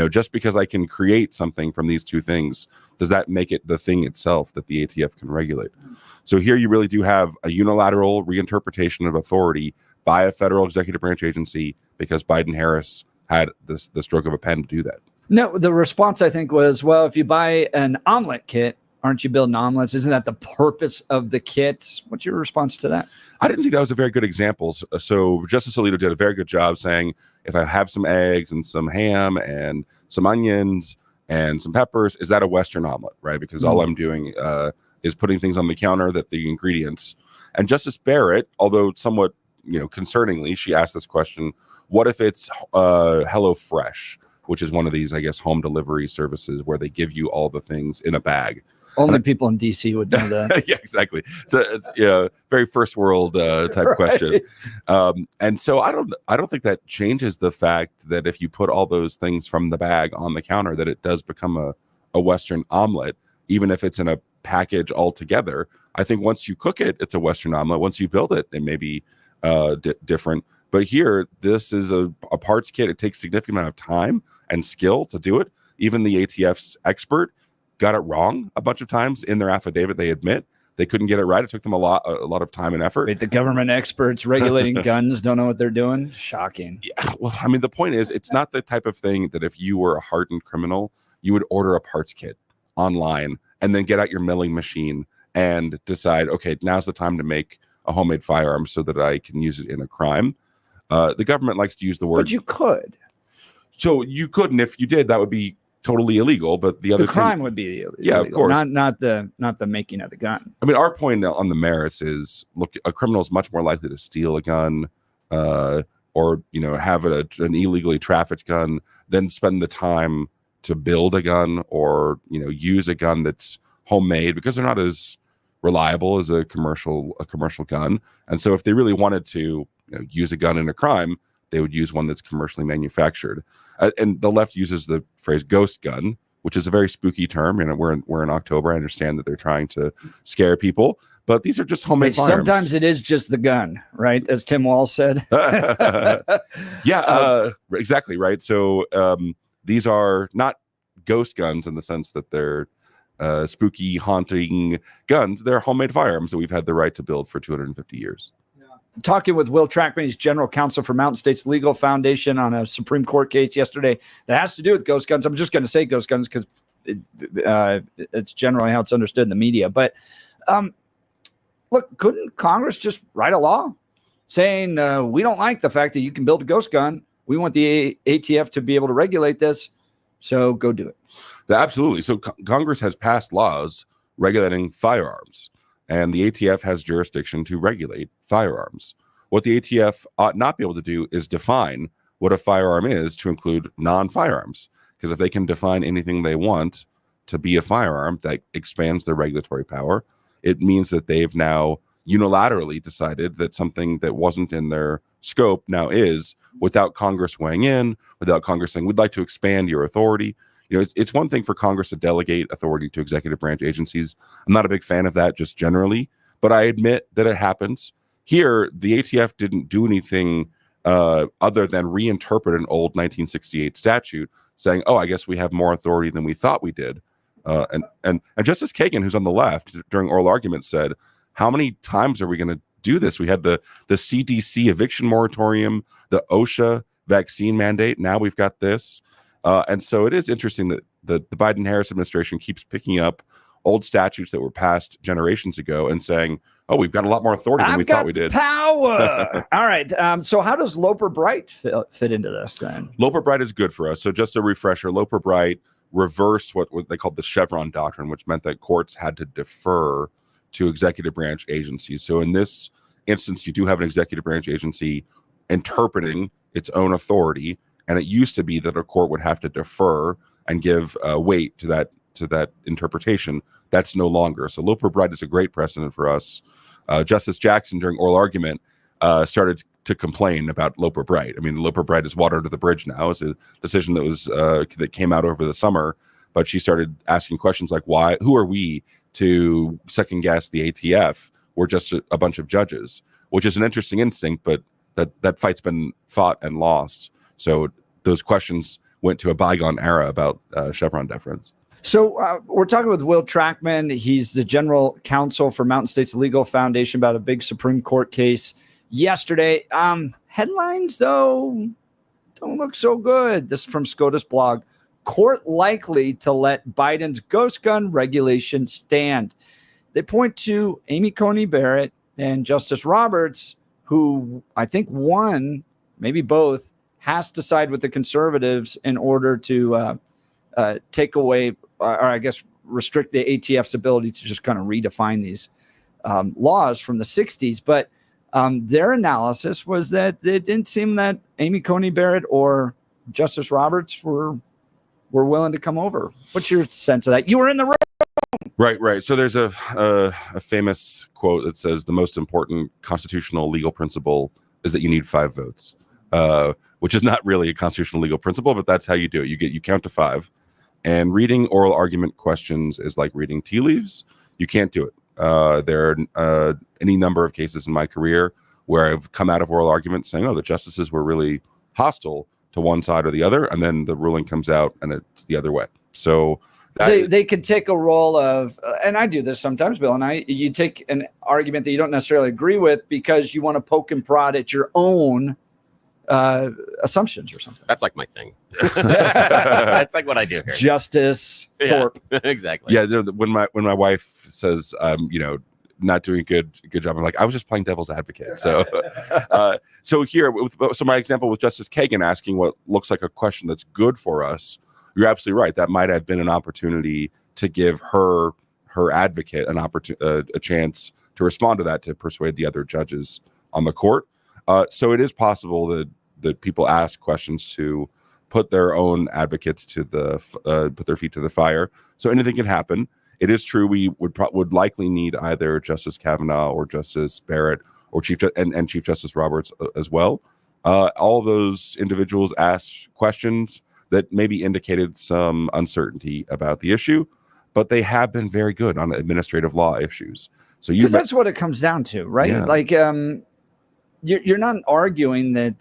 Just because I can create something from these two things, does that make it the thing itself that the ATF can regulate? So here you really do have a unilateral reinterpretation of authority by a federal executive branch agency because Biden-Harris had the stroke of a pen to do that. No, the response, I think, was, well, if you buy an omelet kit, Aren't you building omelets? Isn't that the purpose of the kit? What's your response to that? I didn't think that was a very good example. So Justice Alito did a very good job saying, if I have some eggs and some ham and some onions and some peppers, is that a Western omelet, right? Because all I'm doing is putting things on the counter that the ingredients. And Justice Barrett, although somewhat concerningly, she asked this question: what if it's HelloFresh, which is one of these, I guess, home delivery services where they give you all the things in a bag? Only people in DC would know that. Yeah, exactly. So it's very first world type question. And so I don't think that changes the fact that if you put all those things from the bag on the counter, that it does become a Western omelet, even if it's in a package altogether. I think once you cook it, it's a Western omelet. Once you build it, it may be different. But here, this is a parts kit. It takes a significant amount of time and skill to do it. Even the ATF's expert got it wrong a bunch of times in their affidavit. They admit they couldn't get it right. It took them a lot of time and effort. Wait, the government experts regulating guns don't know what they're doing? Shocking. Yeah, well, I mean, the point is, it's not the type of thing that if you were a hardened criminal, you would order a parts kit online and then get out your milling machine and decide, okay, now's the time to make a homemade firearm so that I can use it in a crime. The government likes to use the word. But you could. So you could, and if you did, that would be totally illegal. But the other crime would be illegal. Yeah, of course. Not the making of the gun. I mean, our point on the merits is, look, a criminal is much more likely to steal a gun or have an illegally trafficked gun than spend the time to build a gun or use a gun that's homemade, because they're not as reliable as a commercial gun. And so if they really wanted to use a gun in a crime, they would use one that's commercially manufactured. And the left uses the phrase ghost gun, which is a very spooky term. We're in October. I understand that they're trying to scare people, but these are just homemade firearms. Sometimes it is just the gun, right? As Tim Walz said. Yeah, exactly, right. So these are not ghost guns in the sense that they're spooky, haunting guns. They're homemade firearms that we've had the right to build for 250 years. Talking with Will Trachman, he's general counsel for Mountain States Legal Foundation on a Supreme Court case yesterday that has to do with ghost guns. I'm just going to say ghost guns because it's generally how it's understood in the media. But look, couldn't Congress just write a law saying we don't like the fact that you can build a ghost gun? We want the ATF to be able to regulate this, so go do it. Absolutely. So Congress has passed laws regulating firearms, and the ATF has jurisdiction to regulate firearms. What the ATF ought not be able to do is define what a firearm is to include non-firearms, because if they can define anything they want to be a firearm, that expands their regulatory power. It means that they've now unilaterally decided that something that wasn't in their scope now is, without Congress weighing in, without Congress saying, we'd like to expand your authority. It's one thing for Congress to delegate authority to executive branch agencies. I'm not a big fan of that just generally, but I admit that it happens. Here, the ATF didn't do anything other than reinterpret an old 1968 statute saying, oh, I guess we have more authority than we thought we did. And Justice Kagan, who's on the left, during oral argument said, how many times are we going to do this? We had the CDC eviction moratorium, the OSHA vaccine mandate. Now we've got this. And so it is interesting that the Biden-Harris administration keeps picking up old statutes that were passed generations ago and saying, oh, we've got a lot more authority than we thought we did. Power. All right. So how does Loper Bright fit into this then? Loper Bright is good for us. So just a refresher, Loper Bright reversed what they called the Chevron doctrine, which meant that courts had to defer to executive branch agencies. So in this instance, you do have an executive branch agency interpreting its own authority. And it used to be that a court would have to defer and give weight to that interpretation. That's no longer. So Loper Bright is a great precedent for us. Justice Jackson, during oral argument, started to complain about Loper Bright. I mean, Loper Bright is water under the bridge now. It's a decision that was that came out over the summer. But she started asking questions like, why? Who are we to second guess the ATF? We're just a bunch of judges, which is an interesting instinct, but that fight's been fought and lost. So those questions went to a bygone era about Chevron deference. So we're talking with Will Trachman. He's the general counsel for Mountain States Legal Foundation about a big Supreme Court case yesterday. Headlines, though, don't look so good. This is from SCOTUS blog. court likely to let Biden's ghost gun regulation stand. They point to Amy Coney Barrett and Justice Roberts, who I think one, maybe both, has to side with the conservatives in order to take away, or I guess restrict the ATF's ability to just kind of redefine these laws from the 60s. But their analysis was that it didn't seem that Amy Coney Barrett or Justice Roberts were willing to come over. What's your sense of that? You were in the room. Right. So there's a famous quote that says the most important constitutional legal principle is that you need 5 votes, which is not really a constitutional legal principle, but that's how you do it. You count to 5, and reading oral argument questions is like reading tea leaves. You can't do it. There are any number of cases in my career where I've come out of oral argument saying, "Oh, the justices were really hostile to one side or the other," and then the ruling comes out and it's the other way. So they could take a role of, and I do this sometimes, Bill, and you take an argument that you don't necessarily agree with because you want to poke and prod at your own assumptions or something. That's like my thing. That's like what I do here. Justice Thorpe. Exactly. Yeah. When my wife says, not doing a good job, I'm like, I was just playing devil's advocate. So, so my example with Justice Kagan asking what looks like a question that's good for us. You're absolutely right. That might have been an opportunity to give her advocate a chance to respond to that, to persuade the other judges on the court. So it is possible that people ask questions to put their own advocates to put their feet to the fire. So anything can happen. It is true we would likely need either Justice Kavanaugh or Justice Barrett or Chief Justice Roberts as well. All those individuals asked questions that maybe indicated some uncertainty about the issue, but they have been very good on administrative law issues. So because that's what it comes down to, right? Yeah. Like you're not arguing that.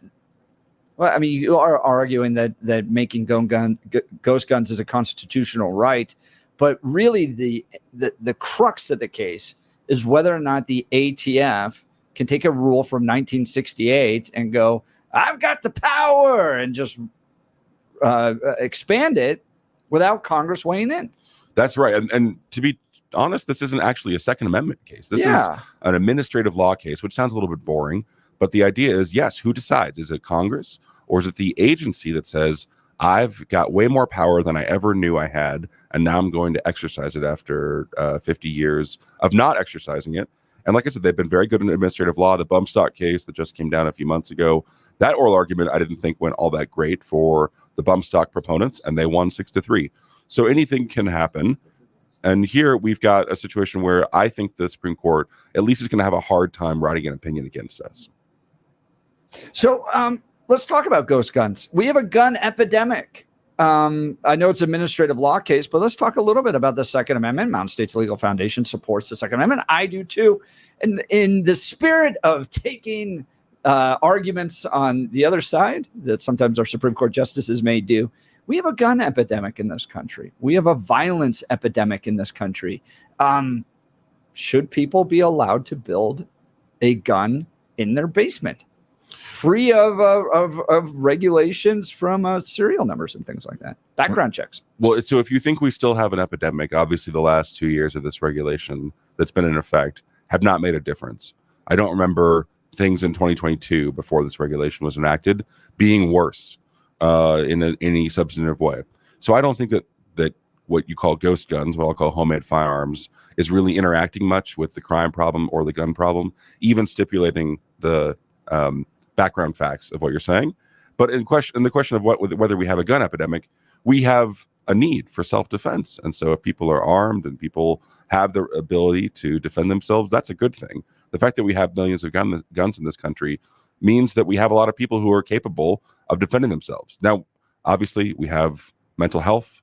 Well, I mean, you are arguing that making ghost guns is a constitutional right, but really the crux of the case is whether or not the ATF can take a rule from 1968 and go, "I've got the power," and just expand it without Congress weighing in. That's right. And to be honest, this isn't actually a Second Amendment case. This is an administrative law case, which sounds a little bit boring. But the idea is, yes, who decides? Is it Congress, or is it the agency that says, I've got way more power than I ever knew I had, and now I'm going to exercise it after 50 years of not exercising it? And like I said, they've been very good in administrative law. The bump stock case that just came down a few months ago, that oral argument I didn't think went all that great for the bump stock proponents, and they won 6-3. So anything can happen. And here we've got a situation where I think the Supreme Court at least is going to have a hard time writing an opinion against us. So let's talk about ghost guns. We have a gun epidemic. I know it's an administrative law case, but let's talk a little bit about the Second Amendment. Mountain States Legal Foundation supports the Second Amendment. I do too. And in the spirit of taking arguments on the other side that sometimes our Supreme Court justices may do, we have a gun epidemic in this country. We have a violence epidemic in this country. Should people be allowed to build a gun in their basement, free of regulations from serial numbers and things like that, background checks? Well, so if you think we still have an epidemic, obviously the last 2 years of this regulation that's been in effect have not made a difference. I don't remember things in 2022 before this regulation was enacted being worse in any substantive way. So I don't think that what you call ghost guns, what I'll call homemade firearms, is really interacting much with the crime problem or the gun problem, even stipulating the background facts of what you're saying. But in the question of whether we have a gun epidemic, we have a need for self-defense. And so if people are armed and people have the ability to defend themselves, that's a good thing. The fact that we have millions of guns in this country means that we have a lot of people who are capable of defending themselves. Now, obviously, we have mental health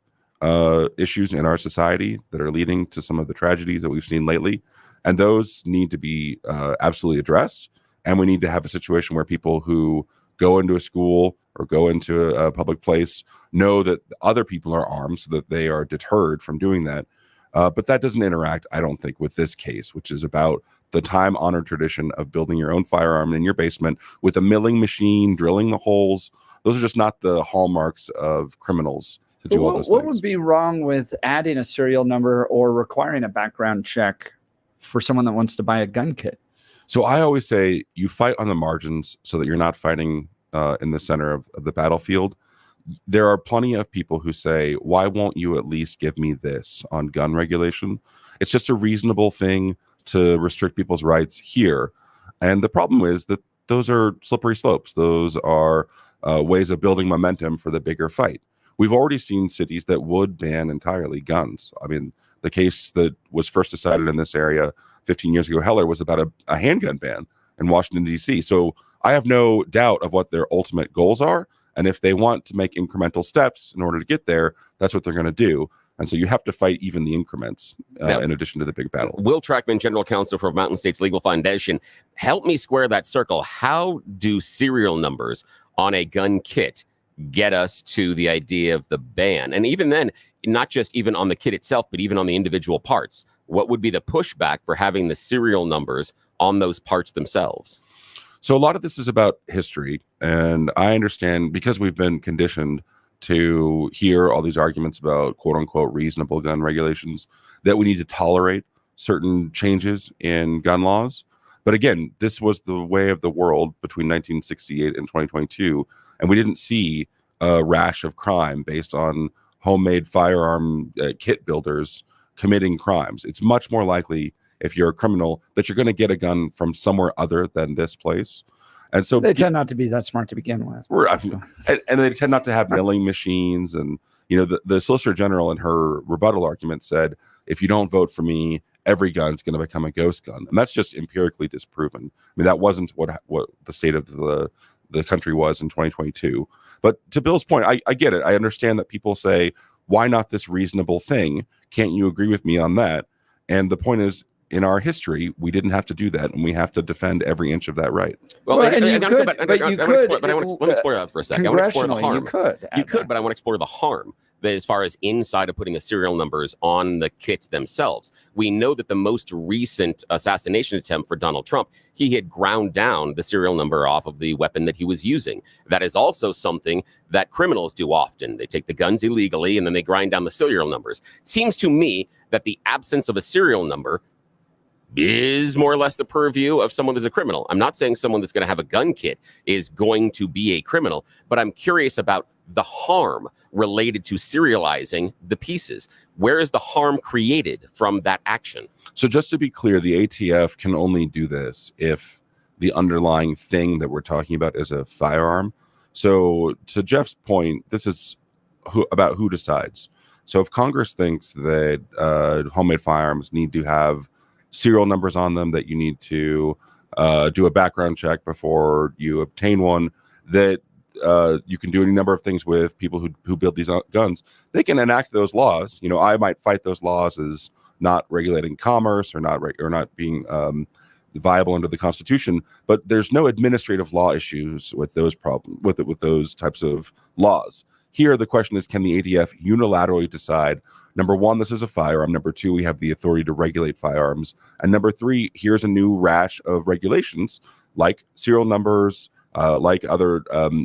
issues in our society that are leading to some of the tragedies that we've seen lately. And those need to be absolutely addressed. And we need to have a situation where people who go into a school or go into a public place know that other people are armed so that they are deterred from doing that. But that doesn't interact, I don't think, with this case, which is about the time-honored tradition of building your own firearm in your basement with a milling machine, drilling the holes. Those are just not the hallmarks of criminals to do all those What things. would be wrong with adding a serial number or requiring a background check for someone that wants to buy a gun kit? So I always say you fight on the margins so that you're not fighting in the center of the battlefield. There are plenty of people who say, why won't you at least give me this on gun regulation? It's just a reasonable thing to restrict people's rights here. And the problem is that those are slippery slopes. Those are ways of building momentum for the bigger fight. We've already seen cities that would ban entirely guns. I mean, the case that was first decided in this area 15 years ago, Heller, was about a handgun ban in Washington, D.C. So I have no doubt of what their ultimate goals are. And if they want to make incremental steps in order to get there, that's what they're going to do. And so you have to fight even the increments in addition to the big battle. Will Trachman, General Counsel for Mountain States Legal Foundation, help me square that circle. How do serial numbers on a gun kit get us to the idea of the ban? And even then, not just even on the kit itself, but even on the individual parts. What would be the pushback for having the serial numbers on those parts themselves? So a lot of this is about history. And I understand, because we've been conditioned to hear all these arguments about quote unquote reasonable gun regulations, that we need to tolerate certain changes in gun laws. But again, this was the way of the world between 1968 and 2022. And we didn't see a rash of crime based on homemade firearm kit builders committing crimes. It's much more likely, if you're a criminal, that you're going to get a gun from somewhere other than this place. And so they tend not to be that smart to begin with. And they tend not to have milling machines. And, you know, the Solicitor General in her rebuttal argument said, if you don't vote for me, every gun's going to become a ghost gun. And that's just empirically disproven. I mean, that wasn't what the state of the country was in 2022. But to Bill's point, I get it. I understand that people say, why not this reasonable thing? Can't you agree with me on that? And the point is, in our history, we didn't have to do that, and we have to defend every inch of that right. Well, and you could, but you could. But I want to explore that for a second. I want to explore the harm. You could, but I want to explore the harm. As far as inside of putting the serial numbers on the kits themselves. We know that the most recent assassination attempt for Donald Trump, he had ground down the serial number off of the weapon that he was using. That is also something that criminals do often. They take the guns illegally and then they grind down the serial numbers. Seems to me that the absence of a serial number is more or less the purview of someone who's a criminal. I'm not saying someone that's going to have a gun kit is going to be a criminal, but I'm curious about the harm related to serializing the pieces. Where is the harm created from that action? So just to be clear, the ATF can only do this if the underlying thing that we're talking about is a firearm. So to Jeff's point, this is about who decides. So if Congress thinks that homemade firearms need to have serial numbers on them, that you need to do a background check before you obtain one, that you can do any number of things with people who build these guns, they can enact those laws. You know, I might fight those laws as not regulating commerce or not being viable under the Constitution, but there's no administrative law issues with those with those types of laws. Here, the question is, can the ATF unilaterally decide, number one, this is a firearm, number two, we have the authority to regulate firearms, and number three, here's a new rash of regulations like serial numbers, like other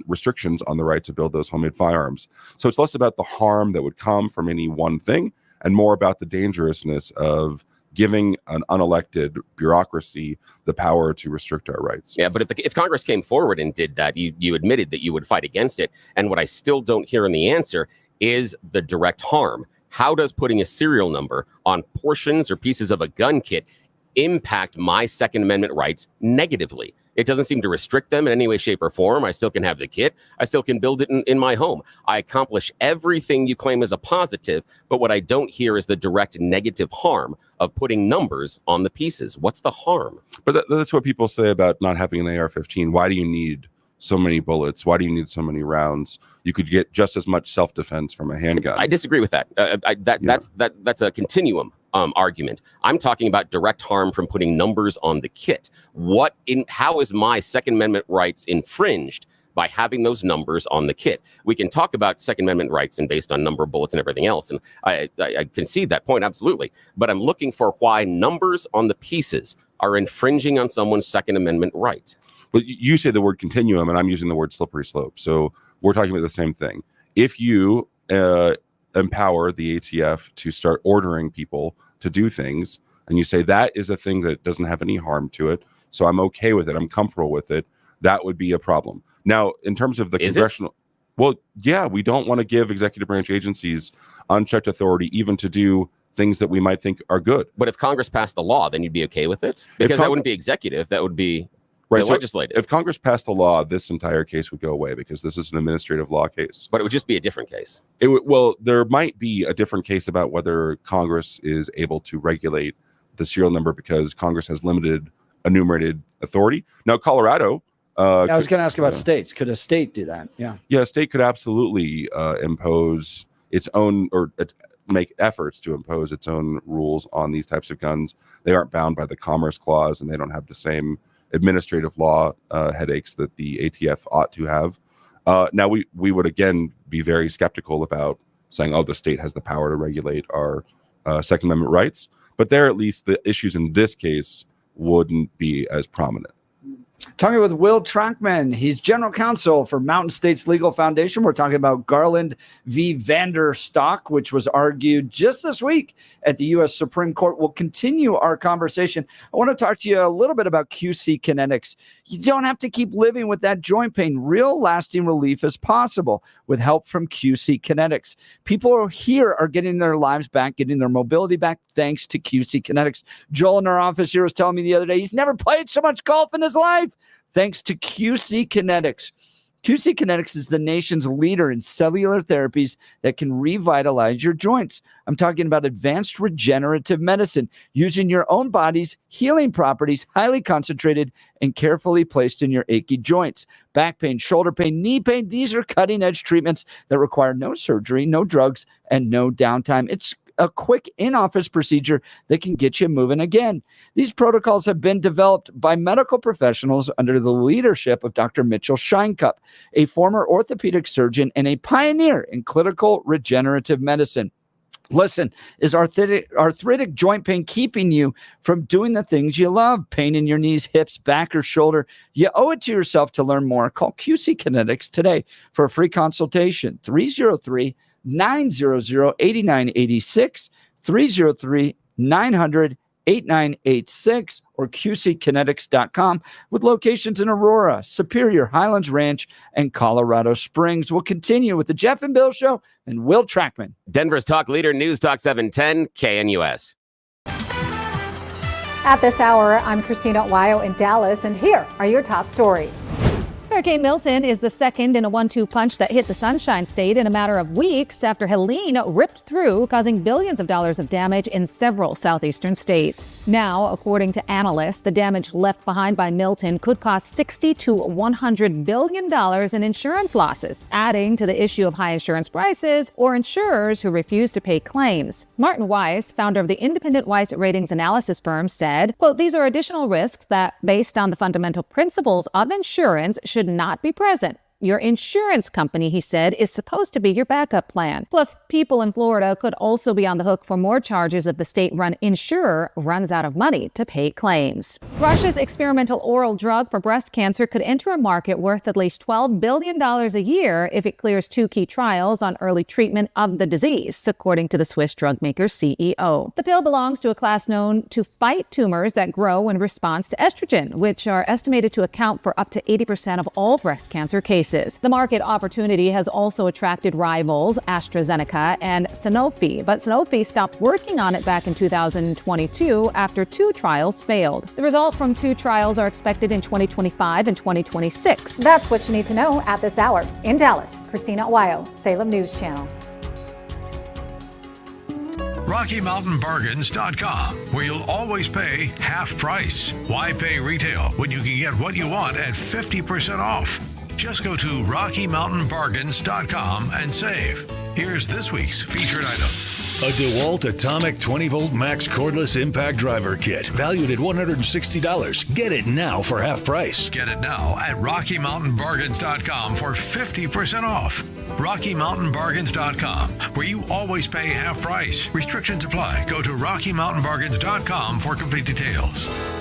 restrictions on the right to build those homemade firearms. So it's less about the harm that would come from any one thing and more about the dangerousness of giving an unelected bureaucracy the power to restrict our rights. Yeah, but if Congress came forward and did that, you admitted that you would fight against it. And what I still don't hear in the answer is the direct harm. How does putting a serial number on portions or pieces of a gun kit impact my Second Amendment rights negatively? It doesn't seem to restrict them in any way, shape, or form. I still can have the kit. I still can build it in my home. I accomplish everything you claim as a positive, but what I don't hear is the direct negative harm of putting numbers on the pieces. What's the harm? But that's what people say about not having an AR-15. Why do you need so many bullets? Why do you need so many rounds? You could get just as much self-defense from a handgun. I disagree with that. That's a continuum argument. I'm talking about direct harm from putting numbers on the kit. How is my Second Amendment rights infringed by having those numbers on the kit? We can talk about Second Amendment rights and based on number of bullets and everything else, and I concede that point absolutely. But I'm looking for why numbers on the pieces are infringing on someone's Second Amendment right. But you say the word continuum, and I'm using the word slippery slope. So we're talking about the same thing. If you empower the ATF to start ordering people to do things, and you say that is a thing that doesn't have any harm to it, so I'm okay with it, I'm comfortable with it, that would be a problem. Now, in terms of the congressional, well, yeah, we don't want to give executive branch agencies unchecked authority even to do things that we might think are good. But if Congress passed the law, then you'd be okay with it? Because that wouldn't be executive, that would be right, so legislative. If Congress passed the law, this entire case would go away because this is an administrative law case. But it would just be a different case. Well, there might be a different case about whether Congress is able to regulate the serial number because Congress has limited enumerated authority. Now, Colorado... I was going to ask about states. Could a state do that? Yeah. Yeah, a state could absolutely impose its own or make efforts to impose its own rules on these types of guns. They aren't bound by the Commerce Clause, and they don't have the same administrative law headaches that the ATF ought to have. Now, we would, again, be very skeptical about saying, oh, the state has the power to regulate our Second Amendment rights. But there, at least, the issues in this case wouldn't be as prominent. Talking with Will Trachman. He's general counsel for Mountain States Legal Foundation. We're talking about Garland v. Vanderstock, which was argued just this week at the U.S. Supreme Court. We'll continue our conversation. I want to talk to you a little bit about QC Kinetics. You don't have to keep living with that joint pain. Real lasting relief is possible with help from QC Kinetics. People here are getting their lives back, getting their mobility back, thanks to QC Kinetics. Joel in our office here was telling me the other day he's never played so much golf in his life, thanks to QC Kinetics. QC Kinetics is the nation's leader in cellular therapies that can revitalize your joints. I'm talking about advanced regenerative medicine, using your own body's healing properties, highly concentrated and carefully placed in your achy joints. Back pain, shoulder pain, knee pain, these are cutting-edge treatments that require no surgery, no drugs, and no downtime. It's a quick in-office procedure that can get you moving again. These protocols have been developed by medical professionals under the leadership of Dr. Mitchell Scheinkup, a former orthopedic surgeon and a pioneer in clinical regenerative medicine. Listen, is arthritic joint pain keeping you from doing the things you love? Pain in your knees, hips, back, or shoulder? You owe it to yourself to learn more. Call QC Kinetics today for a free consultation. 303-900-8986, 303-900-8986, or QCkinetics.com, with locations in Aurora, Superior, Highlands Ranch, and Colorado Springs. We'll continue with the Jeff and Bill Show and Will Trachman. Denver's talk leader, News Talk 710, KNUS. At this hour, I'm Christina Wyo in Dallas, and here are your top stories. Hurricane Milton is the second in a 1-2 punch that hit the Sunshine State in a matter of weeks after Helene ripped through, causing billions of dollars of damage in several southeastern states. Now, according to analysts, the damage left behind by Milton could cost $60 to $100 billion in insurance losses, adding to the issue of high insurance prices or insurers who refuse to pay claims. Martin Weiss, founder of the independent Weiss ratings analysis firm, said, quote, "These are additional risks that, based on the fundamental principles of insurance, should not be present. Your insurance company," he said, "is supposed to be your backup plan. Plus, people in Florida could also be on the hook for more charges if the state-run insurer runs out of money to pay claims." Russia's experimental oral drug for breast cancer could enter a market worth at least $12 billion a year if it clears 2 key trials on early treatment of the disease, according to the Swiss drug maker's CEO. The pill belongs to a class known to fight tumors that grow in response to estrogen, which are estimated to account for up to 80% of all breast cancer cases. The market opportunity has also attracted rivals AstraZeneca and Sanofi, but Sanofi stopped working on it back in 2022 after 2 trials failed. The results from 2 trials are expected in 2025 and 2026. That's what you need to know at this hour. In Dallas, Christina Wyo, Salem News Channel. RockyMountainBargains.com, where you'll always pay half price. Why pay retail when you can get what you want at 50% off? Just go to RockyMountainBargains.com and save. Here's this week's featured item. A DeWalt Atomic 20-volt max cordless impact driver kit, valued at $160. Get it now for half price. Get it now at RockyMountainBargains.com for 50% off. RockyMountainBargains.com, where you always pay half price. Restrictions apply. Go to RockyMountainBargains.com for complete details.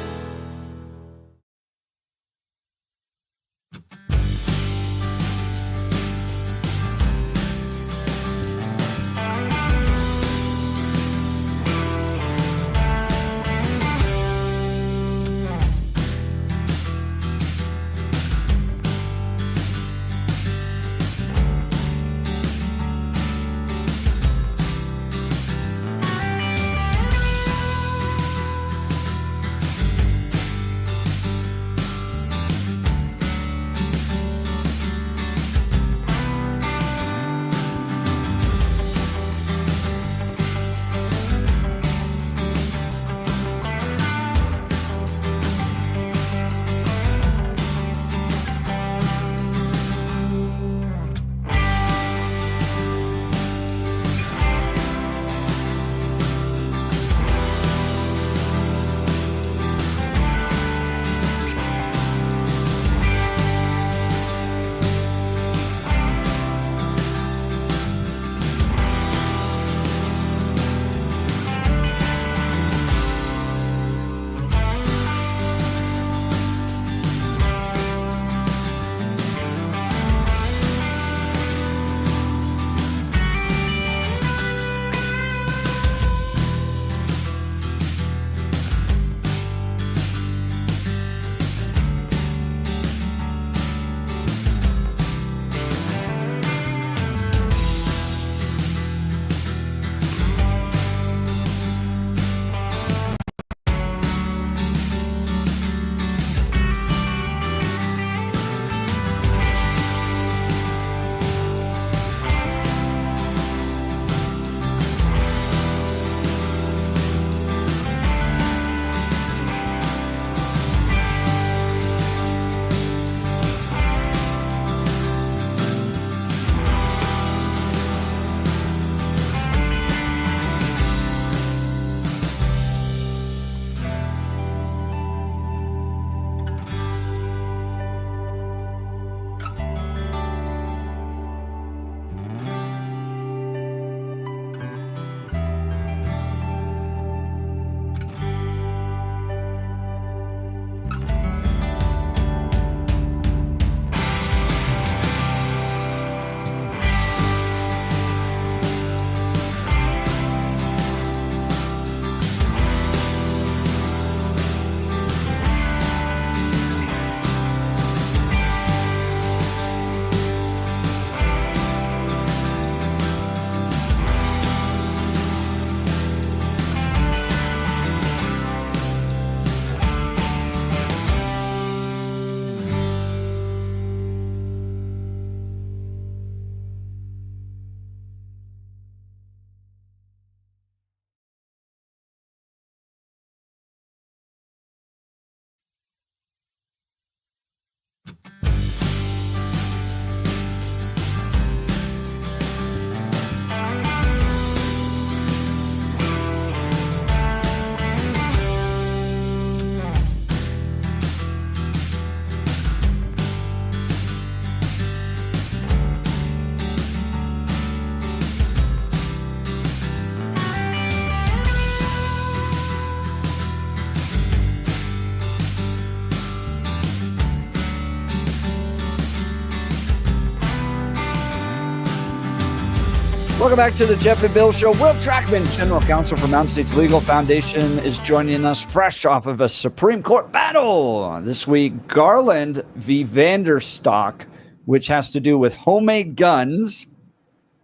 Welcome back to the Jeff and Bill Show. Will Trachman, General Counsel for Mountain States Legal Foundation, is joining us fresh off of a Supreme Court battle. This week, Garland v. Vanderstock, which has to do with homemade guns.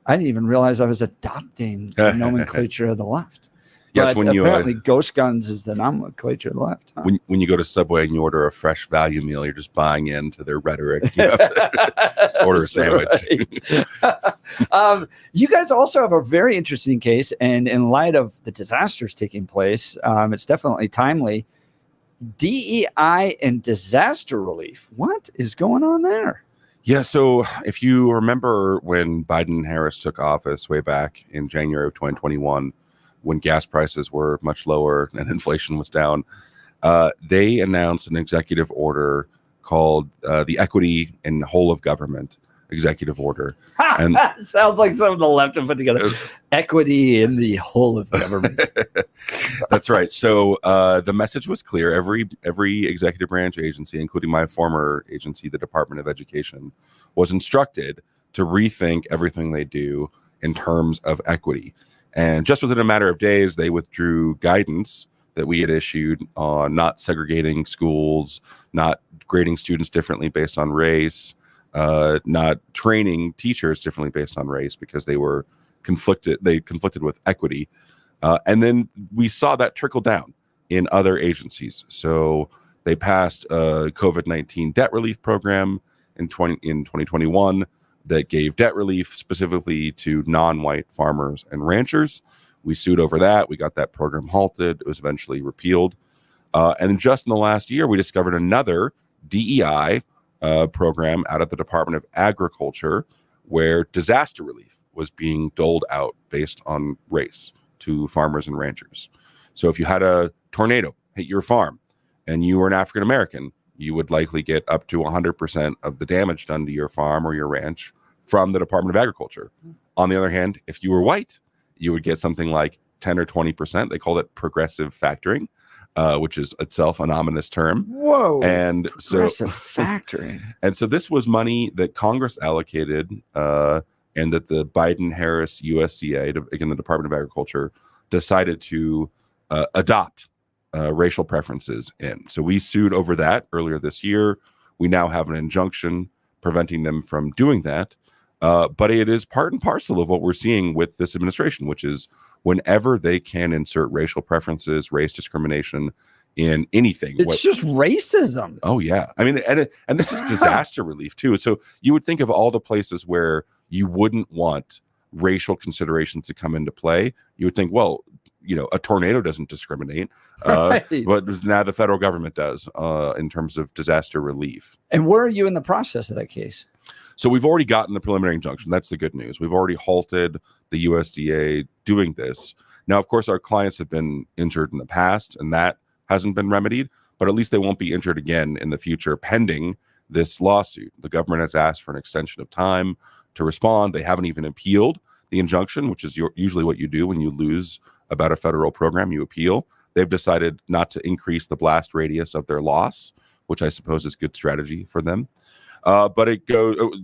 I didn't even realize I was adopting the nomenclature of the left. Yeah, But apparently ghost guns is the nomenclature of the left. Huh? When you go to Subway and you order a fresh value meal, you're just buying into their rhetoric. You have to just order a sandwich. Right. You guys also have a very interesting case, and in light of the disasters taking place, it's definitely timely. DEI and disaster relief. What is going on there? Yeah, so if you remember when Biden and Harris took office way back in January of 2021, when gas prices were much lower and inflation was down, they announced an executive order called the Equity and Whole of Government Executive Order. And sounds like something the left have put together. Equity in the whole of government. That's right. So the message was clear. Every executive branch agency, including my former agency, the Department of Education, was instructed to rethink everything they do in terms of equity. And just within a matter of days, they withdrew guidance that we had issued on not segregating schools, not grading students differently based on race, not training teachers differently based on race because they were conflicted. They conflicted with equity. And then we saw that trickle down in other agencies. So they passed a COVID-19 debt relief program in 2021 that gave debt relief specifically to non-white farmers and ranchers. We sued over that. We got that program halted. It was eventually repealed. And just in the last year, we discovered another DEI program out of the Department of Agriculture where disaster relief was being doled out based on race to farmers and ranchers. So if you had a tornado hit your farm and you were an African American, you would likely get up to 100% of the damage done to your farm or your ranch from the Department of Agriculture. On the other hand, if you were white, you would get something like 10 or 20%. They called it progressive factoring, which is itself an ominous term. Whoa. And progressive factoring. And so this was money that Congress allocated and that the Biden-Harris USDA, again, the Department of Agriculture, decided to adopt racial preferences in. So we sued over that earlier this year. We now have an injunction preventing them from doing that. But it is part and parcel of what we're seeing with this administration, which is whenever they can insert racial preferences, race discrimination in anything. It's just racism. Oh, yeah. I mean, and this is disaster relief, too. So you would think of all the places where you wouldn't want racial considerations to come into play. You would think, well, you know, a tornado doesn't discriminate, Right. but now the federal government does in terms of disaster relief. And where are you in the process of that case? So we've already gotten the preliminary injunction. That's the good news. We've already halted the USDA doing this. Now, of course, our clients have been injured in the past, and that hasn't been remedied, but at least they won't be injured again in the future pending this lawsuit. The government has asked for an extension of time to respond. They haven't even appealed the injunction, which is usually what you do when you lose about a federal program, you appeal. They've decided not to increase the blast radius of their loss, which I suppose is good strategy for them. But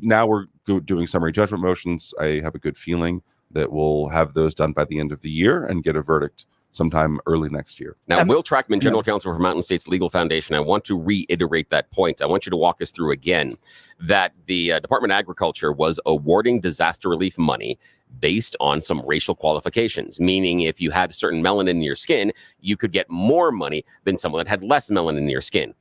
now we're doing summary judgment motions. I have a good feeling that we'll have those done by the end of the year and get a verdict sometime early next year. Now, Will Trachman, General Counsel for Mountain States Legal Foundation, I want to reiterate that point. I want you to walk us through again that the Department of Agriculture was awarding disaster relief money based on some racial qualifications, meaning if you had certain melanin in your skin, you could get more money than someone that had less melanin in your skin.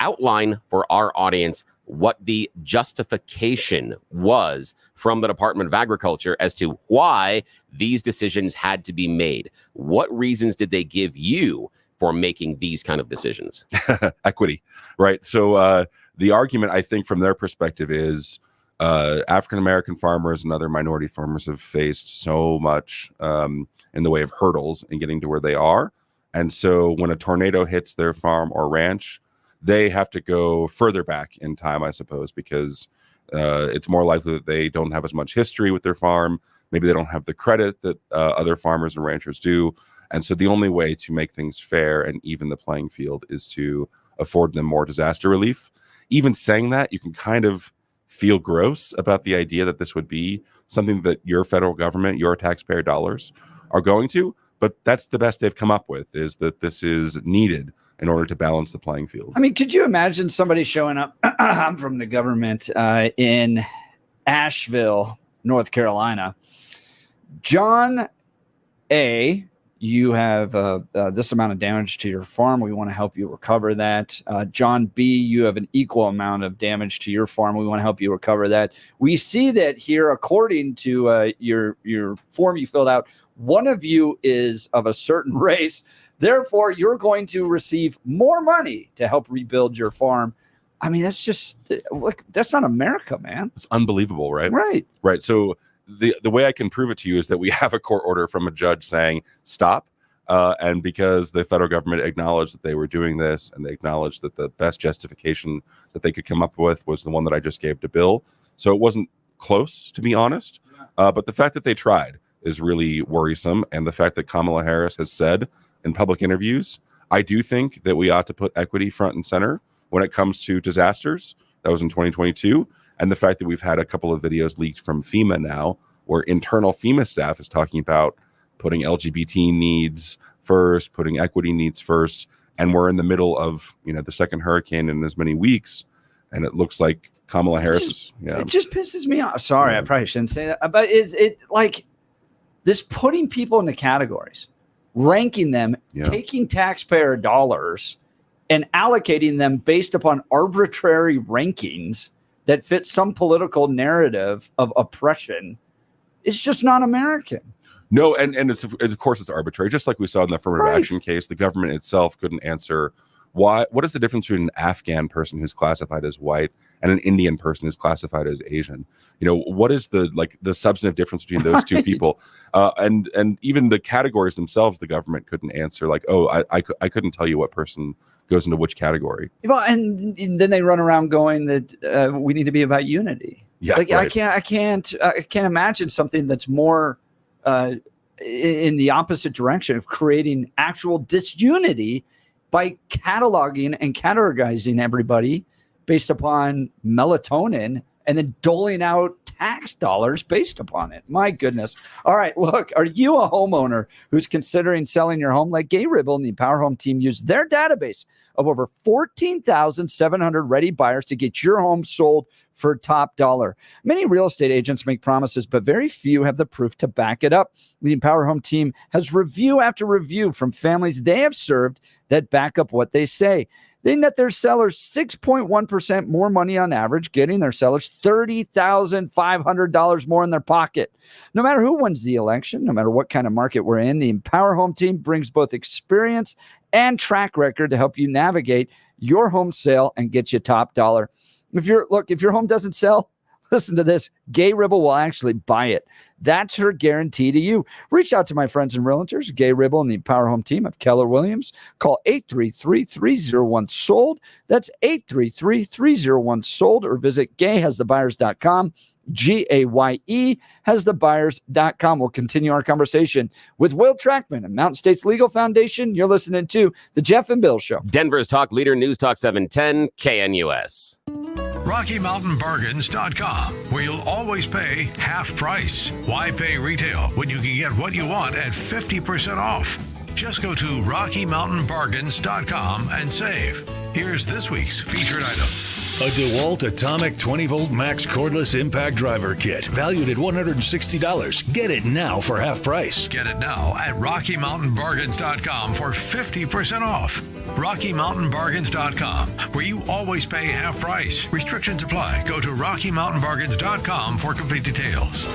Outline for our audience what the justification was from the Department of Agriculture as to why these decisions had to be made. What reasons did they give you for making these kind of decisions? Equity, right? So the argument, I think, from their perspective is African-American farmers and other minority farmers have faced so much in the way of hurdles in getting to where they are. And so when a tornado hits their farm or ranch, they have to go further back in time, I suppose, because it's more likely that they don't have as much history with their farm. Maybe they don't have the credit that other farmers and ranchers do. And so the only way to make things fair and even the playing field is to afford them more disaster relief. Even saying that, you can kind of feel gross about the idea that this would be something that your federal government, your taxpayer dollars are going to. But that's the best they've come up with, is that this is needed in order to balance the playing field. I mean, could you imagine somebody showing up I'm from the government in Asheville, North Carolina? John A., you have this amount of damage to your farm. We want to help you recover that. John B., you have an equal amount of damage to your farm. We want to help you recover that. We see that here, according to your form you filled out, one of you is of a certain race. Therefore, you're going to receive more money to help rebuild your farm. I mean, that's just, look, that's not America, man. It's unbelievable, right? Right. So the way I can prove it to you is that we have a court order from a judge saying stop. And because the federal government acknowledged that they were doing this, and they acknowledged that the best justification that they could come up with was the one that I just gave to Bill. So it wasn't close, to be honest. But the fact that they tried is really worrisome. And the fact that Kamala Harris has said in public interviews, I do think that we ought to put equity front and center when it comes to disasters. That was in 2022. And the fact that we've had a couple of videos leaked from FEMA now, where internal FEMA staff is talking about putting LGBT needs first, putting equity needs first. And we're in the middle of, the second hurricane in as many weeks. And it looks like Kamala Harris It just pisses me off. Sorry, I probably shouldn't say that. But it like this putting people into categories, ranking them, taking taxpayer dollars and allocating them based upon arbitrary rankings that fit some political narrative of oppression is just not American. No, and it's of course it's arbitrary. Just like we saw in the affirmative action case, the government itself couldn't answer what is the difference between an Afghan person who's classified as white and an Indian person who's classified as Asian? What is the substantive difference between those two people? And even the categories themselves, the government couldn't answer. Like, I couldn't tell you what person goes into which category. Well, and then they run around going that we need to be about unity. Yeah, like right. I can't imagine something that's more in the opposite direction of creating actual disunity by cataloging and categorizing everybody based upon melatonin and then doling out tax dollars based upon it. My goodness. All right, look, are you a homeowner who's considering selling your home? Like Gay Ribble and the Empower Home team used their database of over 14,700 ready buyers to get your home sold for top dollar. Many real estate agents make promises, but very few have the proof to back it up. The Empower Home team has review after review from families they have served that back up what they say. They net their sellers 6.1% more money on average, getting their sellers $30,500 more in their pocket. No matter who wins the election, no matter what kind of market we're in, the Empower Home team brings both experience and track record to help you navigate your home sale and get you top dollar. If your home doesn't sell, listen to this. Gay Ribble will actually buy it. That's her guarantee to you. Reach out to my friends and realtors, Gay Ribble and the Empower Home team of Keller Williams. Call 833-301-SOLD. That's 833-301-SOLD, or visit gayhasthebuyers.com. GAYE hasthebuyers.com. We'll continue our conversation with Will Trachman of Mountain States Legal Foundation. You're listening to The Jeff and Bill Show. Denver's talk leader, News Talk 710 KNUS. RockyMountainBargains.com, where you'll always pay half price. Why pay retail when you can get what you want at 50% off? Just go to RockyMountainBargains.com and save. Here's this week's featured item. A DeWalt Atomic 20-volt max cordless impact driver kit, valued at $160. Get it now for half price. Get it now at RockyMountainBargains.com for 50% off. RockyMountainBargains.com, where you always pay half price. Restrictions apply. Go to RockyMountainBargains.com for complete details.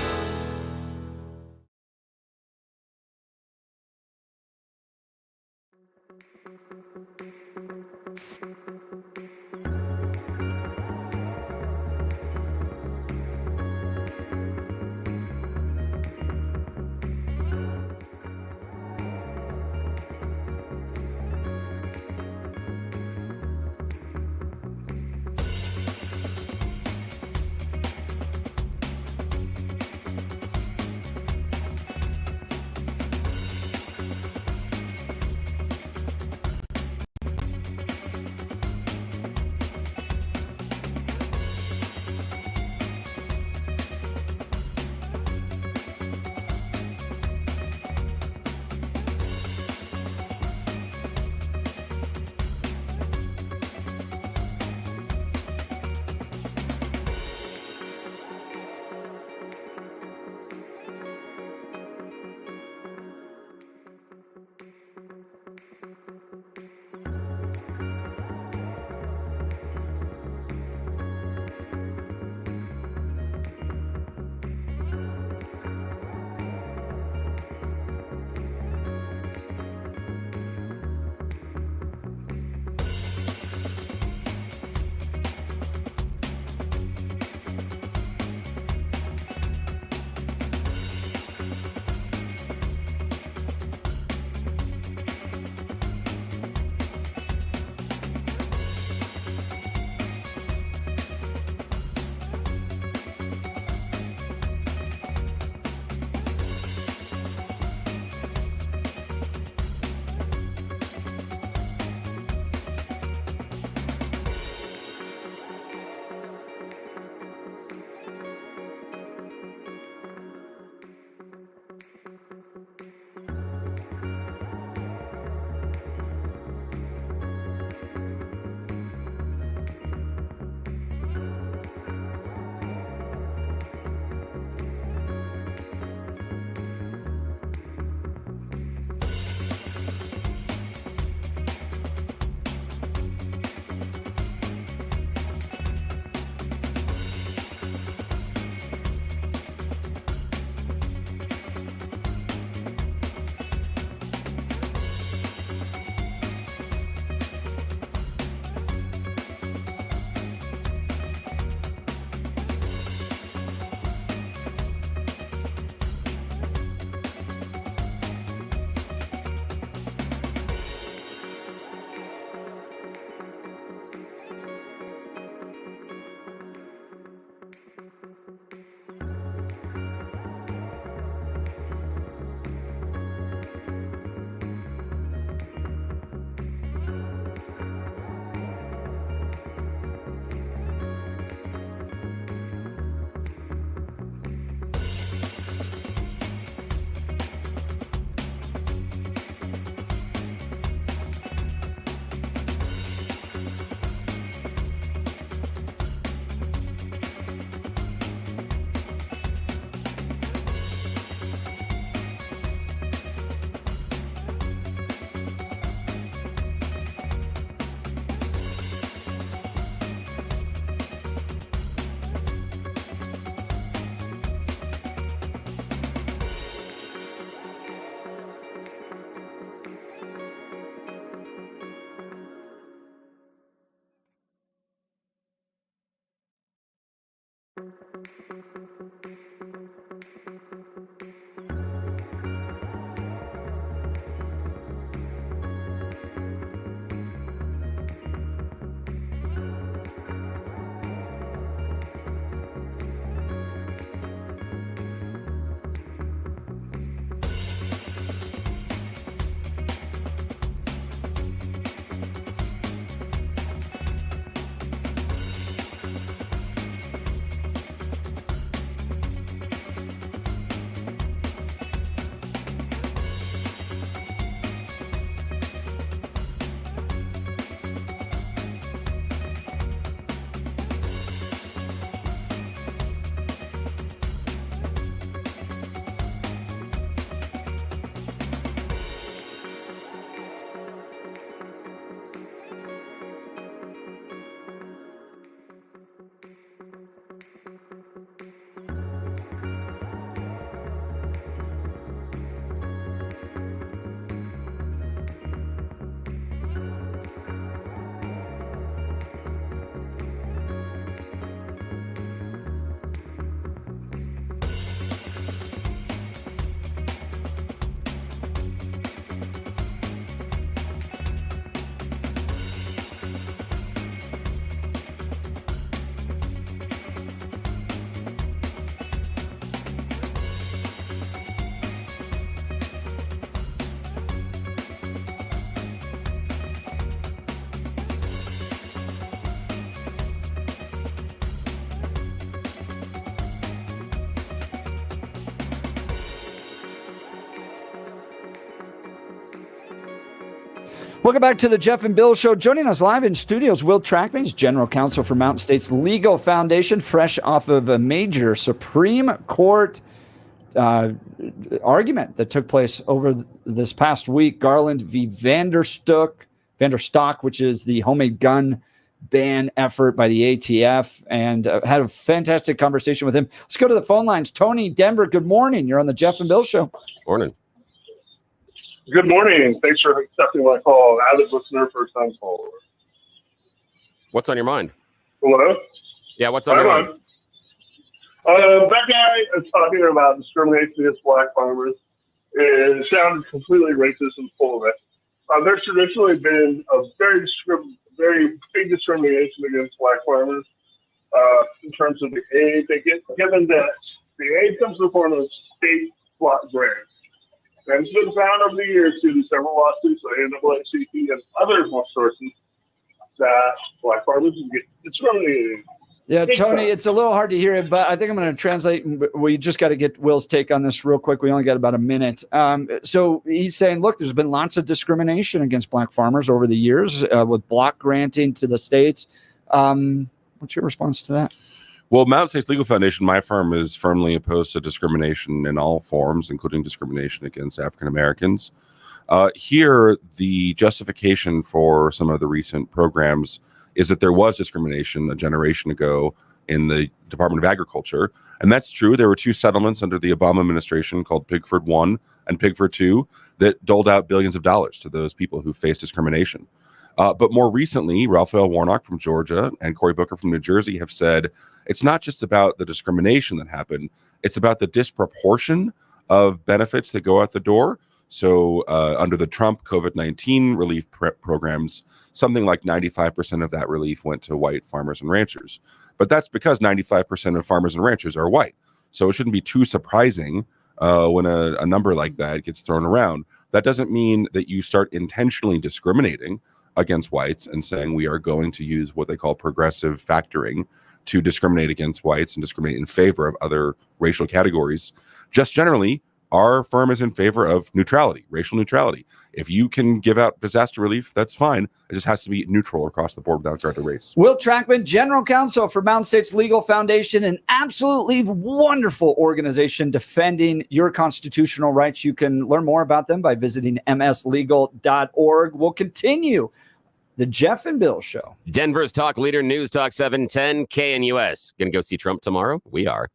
Welcome back to the Jeff and Bill Show. Joining us live in studios, Will Trachman, he's General Counsel for Mountain States Legal Foundation, fresh off of a major Supreme Court argument that took place over this past week. Garland v. Vanderstock, which is the homemade gun ban effort by the ATF, and had a fantastic conversation with him. Let's go to the phone lines. Tony, Denver, good morning. You're on the Jeff and Bill Show. Morning. Good morning. Thanks for accepting my call. Avid listener, first-time caller. What's on your mind? Hello? Yeah, what's on your mind? That guy is talking about discrimination against black farmers. It sounds completely racist and full of it. There's traditionally been a very big discrimination against black farmers in terms of the aid they get, given that the aid comes in the form of state block grants. And it's been found over the years through several lawsuits by NAACP and other sources that black farmers get discriminated. Yeah, Tony, it's a little hard to hear it, but I think I'm going to translate. We just got to get Will's take on this real quick. We only got about a minute. So he's saying, look, there's been lots of discrimination against black farmers over the years with block granting to the states. What's your response to that? Well, Mountain States Legal Foundation, my firm, is firmly opposed to discrimination in all forms, including discrimination against African Americans. Here, the justification for some of the recent programs is that there was discrimination a generation ago in the Department of Agriculture. And that's true. There were two settlements under the Obama administration called Pigford I and Pigford II that doled out billions of dollars to those people who faced discrimination. But more recently, Raphael Warnock from Georgia and Cory Booker from New Jersey have said it's not just about the discrimination that happened, it's about the disproportion of benefits that go out the door. So under the Trump COVID-19 relief programs, something like 95% of that relief went to white farmers and ranchers. But that's because 95% of farmers and ranchers are white. So it shouldn't be too surprising when a number like that gets thrown around. That doesn't mean that you start intentionally discriminating against whites and saying we are going to use what they call progressive factoring to discriminate against whites and discriminate in favor of other racial categories. Just generally, our firm is in favor of neutrality, racial neutrality. If you can give out disaster relief, that's fine. It just has to be neutral across the board without regard to race. Will Trachman, General Counsel for Mountain States Legal Foundation, an absolutely wonderful organization defending your constitutional rights. You can learn more about them by visiting mslegal.org. We'll continue the Jeff and Bill Show. Denver's talk leader, News Talk 710 KNUS. Gonna go see Trump tomorrow? We are.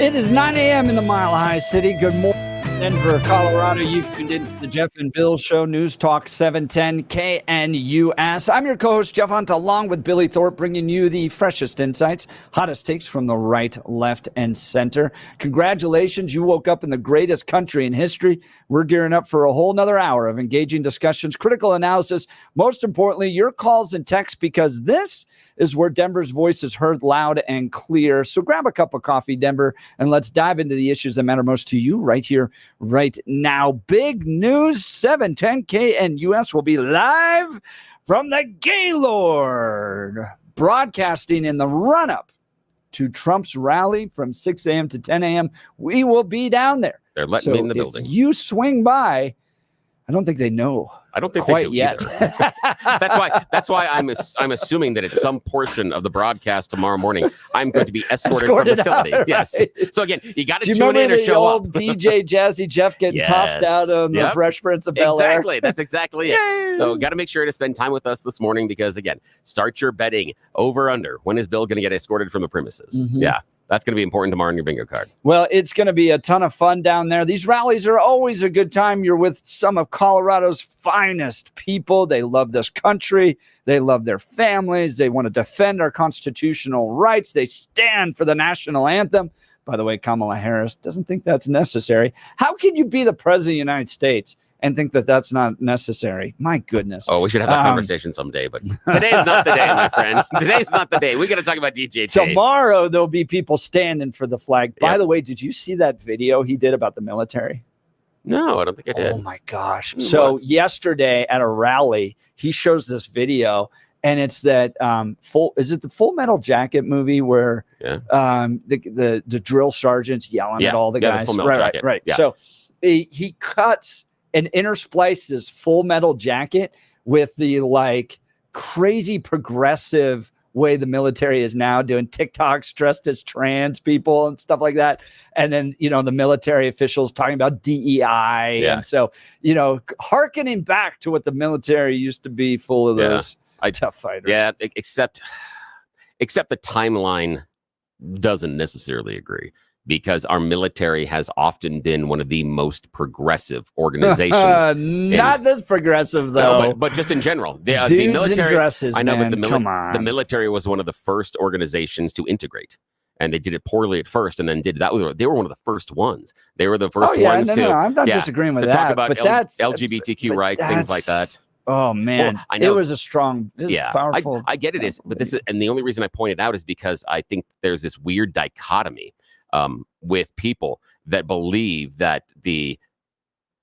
It is 9 a.m. in the Mile High City. Good morning, Denver, Colorado. You tuned into the Jeff and Bill Show, News Talk 710 KNUS. I'm your co-host, Jeff Hunt, along with Billy Thorpe, bringing you the freshest insights, hottest takes from the right, left, and center. Congratulations, you woke up in the greatest country in history. We're gearing up for a whole nother hour of engaging discussions, critical analysis, most importantly, your calls and texts, because this is where Denver's voice is heard loud and clear. So grab a cup of coffee, Denver, and let's dive into the issues that matter most to you right here, right now. Big news, 710 KNUS will be live from the Gaylord, broadcasting in the run-up to Trump's rally from 6 a.m. to 10 a.m. We will be down there. They're letting me in the building. If you swing by, I don't think they know. I don't think quite they do yet. That's why I'm assuming that at some portion of the broadcast tomorrow morning, I'm going to be escorted from the facility. Out, Yes. right? So again, you got to Do you tune in remember or the show old up. DJ Jazzy Jeff getting tossed out on the Fresh Prince of Bel-Air? Exactly. That's exactly it. So got to make sure to spend time with us this morning because again, start your betting over under. When is Bill going to get escorted from the premises? Mm-hmm. Yeah. That's going to be important tomorrow on your bingo card. Well, it's going to be a ton of fun down there. These rallies are always a good time. You're with some of Colorado's finest people. They love this country. They love their families. They want to defend our constitutional rights. They stand for the national anthem. By the way, Kamala Harris doesn't think that's necessary. How can you be the president of the United States and think that that's not necessary? My goodness. Oh, we should have that conversation someday, but today's not the day, my friends. Today's not the day. We got to talk about DJ Tate. Tomorrow, there'll be people standing for the flag. By the way, did you see that video he did about the military? No, I don't think I did. Oh, my gosh. So yesterday at a rally, he shows this video, and it's that is it the Full Metal Jacket movie where the drill sergeant's yelling at all the guys? The Full Metal Jacket. Right. Yeah. So he cuts and intersplices Full Metal Jacket with the crazy progressive way the military is now doing TikToks dressed as trans people and stuff like that. And then, the military officials talking about DEI. Yeah. And so, hearkening back to what the military used to be, full of those tough fighters. Yeah, except the timeline doesn't necessarily agree. Because our military has often been one of the most progressive organizations. Not this progressive, though. No, but just in general. The military, in dresses, I know, man. but Come on. the military was one of the first organizations to integrate. And they did it poorly at first and then did that. They were one of the first ones. They were the first ones to... No, I'm not disagreeing with to that. talk about but that's LGBTQ rights, things like that. Oh, man. Well, I know. It was a strong, powerful... I get it. But this is, and the only reason I point it out is because I think there's this weird dichotomy with people that believe that the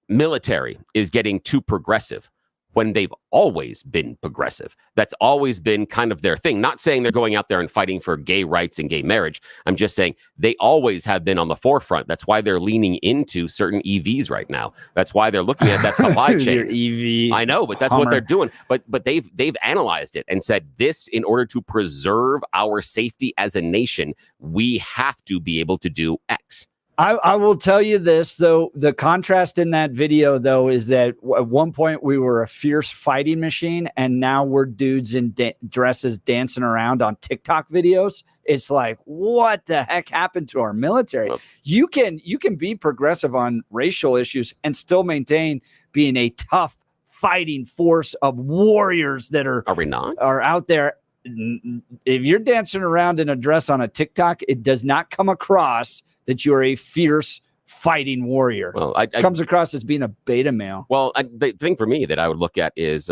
military is getting too progressive when they've always been progressive. That's always been kind of their thing. Not saying they're going out there and fighting for gay rights and gay marriage. I'm just saying they always have been on the forefront. That's why they're leaning into certain EVs right now. That's why they're looking at that supply chain. Your EV. I know, but that's what they're doing. But they've analyzed it and said this, in order to preserve our safety as a nation, we have to be able to do X. I will tell you this, though. The contrast in that video, though, is that at one point we were a fierce fighting machine, and now we're dudes in dresses dancing around on TikTok videos. It's like, what the heck happened to our military? You can be progressive on racial issues and still maintain being a tough fighting force of warriors that are we not? Are out there. If you're dancing around in a dress on a TikTok, it does not come across that you're a fierce fighting warrior. Well, it comes across as being a beta male. Well, the thing for me that I would look at is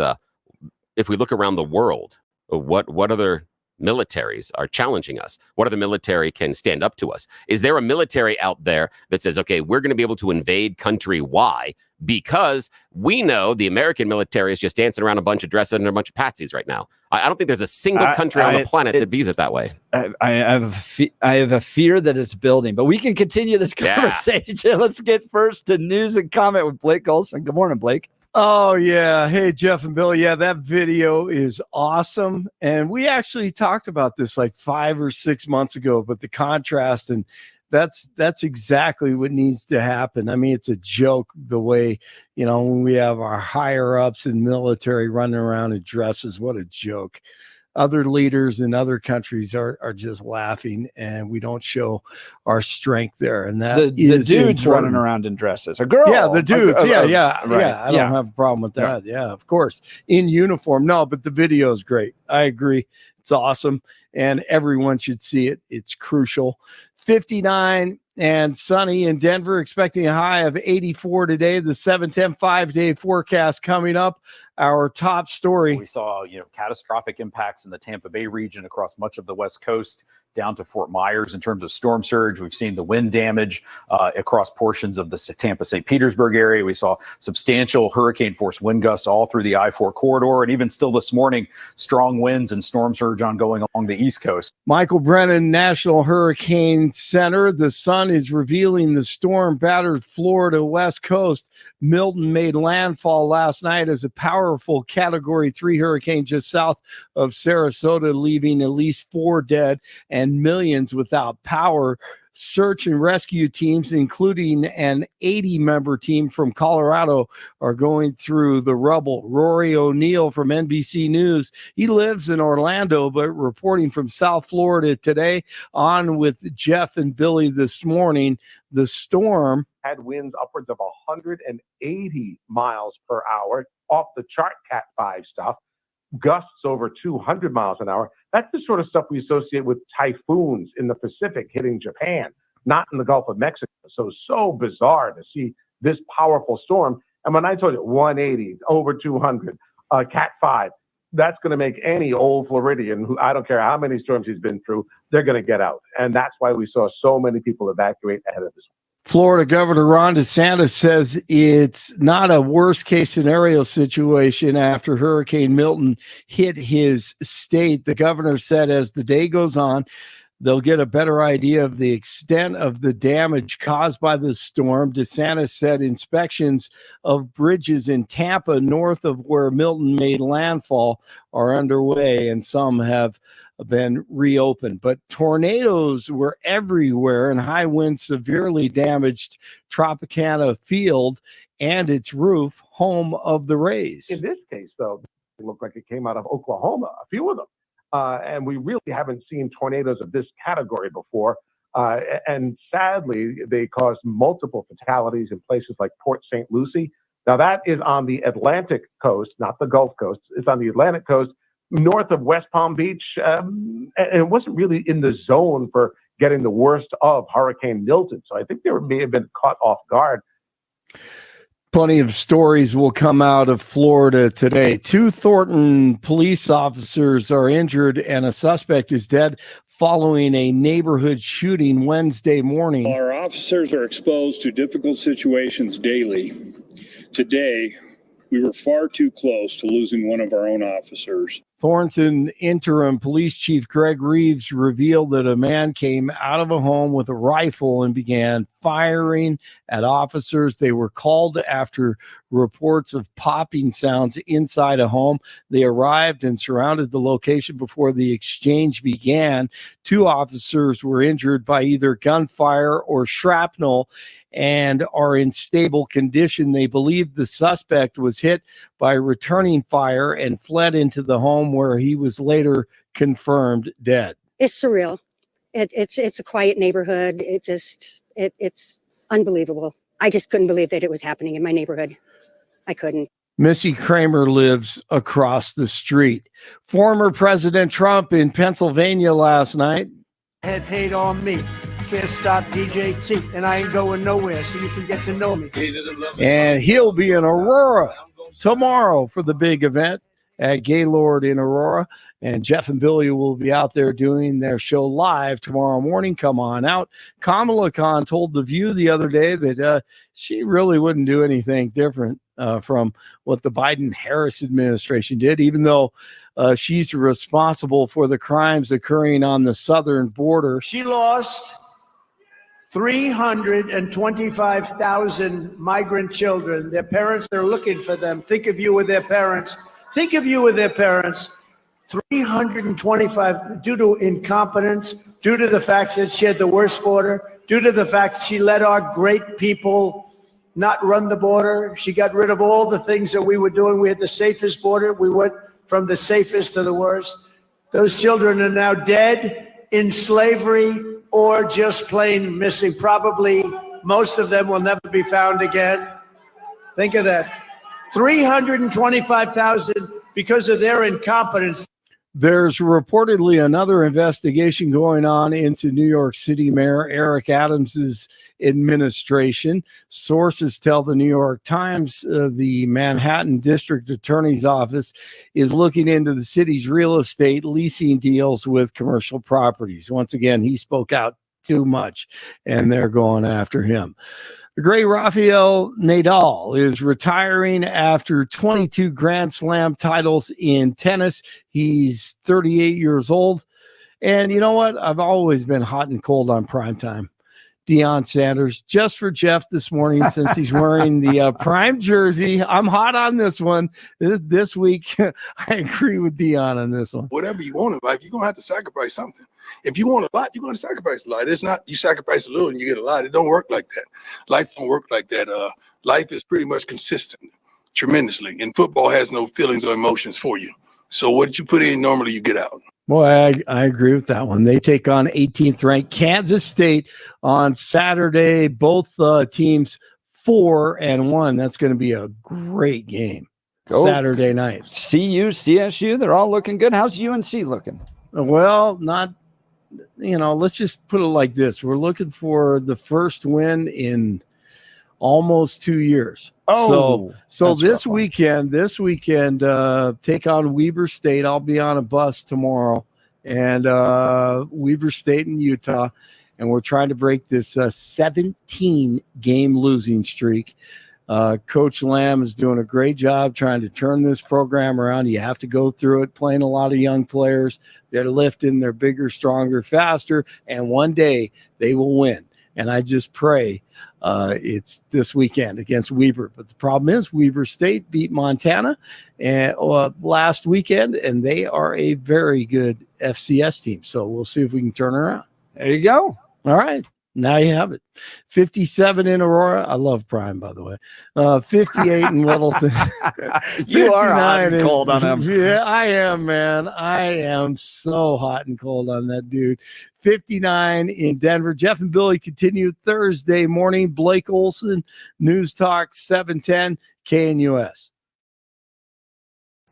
if we look around the world, what other militaries are challenging us? What other military can stand up to us? Is there a military out there that says, okay, we're going to be able to invade country Y because we know the American military is just dancing around a bunch of dresses and a bunch of patsies right now? I don't think there's a single country on the planet that views it that way. I have a fear that it's building, but we can continue this conversation. Yeah. Let's get first to news and comment with Blake Olson. Good morning, Blake. Oh, yeah. Hey, Jeff and Bill. Yeah, that video is awesome. And we actually talked about this like 5 or 6 months ago, but the contrast, and that's exactly what needs to happen. I mean, it's a joke the way, when we have our higher ups in military running around in dresses. What a joke. other leaders in other countries are just laughing, and we don't show our strength there. And that the dudes important. running around in dresses, a girl. Yeah, the dudes. Right. I don't have a problem with that. Yeah, of course. In uniform. No, but the video is great. I agree. It's awesome. And everyone should see it. It's crucial. 59 and sunny in Denver, expecting a high of 84 today. The 7-10 5-day forecast coming up. Our top story. We saw, catastrophic impacts in the Tampa Bay region across much of the West Coast down to Fort Myers in terms of storm surge. We've seen the wind damage across portions of the Tampa, St. Petersburg area. We saw substantial hurricane force wind gusts all through the I-4 corridor. And even still this morning, strong winds and storm surge ongoing along the East Coast. Michael Brennan, National Hurricane Center. The sun is revealing the storm battered Florida West Coast. Milton made landfall last night as a powerful Category 3 hurricane just south of Sarasota, leaving at least 4 dead and millions without power. Search and rescue teams, including an 80-member team from Colorado, are going through the rubble. Rory O'Neil from NBC News. He lives in Orlando, but reporting from South Florida today. On with Jeff and Billy this morning. The storm had winds upwards of 180 miles per hour, off the chart Cat 5 stuff, gusts over 200 miles an hour. That's the sort of stuff we associate with typhoons in the Pacific hitting Japan, not in the Gulf of Mexico. So bizarre to see this powerful storm. And when I told you 180, over 200, Cat 5, that's going to make any old Floridian, who I don't care how many storms he's been through, they're going to get out. And that's why we saw so many people evacuate ahead of this. Florida Governor Ron DeSantis says it's not a worst-case scenario situation after Hurricane Milton hit his state. The governor said as the day goes on, they'll get a better idea of the extent of the damage caused by the storm. DeSantis said inspections of bridges in Tampa, north of where Milton made landfall, are underway, and some have been reopened. But tornadoes were everywhere, and high winds severely damaged Tropicana Field and its roof, home of the Rays. In this case, though, it looked like it came out of Oklahoma, a few of them. And we really haven't seen tornadoes of this category before. And sadly, they caused multiple fatalities in places like Port St. Lucie. Now, that is on the Atlantic coast, not the Gulf Coast. It's on the Atlantic coast, north of West Palm Beach. And it wasn't really in the zone for getting the worst of Hurricane Milton. So I think they may have been caught off guard. Plenty of stories will come out of Florida today. 2 Thornton police officers are injured and a suspect is dead following a neighborhood shooting Wednesday morning. Our officers are exposed to difficult situations daily. Today, we were far too close to losing one of our own officers. Thornton Interim Police Chief Greg Reeves revealed that a man came out of a home with a rifle and began firing at officers. They were called after reports of popping sounds inside a home. They arrived and surrounded the location before the exchange began. 2 officers were injured by either gunfire or shrapnel and are in stable condition. They believe the suspect was hit by returning fire and fled into the home where he was later confirmed dead. It's surreal. It's a quiet neighborhood. It's unbelievable. I just couldn't believe that it was happening in my neighborhood. I couldn't. Missy Kramer lives across the street. Former President Trump in Pennsylvania last night. Had hate on me. Can't stop DJT, and I ain't going nowhere, so you can get to know me. And he'll be in Aurora tomorrow for the big event at Gaylord in Aurora. And Jeff and Billy will be out there doing their show live tomorrow morning. Come on out. Kamala Khan told The View the other day that she really wouldn't do anything different from what the Biden-Harris administration did, even though she's responsible for the crimes occurring on the southern border. She lost 325,000 migrant children. Their parents are looking for them. Think of you with their parents. Think of you with their parents. 325 due to incompetence, due to the fact that she had the worst border, due to the fact she let our great people not run the border. She got rid of all the things that we were doing. We had the safest border. We went from the safest to the worst. Those children are now dead, in slavery, or just plain missing. Probably most of them will never be found again. Think of that. 325,000 because of their incompetence. There's reportedly another investigation going on into New York City Mayor Eric Adams's administration. Sources tell the New York Times the Manhattan District Attorney's Office is looking into the city's real estate leasing deals with commercial properties. Once again, he spoke out too much, and they're going after him. The great Rafael Nadal is retiring after 22 Grand Slam titles in tennis. He's 38 years old. And you know what? I've always been hot and cold on primetime. Deion Sanders, just for Jeff this morning, since he's wearing the prime jersey. I'm hot on this one. This week, I agree with Deion on this one. Whatever you want in life, you're going to have to sacrifice something. If you want a lot, you're going to sacrifice a lot. It's not you sacrifice a little and you get a lot. It don't work like that. Life don't work like that. Life is pretty much consistent tremendously. And football has no feelings or emotions for you. So what you put in, normally you get out. Boy, I agree with that one. They take on 18th ranked Kansas State on Saturday. Both teams 4-1. That's going to be a great game. Saturday night. CU, CSU, they're all looking good. How's UNC looking? Well, not, let's just put it like this. We're looking for the first win in almost 2 years. So this weekend, take on Weber State. I'll be on a bus tomorrow, and Weber State in Utah, and we're trying to break this 17-game losing streak. Coach Lamb is doing a great job trying to turn this program around. You have to go through it, playing a lot of young players. They're lifting, they're bigger, stronger, faster, and one day they will win. And I just pray it's this weekend against Weber. But the problem is Weber State beat Montana last weekend, and they are a very good FCS team. So we'll see if we can turn around. There you go. All right. Now you have it. 57 in Aurora. I love Prime, by the way. 58 in Littleton. You are hot and cold on him. Yeah, I am, man. I am so hot and cold on that dude. 59 in Denver. Jeff and Billy continue Thursday morning. Blake Olson, News Talk 710 KNUS.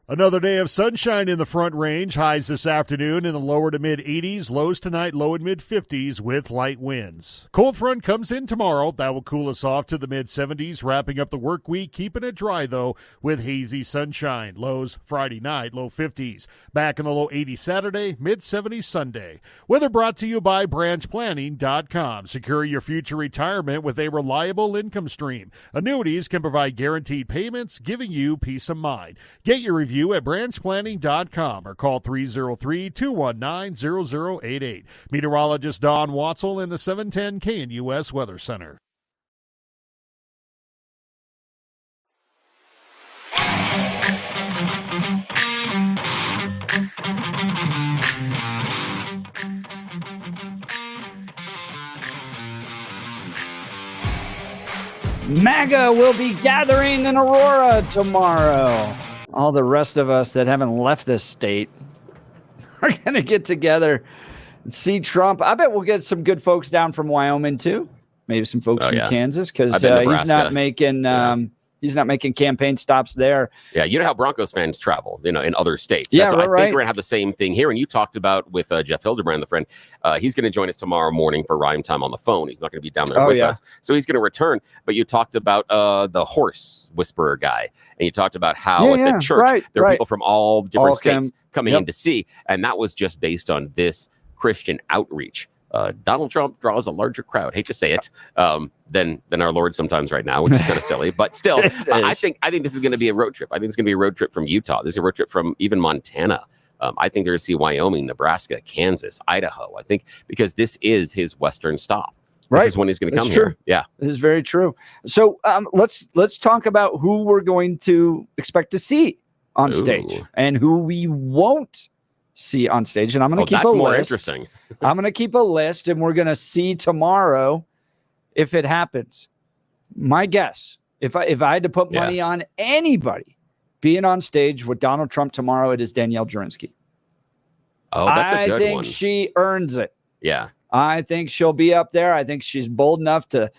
Another day of sunshine in the Front Range. Highs this afternoon in the lower to mid 80s. Lows tonight, low and mid 50s with light winds. Cold front comes in tomorrow. That will cool us off to the mid 70s. Wrapping up the work week, keeping it dry though with hazy sunshine. Lows Friday night, low 50s. Back in the low 80s Saturday, mid 70s Sunday. Weather brought to you by branchplanning.com. Secure your future retirement with a reliable income stream. Annuities can provide guaranteed payments, giving you peace of mind. Get your review at branchplanning.com or call 303-219-0088. Meteorologist Don Watzel in the 710 KNUS Weather Center. MAGA will be gathering in Aurora tomorrow. All the rest of us that haven't left this state are going to get together and see Trump. I bet we'll get some good folks down from Wyoming too. Maybe some folks from Kansas, because he's not making campaign stops there. Yeah, you know how Broncos fans travel, in other states. Yeah, I think right. we're going to have the same thing here. And you talked about with Jeff Hildebrand, the friend, he's going to join us tomorrow morning for Rhyme Time on the phone. He's not going to be down there with us. So he's going to return. But you talked about the horse whisperer guy. And you talked about how at the church, there are people from all different states coming in to see. And that was just based on this Christian outreach. Donald Trump draws a larger crowd. Hate to say it, than our Lord sometimes right now, which is kind of silly. But still, I think this is going to be a road trip. I think it's going to be a road trip from Utah. This is a road trip from even Montana. I think they're going to see Wyoming, Nebraska, Kansas, Idaho. I think because this is his Western stop. This is when he's going to come here. Yeah, this is very true. So let's talk about who we're going to expect to see on stage and who we won't see on stage. And I'm going to keep a list. More interesting. I'm going to keep a list, and we're going to see tomorrow if it happens. My guess, if I had to put money on anybody being on stage with Donald Trump tomorrow, it is Danielle Jurinsky. Oh, that's a good I think one. she earns it. Yeah. I think she'll be up there. I think she's bold enough to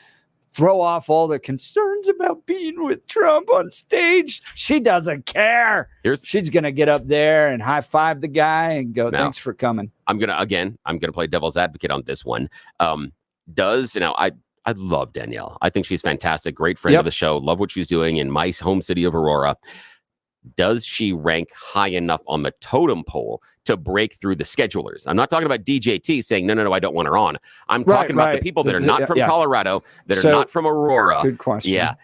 throw off all the concerns about being with Trump on stage. She doesn't care. She's going to get up there and high five the guy and go, thanks for coming. I'm going to play devil's advocate on this one. I love Danielle. I think she's fantastic. Great friend of the show. Love what she's doing in my home city of Aurora. Does she rank high enough on the totem pole to break through the schedulers? I'm not talking about DJT saying, no, I don't want her on. I'm talking about the people that are not from Colorado, that are not from Aurora. Good question. Yeah.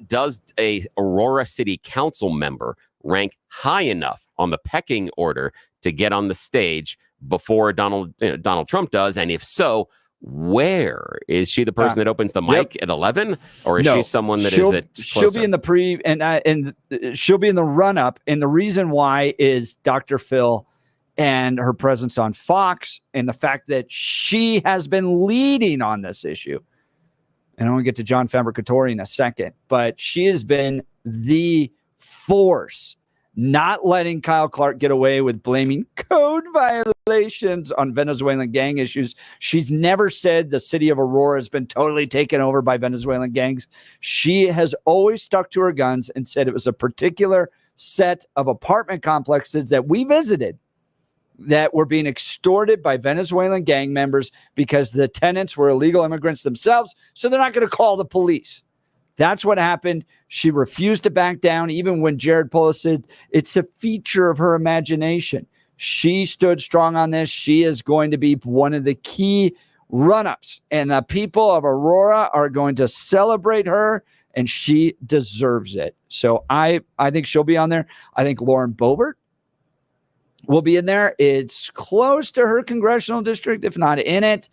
Does a Aurora City Council member rank high enough on the pecking order to get on the stage before Donald Trump does? And if so, where is she? The person that opens the mic at 11, or is she someone that is at closer? She'll be in the she'll be in the run up. And the reason why is Dr. Phil and her presence on Fox and the fact that she has been leading on this issue. And I want to get to John Fabricatori in a second, but she has been the force, not letting Kyle Clark get away with blaming code violations on Venezuelan gang issues. She's never said the city of Aurora has been totally taken over by Venezuelan gangs. She has always stuck to her guns and said it was a particular set of apartment complexes that we visited that were being extorted by Venezuelan gang members because the tenants were illegal immigrants themselves, so they're not going to call the police. That's what happened. She refused to back down, even when Jared Polis said it's a feature of her imagination. She stood strong on this. She is going to be one of the key run-ups, and the people of Aurora are going to celebrate her, and she deserves it. So I think she'll be on there. I think Lauren Boebert will be in there. It's close to her congressional district, if not in it.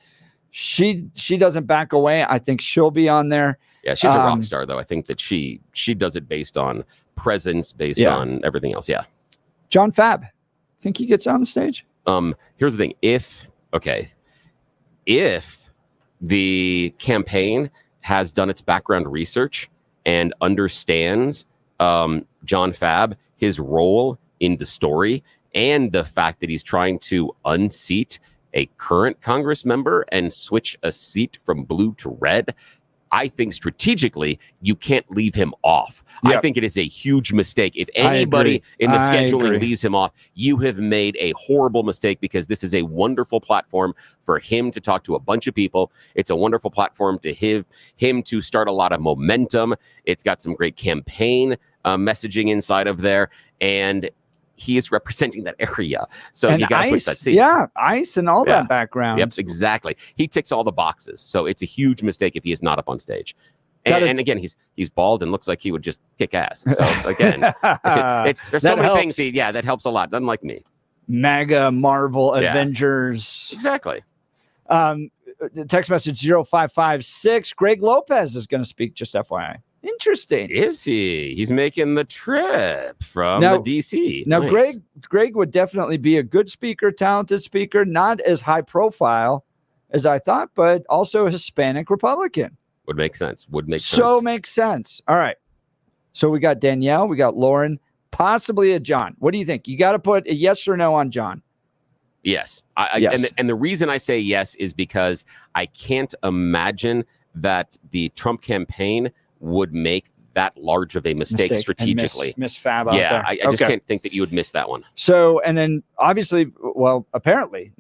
She doesn't back away. I think she'll be on there. Yeah, she's a rock star, though. I think that she does it based on presence, based on everything else. Yeah. John Fab, think he gets on the stage? Here's the thing. If the campaign has done its background research and understands John Fab, his role in the story, and the fact that he's trying to unseat a current Congress member and switch a seat from blue to red, I think strategically you can't leave him off. Yep. I think it is a huge mistake. If anybody in the scheduling leaves him off, you have made a horrible mistake, because this is a wonderful platform for him to talk to a bunch of people. It's a wonderful platform to him to start a lot of momentum. It's got some great campaign messaging inside of there, and he is representing that area. So you got to switch that seat. Yeah, ICE and all that background. Yep, exactly. He ticks all the boxes. So it's a huge mistake if he is not up on stage. And again, he's bald and looks like he would just kick ass. So again, there's so many things. That helps a lot. Doesn't like me. MAGA, Marvel, Avengers. Exactly. Text message 0556. Greg Lopez is going to speak, just FYI. Interesting. Is he? He's making the trip from the DC. Now, nice. Greg would definitely be a good speaker, talented speaker, not as high profile as I thought, but also a Hispanic Republican. Would make sense. Makes sense. All right. So we got Danielle, we got Lauren, possibly a John. What do you think? You got to put a yes or no on John. Yes. Yes. And the reason I say yes is because I can't imagine that the Trump campaign would make that large of a mistake strategically. Miss Fab out there. I just can't think that you would miss that one. So, and then obviously, apparently,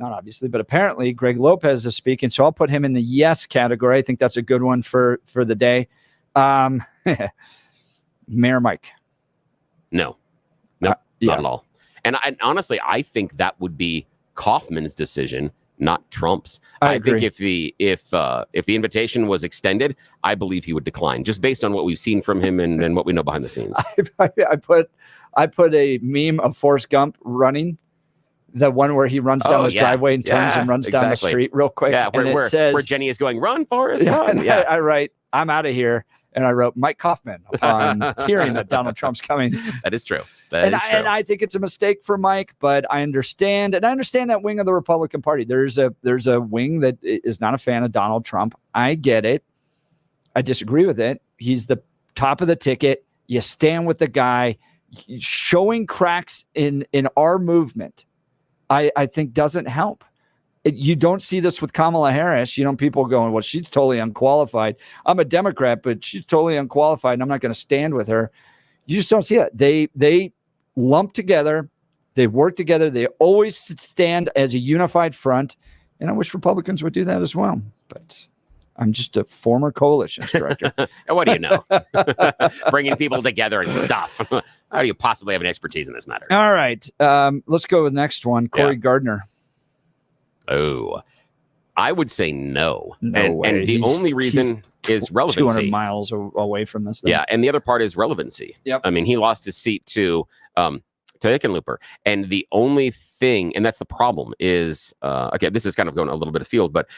Greg Lopez is speaking. So I'll put him in the yes category. I think that's a good one for the day. Mayor Mike. No, not at all. And honestly, I think that would be Kaufman's decision, not Trump's. I think if the invitation was extended, I believe he would decline, just based on what we've seen from him and what we know behind the scenes. I put a meme of Forrest Gump running, the one where he runs down his driveway and turns and runs down the street real quick. Yeah, where Jenny is going, run, Forrest, run. Yeah, I write, I'm out of here. And I wrote Mike Kaufman upon hearing that Donald Trump's coming. That is true. And I think it's a mistake for Mike, but I understand that wing of the Republican Party. There's a wing that is not a fan of Donald Trump. I get it. I disagree with it. He's the top of the ticket. You stand with the guy. Showing cracks in our movement I think doesn't help. You don't see this with Kamala Harris. People going, well, she's totally unqualified. I'm a Democrat, but she's totally unqualified, and I'm not going to stand with her. You just don't see it. They lump together. They work together. They always stand as a unified front. And I wish Republicans would do that as well. But I'm just a former coalitions director. And what do you know? Bringing people together and stuff. How do you possibly have an expertise in this matter? All right. Let's go with the next one. Cory Gardner. Oh, I would say no. No way. And the only reason is relevancy. 200 miles away from this thing. Yeah, and the other part is relevancy. Yep. I mean, he lost his seat to Hickenlooper. And the only thing, and that's the problem, is, okay, this is kind of going a little bit afield, but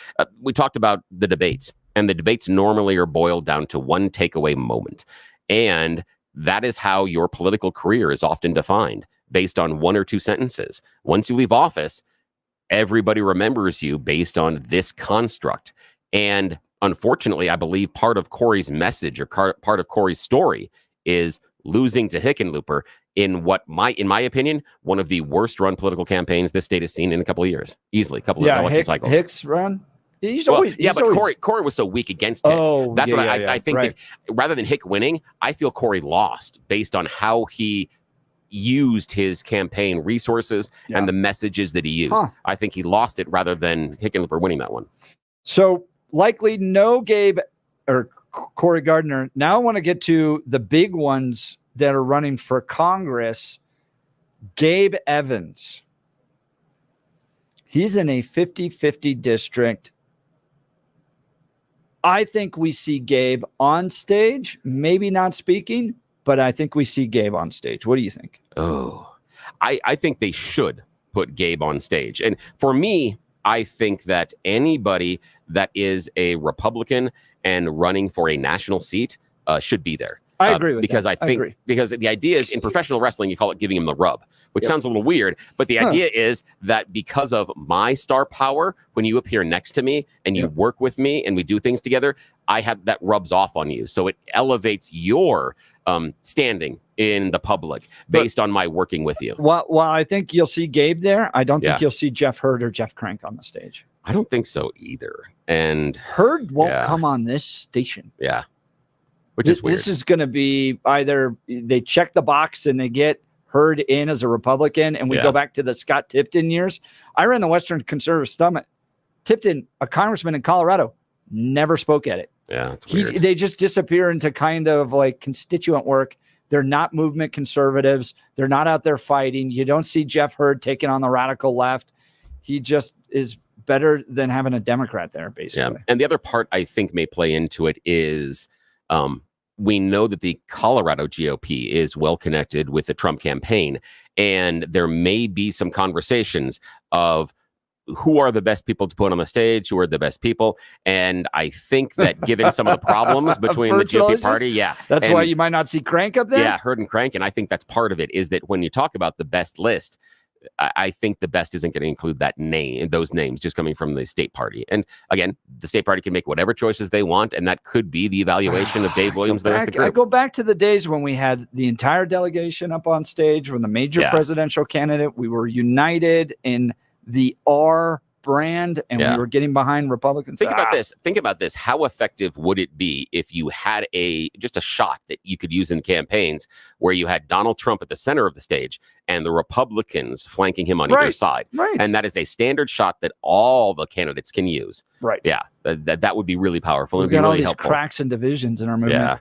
we talked about the debates. And the debates normally are boiled down to one takeaway moment. And that is how your political career is often defined, based on one or two sentences. Once you leave office, everybody remembers you based on this construct. And unfortunately, I believe part of Cory's message or part of Cory's story is losing to Hickenlooper in in my opinion, one of the worst run political campaigns this state has seen in a couple of years. Easily, a couple of election cycles. Hicks run? But Cory was so weak against Hick. That's what I think that rather than Hick winning, I feel Cory lost based on how he used his campaign resources and the messages that he used. I think he lost it rather than Hickenlooper winning that one. So likely no Gabe or Cory Gardner. Now I want to get to the big ones that are running for Congress. Gabe Evans. He's in a 50-50 district. I think we see Gabe on stage, maybe not speaking, but I think we see Gabe on stage. What do you think? Oh, I think they should put Gabe on stage. And for me, I think that anybody that is a Republican and running for a national seat should be there. I agree with because that. Because the idea is in professional wrestling, you call it giving him the rub, which sounds a little weird. But the idea is that because of my star power, when you appear next to me and you work with me and we do things together, I have that rubs off on you. So it elevates your standing in the public based on my working with you. Well, I think you'll see Gabe there. I don't think you'll see Jeff Hurd or Jeff Crank on the stage. I don't think so either. And Hurd won't come on this station. Yeah. Which is weird. This is going to be either they check the box and they get Hurd in as a Republican, and we go back to the Scott Tipton years. I ran the Western Conservative Summit. Tipton, a congressman in Colorado, never spoke at it. Yeah, it's weird. They just disappear into kind of like constituent work. They're not movement conservatives. They're not out there fighting. You don't see Jeff Hurd taking on the radical left. He just is better than having a Democrat there, basically. Yeah. And the other part I think may play into it is we know that the Colorado GOP is well connected with the Trump campaign, and there may be some conversations of who are the best people to put on the stage, who are the best people. And I think that given some of the problems between the GOP party, that's why you might not see Crank up there. Yeah, Hurd and Crank. And I think that's part of it, is that when you talk about the best list, I think the best isn't going to include that name, those names just coming from the state party. And again, the state party can make whatever choices they want, and that could be the evaluation of Dave Williams. I go back to the days when we had the entire delegation up on stage, when the major presidential candidate, we were united in the R brand, and we were getting behind Republicans. Think about this. How effective would it be if you had just a shot that you could use in campaigns where you had Donald Trump at the center of the stage and the Republicans flanking him on either side? Right. And that is a standard shot that all the candidates can use. Right. Yeah. That would be really powerful. We've It'd be got really all these helpful. cracks and divisions in our movement. Yeah.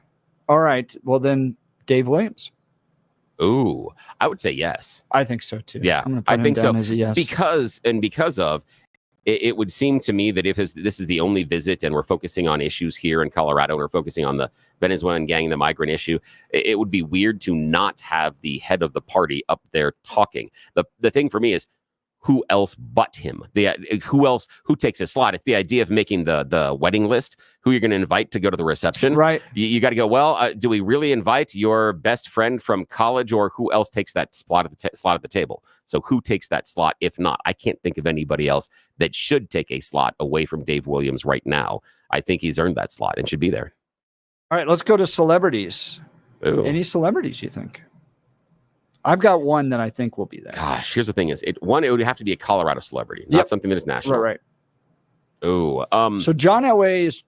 All right. Well, then Dave Williams. Ooh, I would say yes. I think so too. Yeah, I'm going to put him down as a yes. Because of it would seem to me that if this is the only visit and we're focusing on issues here in Colorado and we're focusing on the Venezuelan gang, the migrant issue, it would be weird to not have the head of the party up there talking. The thing for me is, who else but him? Who takes his slot? It's the idea of making the wedding list, who you're going to invite to go to the reception. Right. You got to go, well, do we really invite your best friend from college, or who else takes that slot at the table? So who takes that slot? If not, I can't think of anybody else that should take a slot away from Dave Williams right now. I think he's earned that slot and should be there. All right, let's go to celebrities. Ooh. Any celebrities you think? I've got one that I think will be there. Gosh, here's the thing: it would have to be a Colorado celebrity, not something that is national. Right. Oh, so John Elway is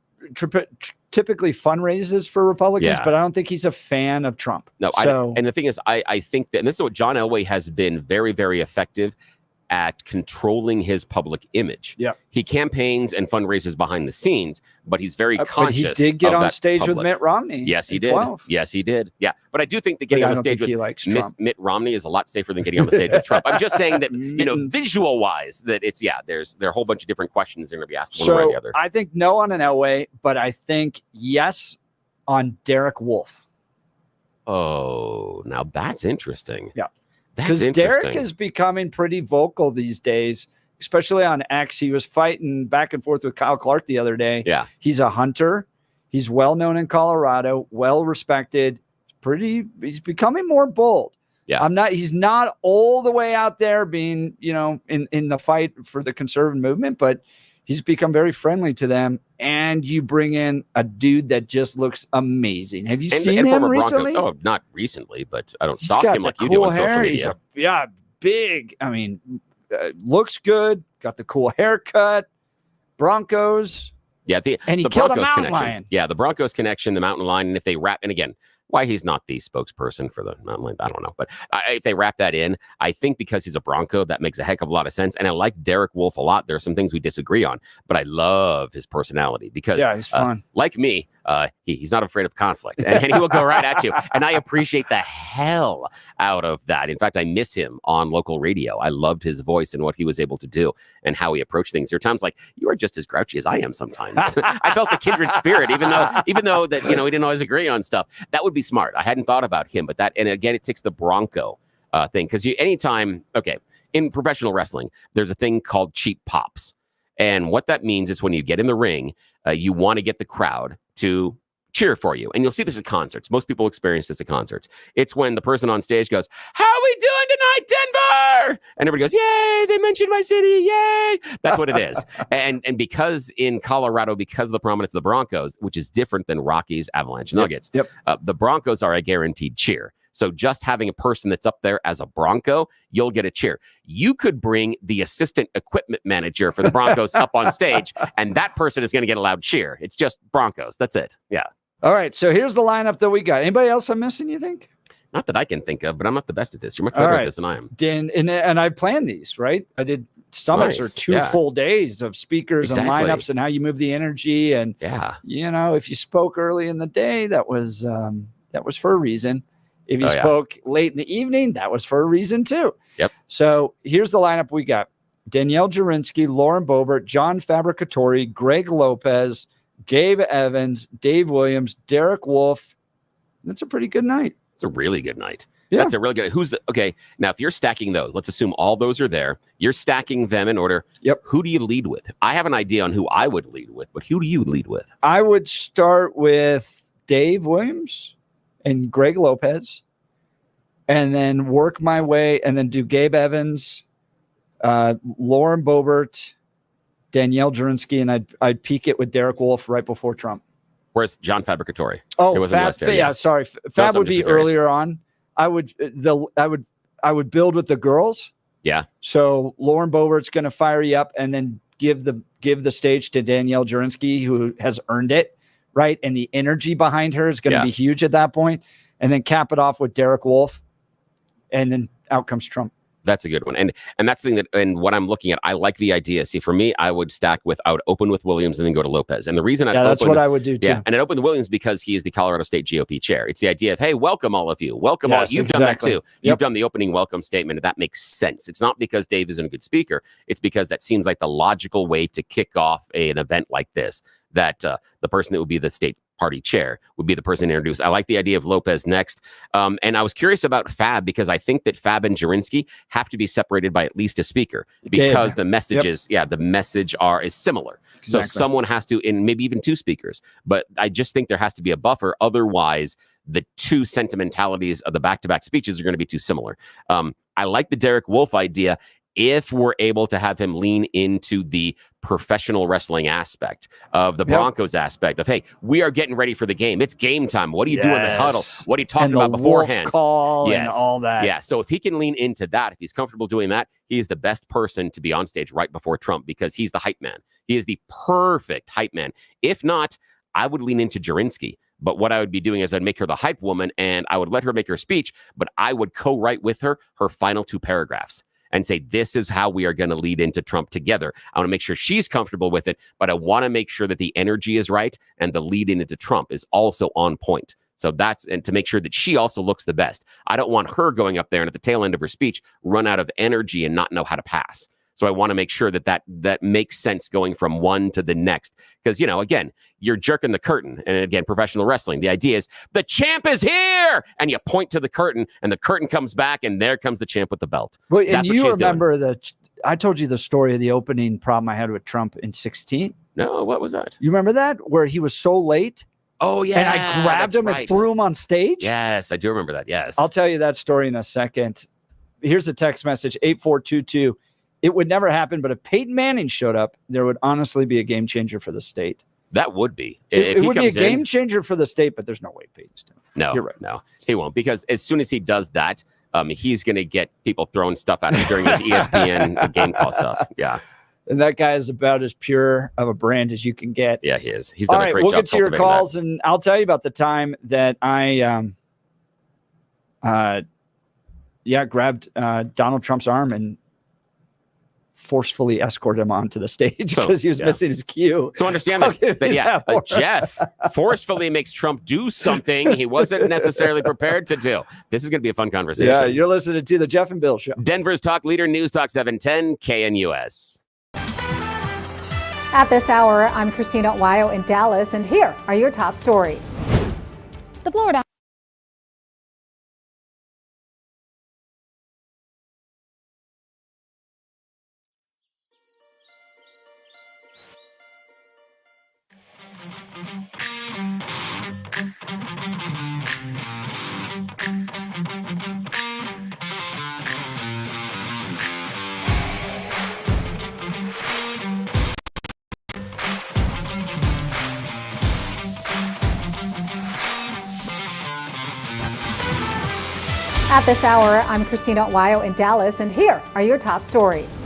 typically fundraises for Republicans, Yeah. but I don't think he's a fan of Trump. No, and the thing is, I think that, and this is what John Elway has been very, very effective at controlling his public image. Yeah. He campaigns and fundraises behind the scenes, but he's very conscious. But he did get of on that stage with public. Mitt Romney. Yes, he in did. 12. Yes, he did. Yeah. But I do think that getting But I on the don't stage think he with likes Trump. Mitt Romney is a lot safer than getting on the stage with Trump. I'm just saying that, visual wise, that it's, there are a whole bunch of different questions that are going to be asked one way or the So other. I think no on an Elway, but I think yes on Derek Wolfe. Oh, now that's interesting. Yeah. That's Because Derek interesting. is becoming pretty vocal these days, especially on X. He was fighting back and forth with Kyle Clark the other day. Yeah. He's a hunter. He's well known in Colorado, well respected. He's becoming more bold. Yeah. He's not all the way out there being, in the fight for the conservative movement, but he's become very friendly to them. And you bring in a dude that just looks amazing. Have you seen him former recently? Broncos. Oh, not recently, but I don't He's stalk got him the like you do cool on social hair. media. He's big. I mean, looks good. Got the cool haircut. Broncos. Yeah, And he the killed a Broncos mountain connection. lion. Yeah, the Broncos connection, the mountain lion, and if they wrap, and again, why he's not the spokesperson for the mountain lion, I don't know. But if they wrap that in, I think because he's a Bronco, that makes a heck of a lot of sense. And I like Derek Wolfe a lot. There are some things we disagree on, but I love his personality because, he's fun. Like me, he's not afraid of conflict, and he will go right at you. And I appreciate the hell out of that. In fact, I miss him on local radio. I loved his voice and what he was able to do and how he approached things. There are times like, you are just as grouchy as I am sometimes. I felt the kindred spirit, even though that, we didn't always agree on stuff. That would be smart. I hadn't thought about him, but and again, it takes the Bronco thing. Because in professional wrestling, there's a thing called cheap pops. And what that means is when you get in the ring, you want to get the crowd to cheer for you. And you'll see this at concerts. Most people experience this at concerts. It's when the person on stage goes, "How are we doing tonight, Denver?" And everybody goes, "Yay, they mentioned my city, yay." That's what it is. And because in Colorado, because of the prominence of the Broncos, which is different than Rockies, Avalanche, Nuggets, the Broncos are a guaranteed cheer. So just having a person that's up there as a Bronco, you'll get a cheer. You could bring the assistant equipment manager for the Broncos up on stage, and that person is going to get a loud cheer. It's just Broncos. That's it. Yeah. All right. So here's the lineup that we got. Anybody else I'm missing, you think? Not that I can think of, but I'm not the best at this. You're much better at this than I am. And I planned these, right? I did summits or 2 full days of speakers and lineups and how you move the energy. And, if you spoke early in the day, that was for a reason. If you spoke late in the evening, that was for a reason too. Yep. So here's the lineup we got. Danielle Jurinsky, Lauren Boebert, John Fabricatori, Greg Lopez, Gabe Evans, Dave Williams, Derek Wolfe. That's a pretty good night. It's a really good night. Yeah. That's a really good. Now, if you're stacking those, let's assume all those are there. You're stacking them in order. Yep. Who do you lead with? I have an idea on who I would lead with, but who do you lead with? I would start with Dave Williams and Greg Lopez, and then work my way, and then do Gabe Evans, Lauren Boebert, Danielle Jurinsky, and I'd peak it with Derek Wolfe right before Trump. Where's John Fabricatori? Oh, Fab, sorry. Fab would be earlier on. I would build with the girls. Yeah. So Lauren Boebert's going to fire you up, and then give the stage to Danielle Jurinsky, who has earned it. Right. And the energy behind her is going to be huge at that point. And then cap it off with Derek Wolfe. And then out comes Trump. That's a good one. And that's the thing and what I'm looking at, I like the idea. See, for me, I would open with Williams and then go to Lopez. And the reason that's what I would do too. Yeah. And I'd open with Williams because he is the Colorado State GOP chair. It's the idea of, hey, welcome all of you. Welcome all. You've done that too. You've done the opening welcome statement. And that makes sense. It's not because Dave isn't a good speaker. It's because that seems like the logical way to kick off an event like this, that the person that would be the state party chair would be the person introduced. I like the idea of Lopez next. And I was curious about Fab because I think that Fab and Jurinsky have to be separated by at least a speaker because the messages, the message is similar. Exactly. So someone has to, and maybe even 2 speakers, but I just think there has to be a buffer. Otherwise, the 2 sentimentalities of the back-to-back speeches are going to be too similar. I like the Derek Wolfe idea if we're able to have him lean into the professional wrestling aspect of the Broncos aspect of, hey, we are getting ready for the game. It's game time. What do you do in the huddle? What are you talking about beforehand? Wolf call and all that. Yeah. So if he can lean into that, if he's comfortable doing that, he is the best person to be on stage right before Trump because he's the hype man. He is the perfect hype man. If not, I would lean into Jerinsky. But what I would be doing is I'd make her the hype woman and I would let her make her speech, but I would co-write with her final 2 paragraphs and say, this is how we are going to lead into Trump together. I want to make sure she's comfortable with it, but I want to make sure that the energy is right and the lead into Trump is also on point. So and to make sure that she also looks the best. I don't want her going up there and at the tail end of her speech, run out of energy and not know how to pass. So I want to make sure that makes sense going from one to the next. Because, again, you're jerking the curtain. And again, professional wrestling, the idea is the champ is here. And you point to the curtain and the curtain comes back and there comes the champ with the belt. Well, and you remember I told you the story of the opening problem I had with Trump in 2016. No, what was that? You remember that? Where he was so late? Oh, yeah. And I grabbed him and threw him on stage? Yes, I do remember that. Yes. I'll tell you that story in a second. Here's a text message, 8422. It would never happen, but if Peyton Manning showed up, there would honestly be a game changer for the state. That would be. It would be a game changer for the state, but there's no way Peyton's doing it. No, you're right. No, he won't, because as soon as he does that, he's going to get people throwing stuff at him during his ESPN game call stuff. Yeah. And that guy is about as pure of a brand as you can get. Yeah, he is. He's done a great job. We'll get to your calls, and I'll tell you about the time that I grabbed Donald Trump's arm and forcefully escort him onto the stage because he was missing his cue. So understand that Jeff forcefully makes Trump do something he wasn't necessarily prepared to do. This is going to be a fun conversation. Yeah, you're listening to the Jeff and Bill Show. Denver's talk leader, News Talk 710 KNUS. At this hour, I'm Christina Wyo in Dallas, and here are your top stories. The Florida At this hour, I'm Christina Wyo in Dallas, and here are your top stories.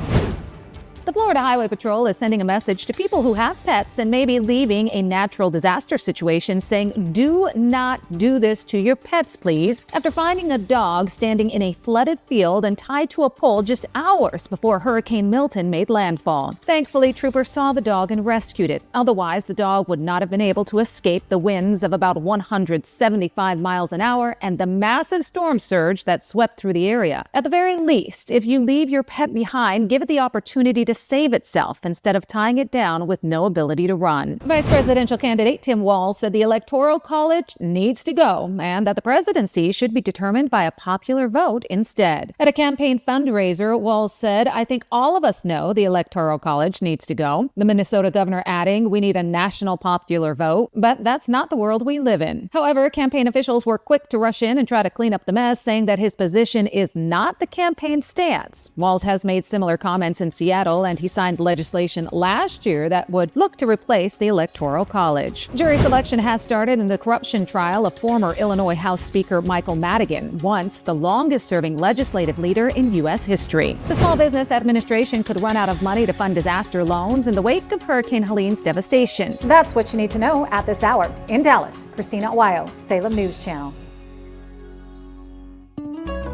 The Florida Highway Patrol is sending a message to people who have pets and may be leaving a natural disaster situation, saying, do not do this to your pets, please, after finding a dog standing in a flooded field and tied to a pole just hours before Hurricane Milton made landfall. Thankfully, troopers saw the dog and rescued it. Otherwise, the dog would not have been able to escape the winds of about 175 miles an hour and the massive storm surge that swept through the area. At the very least, if you leave your pet behind, give it the opportunity to save itself instead of tying it down with no ability to run. Vice presidential candidate Tim Walz said the Electoral College needs to go and that the presidency should be determined by a popular vote instead. At a campaign fundraiser, Walz said, I think all of us know the Electoral College needs to go. The Minnesota governor adding, we need a national popular vote, but that's not the world we live in. However, campaign officials were quick to rush in and try to clean up the mess, saying that his position is not the campaign stance. Walz has made similar comments in Seattle, and he signed legislation last year that would look to replace the Electoral College. Jury selection has started in the corruption trial of former Illinois House Speaker Michael Madigan, once the longest-serving legislative leader in U.S. history. The Small Business Administration could run out of money to fund disaster loans in the wake of Hurricane Helene's devastation. That's what you need to know at this hour. In Dallas, Christina Wyo, Salem News Channel.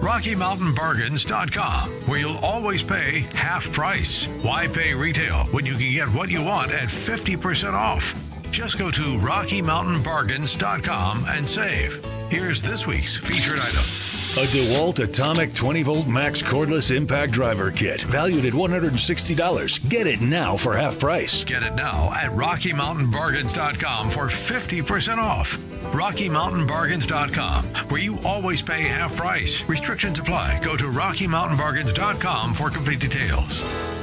RockyMountainBargains.com, where you'll always pay half price. Why pay retail when you can get what you want at 50% off? Just go to RockyMountainBargains.com and save. Here's this week's featured item. A DeWalt Atomic 20-volt max cordless impact driver kit, valued at $160. Get it now for half price. Get it now at RockyMountainBargains.com for 50% off. RockyMountainBargains.com, where you always pay half price. Restrictions apply. Go to RockyMountainBargains.com for complete details.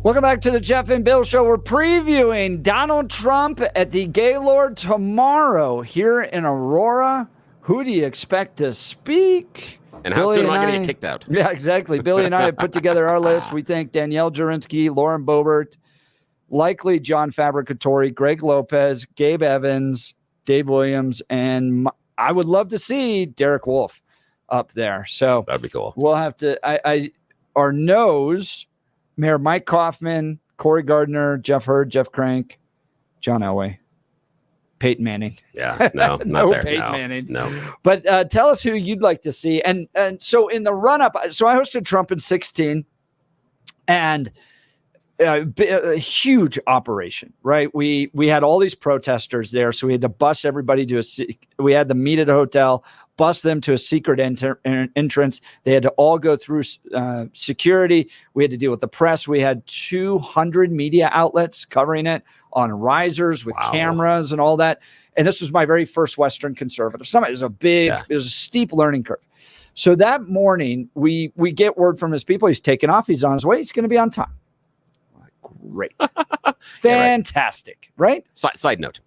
Welcome back to the Jeff and Bill Show. We're previewing Donald Trump at the Gaylord tomorrow here in Aurora. Who do you expect to speak? And how soon am I going to get kicked out? Yeah, exactly. Billy and I have put together our list. We think Danielle Jurinsky, Lauren Boebert, likely John Fabricatori, Greg Lopez, Gabe Evans, Dave Williams, and I would love to see Derek Wolf up there. So that'd be cool. We'll have to. Our nose. Mayor Mike Kaufman, Cory Gardner, Jeff Hurd, Jeff Crank, John Elway, Peyton Manning. Yeah, no, no not there. Peyton No, Manning. no. But tell us who you'd like to see. And so in the run-up, so I hosted Trump in 2016, and a huge operation, right? We had all these protesters there, so we had to bus everybody to we had them meet at a hotel, bus them to a secret entrance. They had to all go through security. We had to deal with the press. We had 200 media outlets covering it on risers with cameras and all that. And this was my very first Western conservative summit. It was it was a steep learning curve. So that morning, we get word from his people. He's taking off. He's on his way. He's going to be on time. Great. Fantastic. Right? Side note.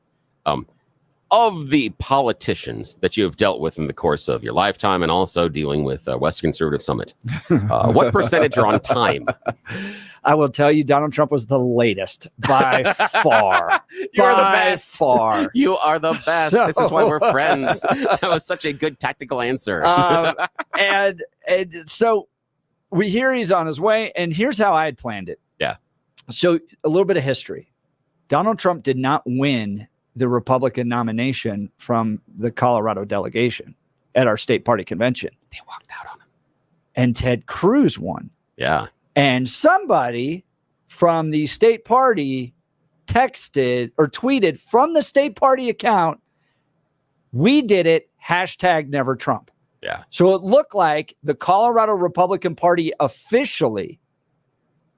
Of the politicians that you have dealt with in the course of your lifetime and also dealing with Western Conservative Summit, what percentage are on time? I will tell you, Donald Trump was the latest by far. You're the best. Far. You are the best. This is why we're friends. That was such a good tactical answer. And so we hear he's on his way, and here's how I had planned it. Yeah. So a little bit of history. Donald Trump did not win the Republican nomination from the Colorado delegation at our state party convention. They walked out on him. And Ted Cruz won. Yeah. And somebody from the state party texted or tweeted from the state party account, "We did it, #NeverTrump." Yeah. So it looked like the Colorado Republican Party officially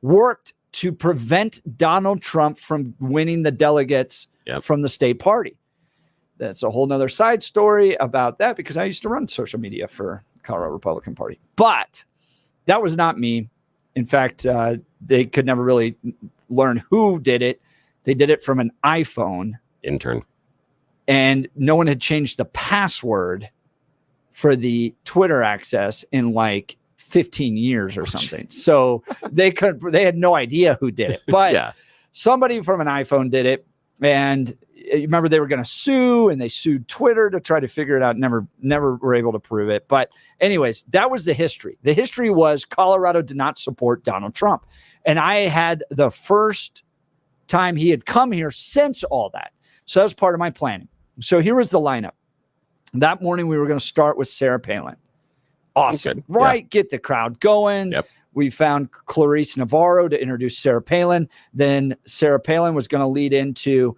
worked to prevent Donald Trump from winning the delegates from the state party. That's a whole nother side story about that, because I used to run social media for Colorado Republican Party. But that was not me. In fact, they could never really learn who did it. They did it from an iPhone. Intern. And no one had changed the password for the Twitter access in like 15 years or something. So they had no idea who did it. But somebody from an iPhone did it. And you remember they were going to sue, and they sued Twitter to try to figure it out. Never were able to prove it. But anyways, that was the history. The history was Colorado did not support Donald Trump. And I had the first time he had come here since all that. So that was part of my planning. So here was the lineup. That morning, we were going to start with Sarah Palin. Awesome. Right? Yeah. Get the crowd going. Yep. We found Clarice Navarro to introduce Sarah Palin. Then Sarah Palin was going to lead into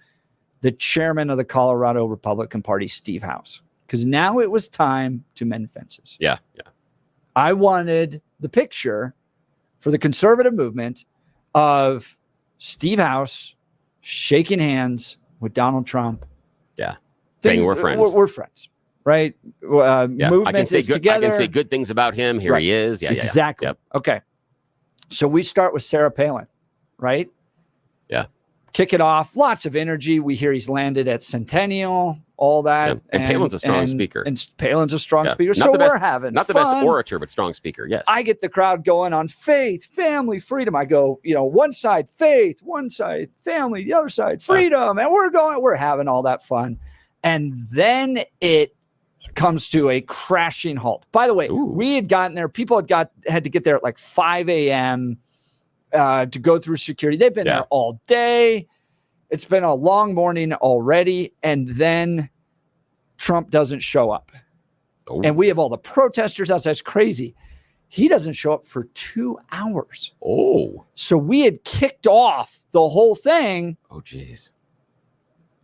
the chairman of the Colorado Republican Party, Steve House, because now it was time to mend fences. Yeah. I wanted the picture for the conservative movement of Steve House shaking hands with Donald Trump. Yeah. Saying we're friends. We're friends. Right? Movement is together. I can say good things about him. Here he is. Yeah, exactly. Yep. Okay. So we start with Sarah Palin, right? Yeah. Kick it off. Lots of energy. We hear he's landed at Centennial, all that. Yeah. And Palin's a strong speaker. And Palin's a strong speaker. So we're having not fun. The best orator, but strong speaker. Yes. I get the crowd going on faith, family, freedom. I go, one side faith, one side family, the other sid freedom. And we're having all that fun. And then it comes to a crashing halt. By the way, we had gotten there. People had to get there at like 5 a.m. To go through security. They've been there all day. It's been a long morning already. And then Trump doesn't show up. And we have all the protesters outside. It's crazy. He doesn't show up for 2 hours. So we had kicked off the whole thing. Oh, geez.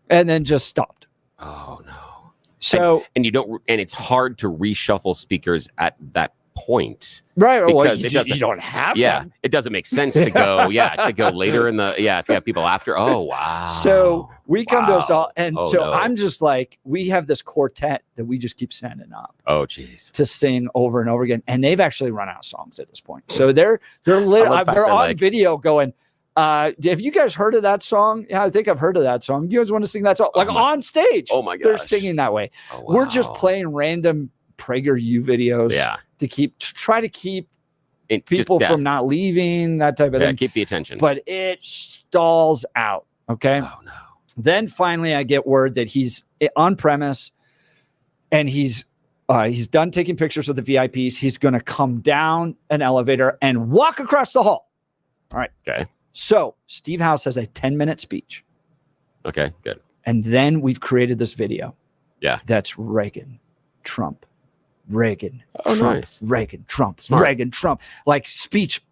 And then just stopped. Oh, no. So and it's hard to reshuffle speakers at that point, right? Because you don't have them. It doesn't make sense to go later in the if you have people after. Oh wow! So we come to us all, and I'm just like, we have this quartet that we just keep sending up. Oh geez, to sing over and over again, and they've actually run out of songs at this point. So they're on video going, Have you guys heard of that song? Yeah, I think I've heard of that song. You guys want to sing that song? Like on stage. Oh my gosh. They're singing that way. Oh, We're just wow. playing random PragerU videos to try to keep people from not leaving, that type of thing. Keep the attention. But it stalls out. Okay. Oh no. Then finally I get word that he's on premise and he's done taking pictures with the VIPs. He's going to come down an elevator and walk across the hall. All right. Okay. So Steve House has a 10-minute speech. Okay, good. And then we've created this video. Yeah. That's Reagan, Trump, Reagan, Oh, Trump, nice. Reagan, Trump, Smart. Reagan, Trump. Like speech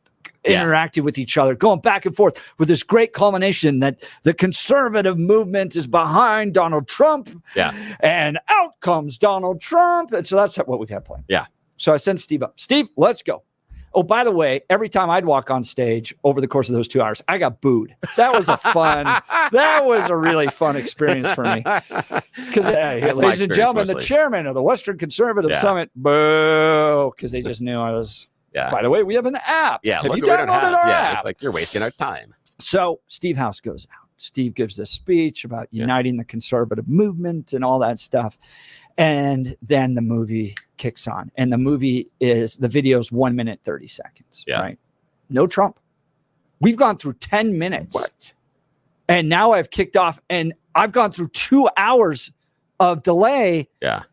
interacting with each other, going back and forth with this great culmination that the conservative movement is behind Donald Trump. Yeah. And out comes Donald Trump. And so that's what we've had planned. Yeah. So I sent Steve up. Steve, let's go. Oh, by the way, every time I'd walk on stage over the course of those 2 hours, I got booed. That was a really fun experience for me. Because, ladies and gentlemen, the chairman of the Western Conservative Summit, boo, because they just knew I was. Yeah. By the way, we have an app. Yeah. Have you look, we don't downloaded our app? It's like you're wasting our time. So Steve House goes out. Steve gives this speech about uniting the conservative movement and all that stuff. And then the movie kicks on. And the video's 1 minute, 30 seconds. Yeah. Right. No Trump. We've gone through 10 minutes. What? And now I've kicked off and I've gone through 2 hours of delay. Yeah.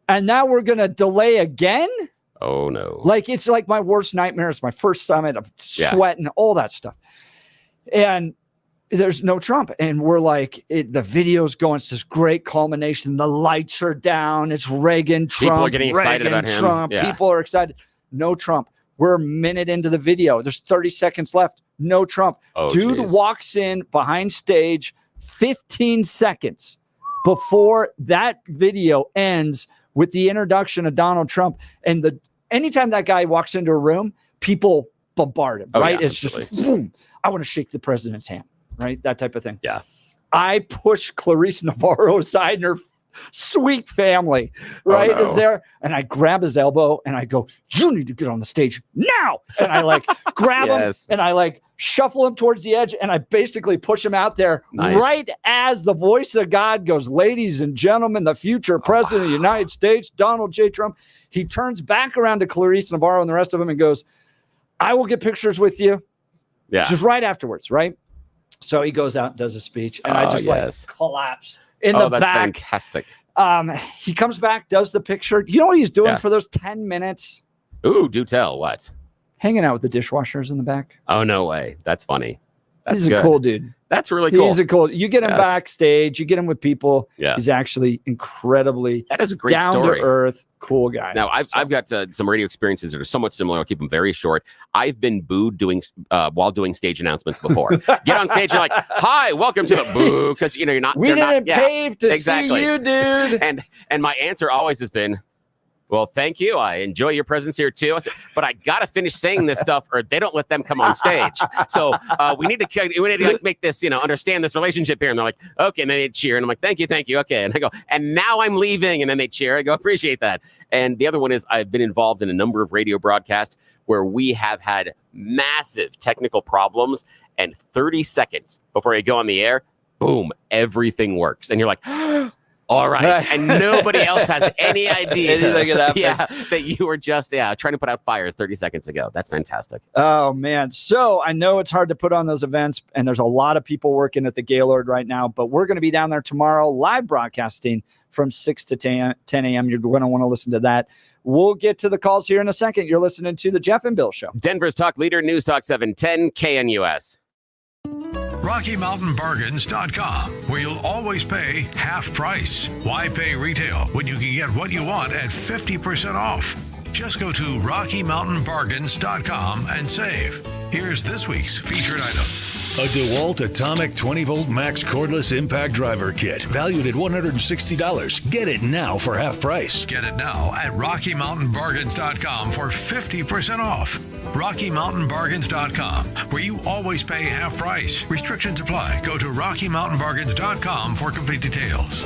And now we're going to delay again. Oh no. Like it's like my worst nightmare. It's my first summit. I'm sweating, all that stuff. And there's no Trump. And we're like, the video's going, it's this great culmination. The lights are down. It's Reagan, Trump. People are getting excited Reagan, about him. Trump. Yeah. People are excited. No Trump. We're a minute into the video. There's 30 seconds left. No Trump. Oh, Dude geez. walks in behind stage 15 seconds before that video ends with the introduction of Donald Trump. And anytime that guy walks into a room, people bombard him, right? Yeah, It's just boom. I want to shake the president's hand, right? That type of thing. Yeah. I push Clarice Navarro aside and her sweet family, right? Oh, no. Is there. And I grab his elbow and I go, you need to get on the stage now. And I like grab him and I like shuffle him towards the edge. And I basically push him out there right as the voice of God goes, ladies and gentlemen, the future president of the United States, Donald J. Trump. He turns back around to Clarice Navarro and the rest of them and goes, I will get pictures with you. Yeah. Just right afterwards, right? So he goes out and does a speech, and I just like collapse in the that's back. Fantastic. He comes back, does the picture. You know what he's doing for those 10 minutes? Ooh, do tell. What? Hanging out with the dishwashers in the back. Oh, no way. That's funny. That's He's good. a cool dude. That's really cool. He's a cool. You get him backstage. You get him with people. Yeah. He's actually incredibly that is a great down story. to earth, cool guy. Now I've got some radio experiences that are somewhat similar. I'll keep them very short. I've been booed while doing stage announcements before. Get on stage, you're like, "Hi, welcome to the boo," because you're not. We didn't pay to exactly. see you, dude. And my answer always has been, well, thank you. I enjoy your presence here too. I said, but I gotta finish saying this stuff, or they don't let them come on stage. So we need to like make this, understand this relationship here. And they're like, okay. And then they cheer, and I'm like, thank you. Okay. And I go, and now I'm leaving. And then they cheer. I go, appreciate that. And the other one is I've been involved in a number of radio broadcasts where we have had massive technical problems, and 30 seconds before you go on the air, boom, everything works, and you're like. All right. And nobody else has any idea that you were just trying to put out fires 30 seconds ago. That's fantastic. Oh, man. So I know it's hard to put on those events, and there's a lot of people working at the Gaylord right now, but we're going to be down there tomorrow live broadcasting from 6 to 10 a.m. You're going to want to listen to that. We'll get to the calls here in a second. You're listening to the Jeff and Bill Show. Denver's Talk Leader, News Talk 710 KNUS. RockyMountainBargains.com, where you'll always pay half price. Why pay retail when you can get what you want at 50% off? Just go to RockyMountainBargains.com and save. Here's this week's featured item. A DeWalt Atomic 20-volt max cordless impact driver kit, valued at $160. Get it now for half price. Get it now at RockyMountainBargains.com for 50% off. RockyMountainBargains.com, where you always pay half price. Restrictions apply. Go to RockyMountainBargains.com for complete details.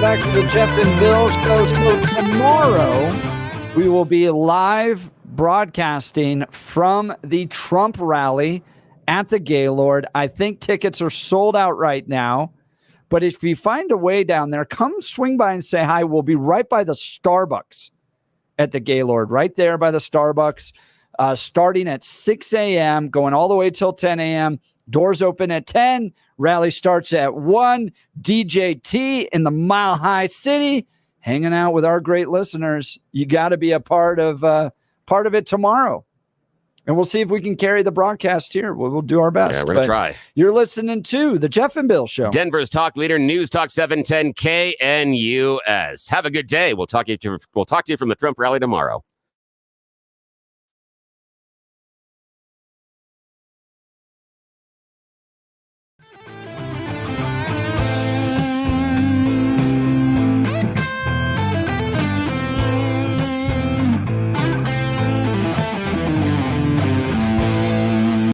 back to the Jeff and Bill show. So tomorrow, we will be live broadcasting from the Trump rally at the Gaylord. I think tickets are sold out right now. But if you find a way down there, come swing by and say hi. We'll be right by the Starbucks at the Gaylord, right there by the Starbucks, starting at 6 a.m., going all the way till 10 a.m. Doors open at 10. Rally starts at 1. DJ T in the Mile High City, hanging out with our great listeners. You got to be a part of it tomorrow. And we'll see if we can carry the broadcast here. We'll do our best. Yeah, we're going to try. You're listening to the Jeff and Bill Show. Denver's talk leader, News Talk 710 KNUS. Have a good day. We'll talk to you from the Trump rally tomorrow.